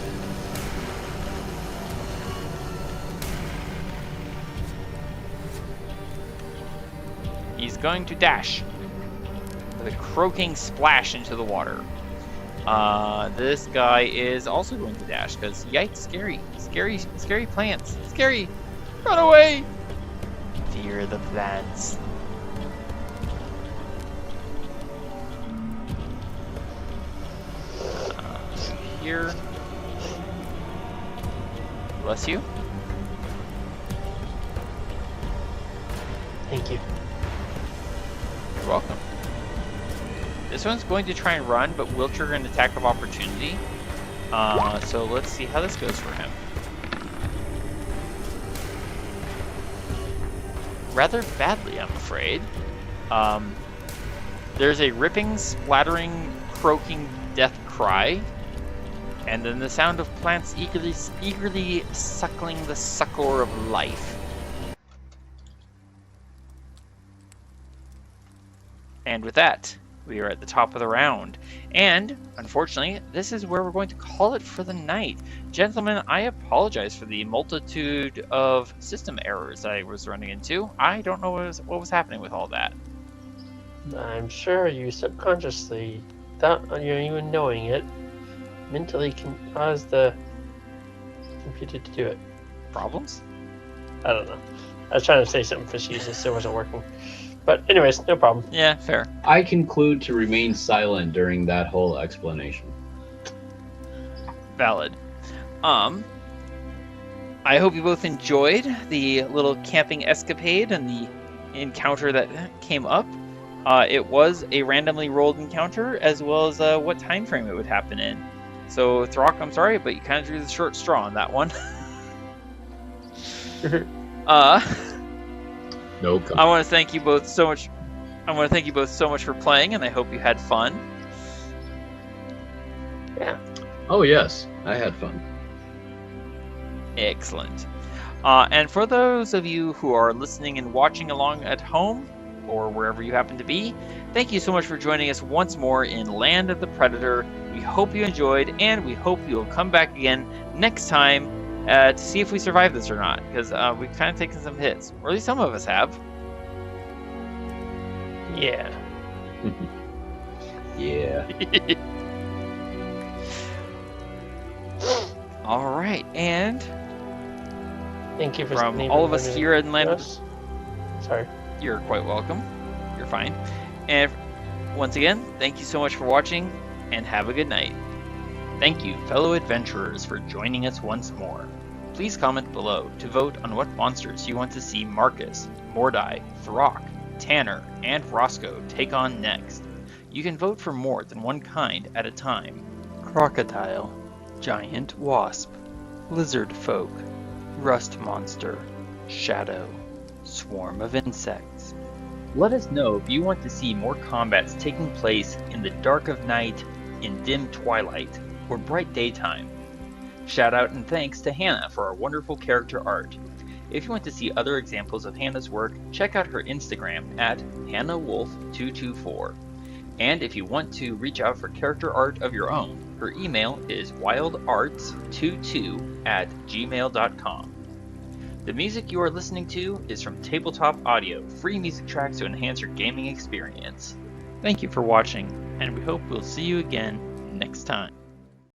He's going to dash with a croaking splash into the water. This guy is also going to dash because yikes, scary plants, scary, run away. Fear the plants. Here, bless you. Thank you. You're welcome. This one's going to try and run, but will trigger an attack of opportunity. So let's see how this goes for him. Rather badly, I'm afraid. There's a ripping, splattering, croaking death cry, and then the sound of plants eagerly suckling the succor of life. And with that, We are at the top of the round. And, unfortunately, this is where we're going to call it for the night. Gentlemen, I apologize for the multitude of system errors I was running into. I don't know what was happening with all that. I'm sure you subconsciously, without you even knowing it, mentally can cause the computer to do it. Problems? I don't know. I was trying to say something facetious, it wasn't working. But anyways, no problem. Yeah, fair. I conclude to remain silent during that whole explanation. Valid. I hope you both enjoyed the little camping escapade and the encounter that came up. It was a randomly rolled encounter, as well as what time frame it would happen in. So, Throk, I'm sorry, but you kind of drew the short straw on that one. Nope. I want to thank you both so much. For playing, and I hope you had fun. Yeah. Oh yes, I had fun. Excellent. And for those of you who are listening and watching along at home, or wherever you happen to be, thank you so much for joining us once more in Land of the Predator. We hope you enjoyed, and we hope you'll come back again next time to see if we survive this or not, because we've kind of taken some hits, or at least some of us have. Yeah. Yeah. All right, and Thank you for from leaving all of us me here in Land of us. Sorry. You're quite welcome. You're fine. And once again, thank you so much for watching, and have a good night. Thank you, fellow adventurers, for joining us once more. Please comment below to vote on what monsters you want to see Marcus, Mordai, Throk, Tanner, and Roscoe take on next. You can vote for more than one kind at a time. Crocodile, Giant Wasp, Lizardfolk, Rust Monster, Shadow, Swarm of Insects. Let us know if you want to see more combats taking place in the dark of night, in dim twilight, or bright daytime. Shout out and thanks to Hannah for our wonderful character art. If you want to see other examples of Hannah's work, check out her Instagram at HannahWolf224. And if you want to reach out for character art of your own, her email is wildarts22@gmail.com. The music you are listening to is from Tabletop Audio, free music tracks to enhance your gaming experience. Thank you for watching, and we hope we'll see you again next time.